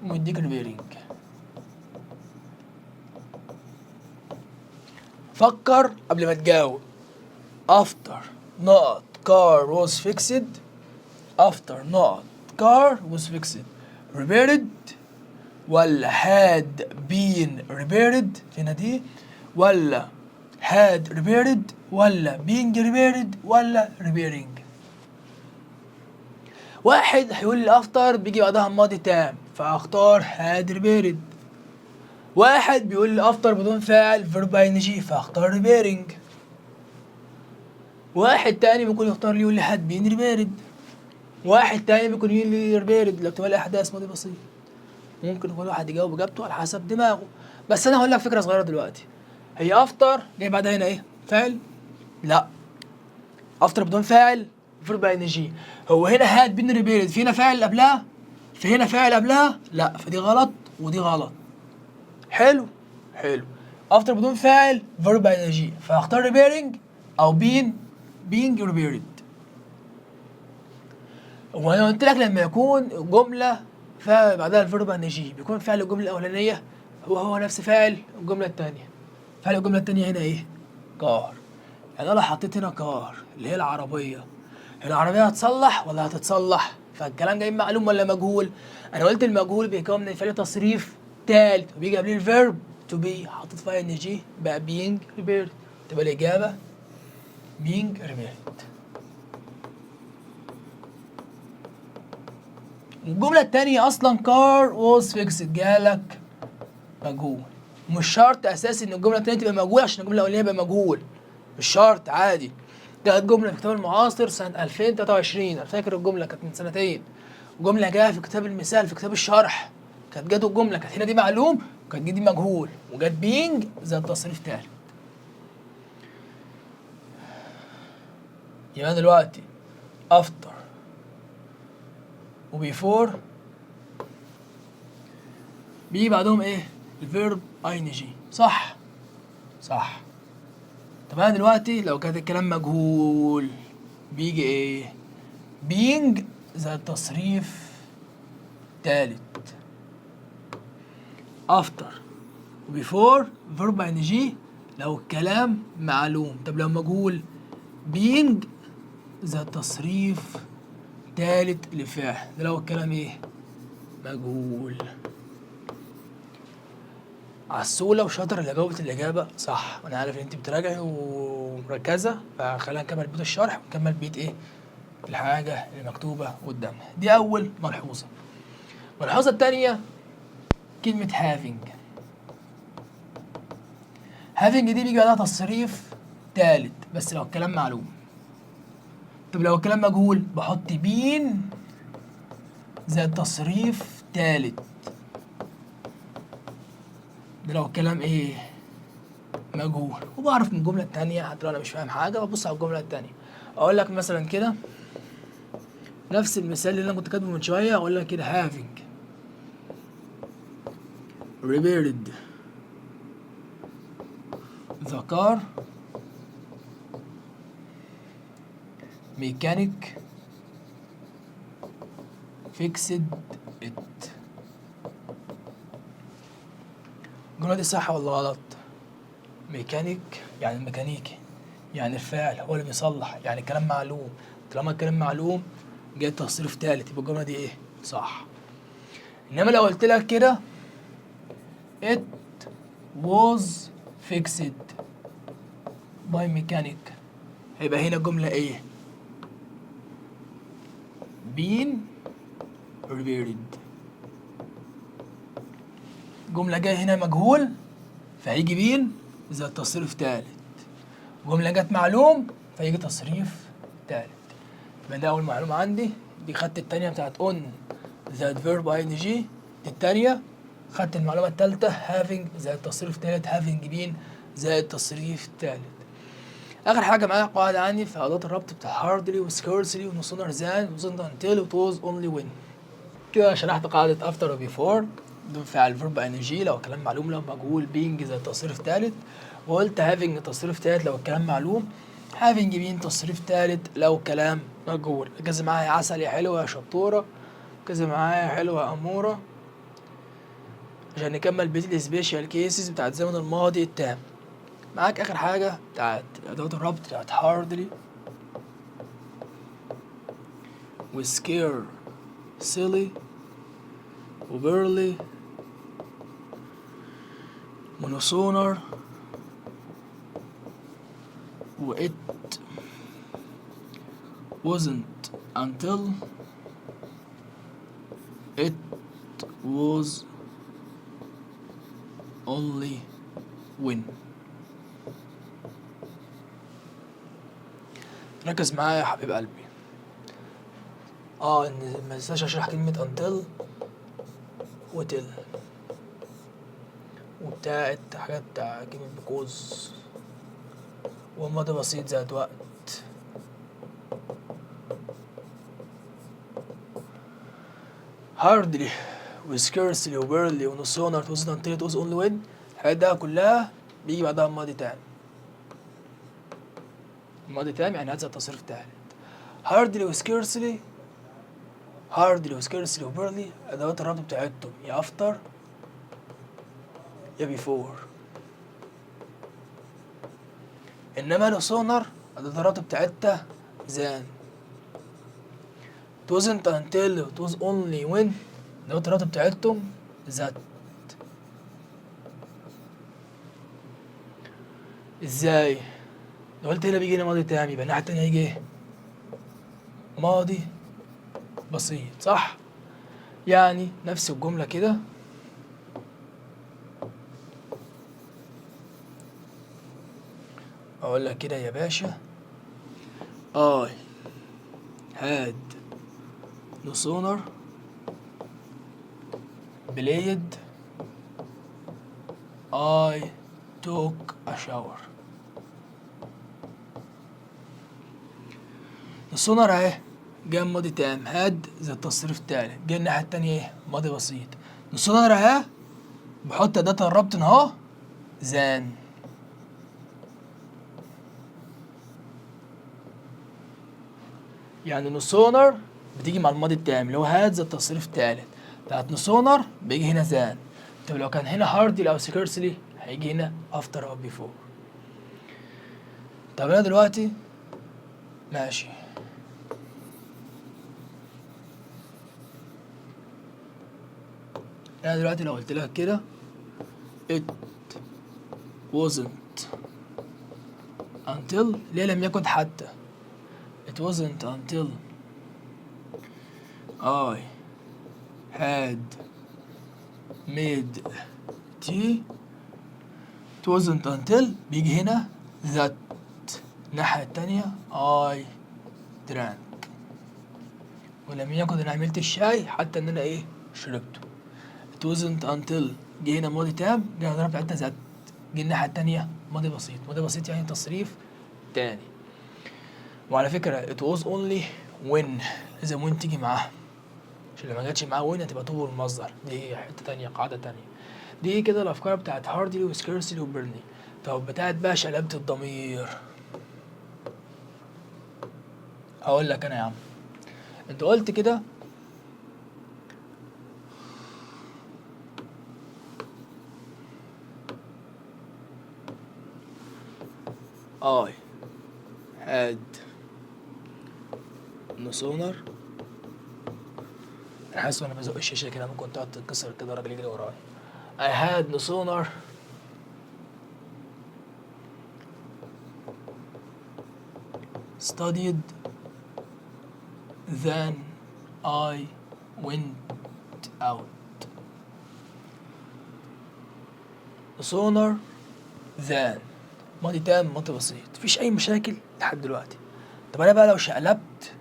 ومديك repairing. فكر قبل ما تجاوب. after not car was fixed، after not car was fixed repaired ولا had been repaired فينا دي، ولا had repaired ولا being repaired ولا repairing؟ واحد هيقول لي after بيجي بعدها ماضي تام فاختار had repaired. واحد بيقول لي after بدون فاعل verb ing فاختار repairing. واحد تاني ممكن يختار لي يقول لي had been repaired. واحد تاني ممكن يقول لي repaired لو تبقى الاحداث ماضي بسيط. ممكن كل واحد يجاوب اجابته على حسب دماغه. بس انا هقول لك فكره صغيره دلوقتي. هي افتر جاي بعدها هنا ايه؟ فاعل؟ لا. افتر بدون فاعل فيرب ان جي. هو هنا هاد بين ريبيرد في هنا فاعل قبلها؟ في هنا فاعل قبلها؟ لا، فدي غلط ودي غلط. حلو؟ حلو. افتر بدون فاعل فيرب ان جي، فاختار ريبيرنج او بينج ريبيرد. وانا قلت لك لما يكون جمله فبعدها الفيرب ان جي بيكون فعل الجمله الاولانيه هو نفس فاعل الجمله الثانيه. فعل الجملة التانية هنا ايه؟ كار. يعني انا لو حطيت هنا كار اللي هي العربية، العربية هتصلح ولا هتتصلح؟ فالكلام جاي معلوم ولا مجهول؟ انا قلت المجهول بيكون من فعل تصريف تالت وبيجي قبليه الفيرب تو بي، حطيت فيها ان جي بقى بينج ريبيرد، تبقى الاجابة بينج ريبيرد. الجملة التانية أصلا كار was fixed جالك مجهول. مش شرط أساسي إن الجملة التانية تبقى مجهول عشان الجملة الأولانية يبقى مجهول، مش شرط، عادي. جت جملة في الكتاب المعاصر سنة 2023، أنا فاكر الجملة كانت من سنتين، وجملة جاية في كتاب المثال في كتاب الشرح، كانت جت الجملة كانت هنا دي معلوم وكانت دي مجهول، وجت بينج زي التصريف تالت. يبقى دلوقتي after وبيفور بيجي بعدهم ايه؟ الفيرب اي ان جي، صح؟ صح. طب انا دلوقتي لو كان الكلام مجهول بيجي ايه؟ بينج زي التصريف تالت. افتر وبيفور فيرب ان جي لو الكلام معلوم. طب لو مجهول بينج زي التصريف تالت لفعل، ده لو الكلام ايه؟ مجهول. عسولة وشاطر اللي جاوبت الإجابة صح، وأنا عارف إن أنت بتراجعي ومركزة، فخلينا نكمل بيت الشرح ونكمل بيت إيه؟ الحاجة اللي مكتوبة قدامنا. دي أول ملحوظة. الملحوظة التانية كلمة having. having دي بيجي بعدها تصريف تالت بس لو الكلام معلوم. طب لو الكلام مجهول بحط بين زي التصريف تالت، ده لو الكلام إيه؟ مجهول. وبعرف من الجملة التانية حتى لو أنا مش فاهم حاجة ببص على الجملة التانية. أقول لك مثلا كده نفس المثال اللي أنا كنت كاتبه من شوية، أقول لك كده having repaired the car mechanic fixed it. الجملة دي صح ولا غلط؟ ميكانيك يعني الميكانيكي، يعني الفاعل هو اللي بيصلح، يعني الكلام معلوم. طالما الكلام معلوم جاي تصريف تالت يبقى الجملة دي ايه؟ صح. انما لو قلت لك كده it was fixed by mechanic هيبقى هنا الجملة ايه؟ been repaired. جملة جاية هنا مجهول فهيجي بين زي التصريف تالت، جملة جت معلوم فيجي تصريف تالت. يبقى ده أول معلومة عندي. دي خدت التانية بتاعت on زائد verb ing، دي التانية. خدت المعلومة التالتة having زائد تصريف تالت، having been زائد تصريف تالت. آخر حاجة معايا قاعدة عندي في أدوات الربط بتاع hardly و scarcely و no sooner than و wasn't until و was only when. كده شرحت قاعدة after و before دول فعل verb ing لو الكلام معلوم، لو مجهول being زي تصريف تالت، وقلت having تصريف تالت لو الكلام معلوم، having been تصريف تالت لو كلام مجهول. ركز معايا يا عسل يا حلوة يا شطورة، ركز معايا يا حلوة يا أمورة عشان نكمل بقية السبيشال كيسز بتاعت الزمن الماضي التام. معاك آخر حاجة بتاعت أدوات الربط بتاعت hardly و scare silly و barely و no sooner و it wasn't until it was only when. ركز معايا يا حبيب قلبي. ان ما انساش اشرح كلمة until و till وبتاعت حاجات بتاع كلمة because والماضي بسيط زائد وقت. hardly و scarcely و barely و no sooner wasn't until it was only when، الحاجات دي كلها بيجي بعدها ماضي تام. الماضي تام يعني هذا التصريف تالت. hardly و scarcely، hardly و scarcely و barely أدوات الربط بتاعتهم يا after يا before. انما no sooner الضرورات بتاعتها than. It wasn't until it was only when الضرورات بتاعتهم that. ازاي؟ لو قلت هنا بيجي هنا ماضي تام يبقى الناحية التانية هيجي ايه؟ ماضي بسيط، صح؟ يعني نفس الجملة كده. اقول لك كده يا باشا I had no sooner played I took a shower. السونر اهي جاي ماضي تام، هاد زي التصريف التالت، جاي الناحية التانية ايه؟ ماضي بسيط. السونر اهي بحط أداة الربط اهو زان. يعني نسونر بتيجي مع الماضي التام اللي هو هاد زي التصريف التالت، بتاعت نسونر بيجي هنا زان. طب لو كان هنا هاردي أو سكيرسلي هيجي هنا أفتر أو بيفور. طب أنا دلوقتي ماشي، أنا دلوقتي لو قلت لك كده it wasn't until ليه لم يكن حتى it wasn't until I had made tea. It wasn't until بيجي هنا that الناحية التانية I drank. ولم يكن أنا عملت الشاي حتى إن أنا إيه شربته. It wasn't until جه هنا ماضي تام، جه الضرب بتاعتنا that، جه الناحية التانية ماضي بسيط. ماضي بسيط يعني تصريف تاني. وعلى فكرة it was only when لازم when تيجي معاها، عشان لما جاتش معاه وين هتبقى طول المصدر. دي حتة تانية، قاعدة تانية. دي كده الأفكار بتاعت هاردي وسكيرسلي وبيرني. طب بتاعت بقى شقلبة الضمير، هقول لك أنا يا عم. أنت قلت كده I had no sooner. أنا حاسس وأنا بزق الشاشة كده ممكن تقعد تتكسر كده راجل يجري ورايا. I had no sooner studied than I went out. sooner than ماضي تام ماضي بسيط، مفيش أي مشاكل لحد دلوقتي. طب أنا بقى لو شقلبت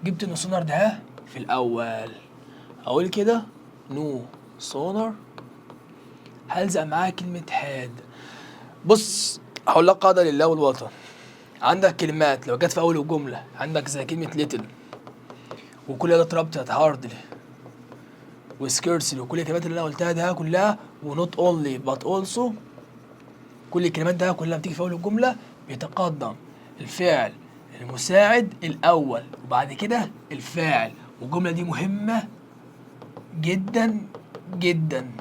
جبت no sooner ده في الأول، أقول كده no sooner هلزق معاها كلمة had. بص هقول لك قاعدة لله والوطن. عندك كلمات لو جت في أول الجملة عندك زي كلمة little وكل ده اتربطت هاردلي وسكيرسلي وكل الكلمات اللي أنا قلتها ده كلها ونوت أونلي بات أولسو، كل الكلمات ده كلها بتيجي في أول الجملة بيتقدم الفعل المساعد الأول وبعد كده الفاعل. والجملة دي مهمة جدا جدا.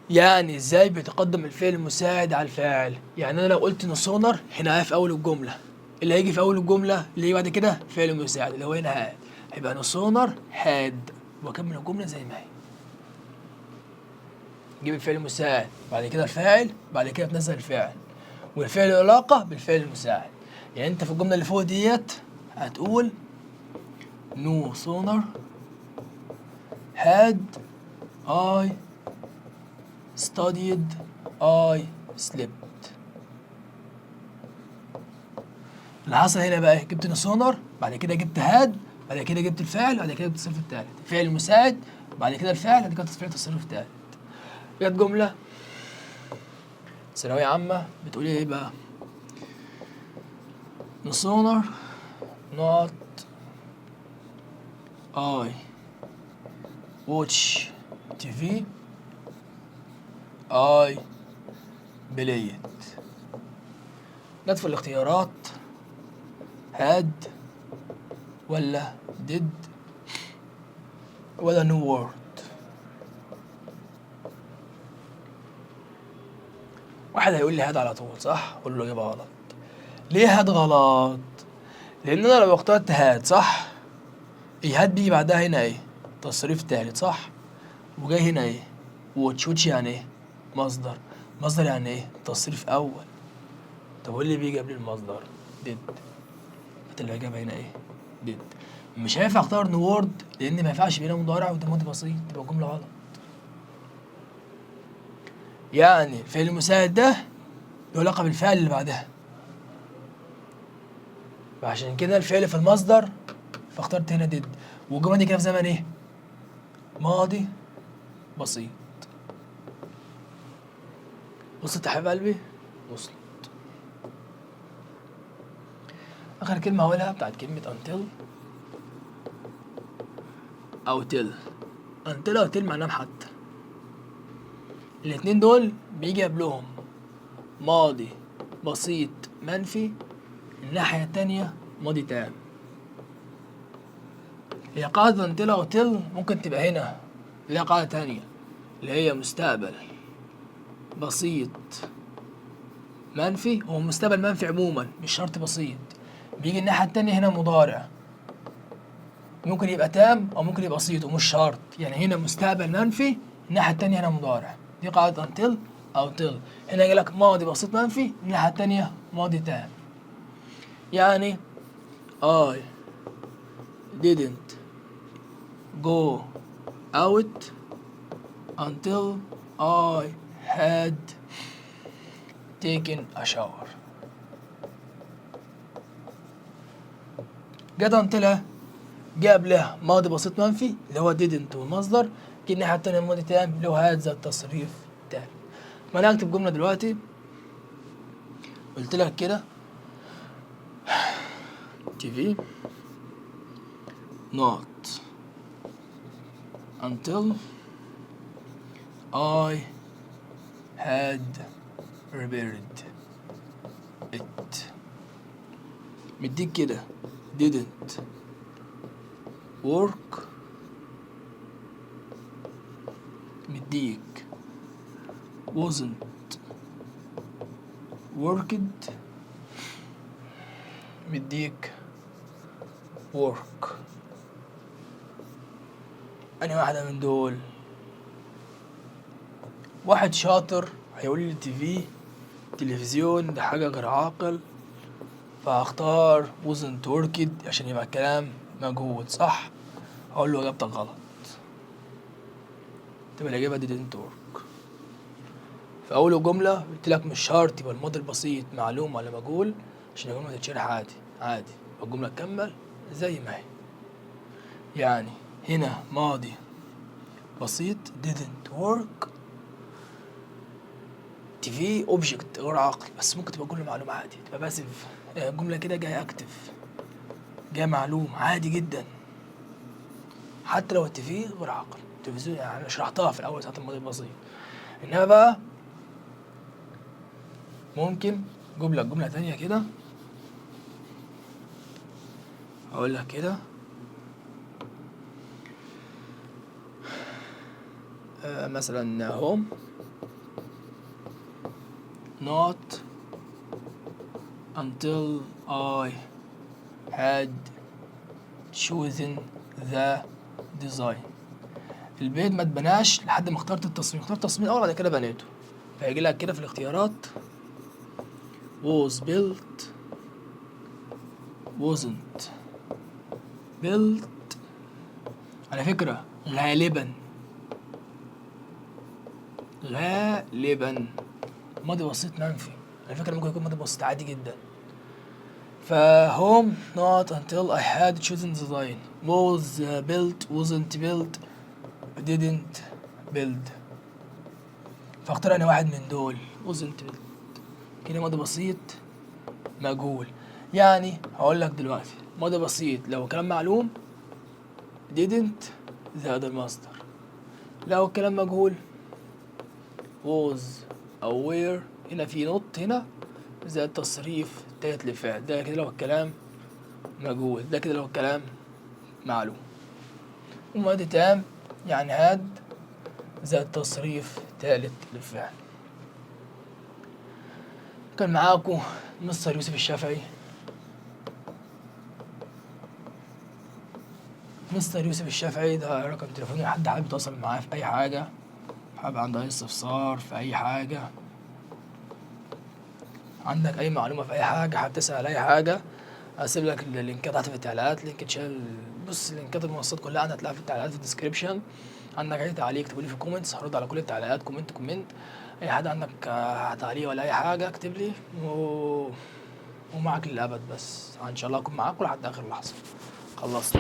يعني ازاي بيتقدم الفعل المساعد على الفاعل؟ يعني انا لو قلت نصونر هنا في اول الجمله، اللي هيجي في اول الجمله اللي هي بعد كده فعل مساعد اللي هو هنا هاد، هيبقى نصونر هاد واكمل الجمله زي ما هي. جيب الفعل المساعد بعد كده الفاعل بعد كده تنزل الفاعل والفعل له علاقه بالفعل المساعد. يعني انت في الجمله اللي فوق ديت هتقول no sooner had I studied I slept. اللي حصل هنا بقى جبت نصونر بعد كده جبت هاد بعد كده جبت الفعل بعد كده جبت التصريف التالت، الفعل المساعد بعد كده الفعل بعد كده التصريف التالت. جت جملة ثانوية عامة بتقول ايه بقى؟ نصونر not I watch TV I play it. جت في الاختيارات had ولا did ولا new word. واحد هيقول لي هاد على طول صح؟ اقول له اجابه غلط. ليه هاد غلط؟ لان انا لو اخترت هاد صح، ايه هاد بيجي بعدها هنا ايه؟ تصريف تالت صح؟ وجاي هنا ايه؟ وتش يعني ايه؟ مصدر. مصدر يعني ايه؟ تصريف اول. طب وايه اللي بيجي قبل المصدر؟ ديد. هتبقى الاجابه هنا ايه؟ ديد. مش هينفع اختار نورد لان ما ينفعش بينا مضارع وده ماضي بسيط، تبقى الجمله غلط. يعني الفعل المساعد ده له علاقه بالفعل اللي بعدها، فعشان كده الفعل في المصدر فاخترت هنا ديد. والجمله دي كده في زمن ايه؟ ماضي بسيط. وصلت يا حبيب قلبي؟ وصلت. اخر كلمه هقولها بتاعت كلمه until او till. until او till معناهم حتى. الاتنين دول بيجي قبلهم ماضي بسيط منفي، الناحية التانية ماضي تام. هي قاعدة until أو till ممكن تبقى هنا ليها قاعدة تانية اللي هي مستقبل بسيط منفي. هو مستقبل منفي عموما مش شرط بسيط. بيجي الناحية التانية هنا مضارع، ممكن يبقى تام أو ممكن يبقى بسيط ومش شرط. يعني هنا مستقبل منفي، الناحية التانية هنا مضارع. دي قاعدة until أو till. هنا يجيلك ماضي بسيط منفي، الناحية التانية ماضي تام. يعني I didn't go out until I had taken a shower. جت until جه قبلها ماضي بسيط منفي اللي هو didn't والمصدر، جه الناحية التانية ماضي تام اللي هو had ذات تصريف تام. ما انا هكتب جملة دلوقتي قلت لك كده TV not until I had repaired it. مديك كده didn't work، مديك wasn't worked، مديك work. أنهي واحدة من دول؟ واحد شاطر هيقول لي تي تلفزيون ده حاجة غير عاقل، فهختار wasn't worked عشان يبقى الكلام مجهود صح. هقول له إجابتك غلط، تبقى الإجابة didn't work. في أول جملة قلت لك مش شرط يبقى الماضي البسيط معلوم ولا مجهول عشان الجملة تتشرح عادي عادي، والجملة تكمل زي ما هي. يعني هنا ماضي بسيط didn't work، تي اوبجكت غير عاقل، بس ممكن تبقى جملة معلومة عادي، تبقى باسف. جملة كده جاية اكتف، جاية معلوم عادي جدا حتى لو التي غير عاقل. التلفزيون يعني انا شرحتها في الاول ساعة الماضي البسيط. انما بقى ممكن جملة تانية كده، اقول لك كده مثلا home not until I had chosen the design. البيت ما اتبناش لحد ما اخترت التصميم. اخترت التصميم الاول بعد كده بنيته، فهيجي لك كده في الاختيارات was built wasn't built. على فكرة غالبا ماضي بسيط منفي، على فكرة ممكن يكون ماضي بسيط عادي جدا. فهوم not until I had chosen design was built wasn't built didn't build. فاختار انا واحد من دول wasn't built كده ماضي بسيط مجهول. يعني هقول لك دلوقتي ماضي بسيط لو كلام معلوم didn't زائد المصدر، لو الكلام مجهول was أو were هنا في نوت هنا زائد تصريف تالت للفعل. ده كده لو الكلام مجهول، ده كده لو الكلام معلوم. وماضي تام يعني had زائد تصريف تالت للفعل. كان معاكم مستر يوسف الشافعي. مستر يوسف الشافعي ده رقم تليفوني، حد حابب يتواصل معايا في اي حاجه، حابب عنده اي استفسار في اي حاجه، عندك اي معلومه في اي حاجه، حابب تسال اي حاجه، هسيب لك اللينكات تحت في التعليقات. لينك تشال، بص لينكات المنصات كلها عندك هتلاقيها في التعليقات في الديسكربشن. عندك اي تعليق اكتبوا لي في الكومنتس، هرد على كل التعليقات كومنت كومنت. اي حد عندك تعليق ولا اي حاجه اكتب لي ومعك للابد، بس ان شاء الله اكون معاكم لحد اخر لحظه. خلصت.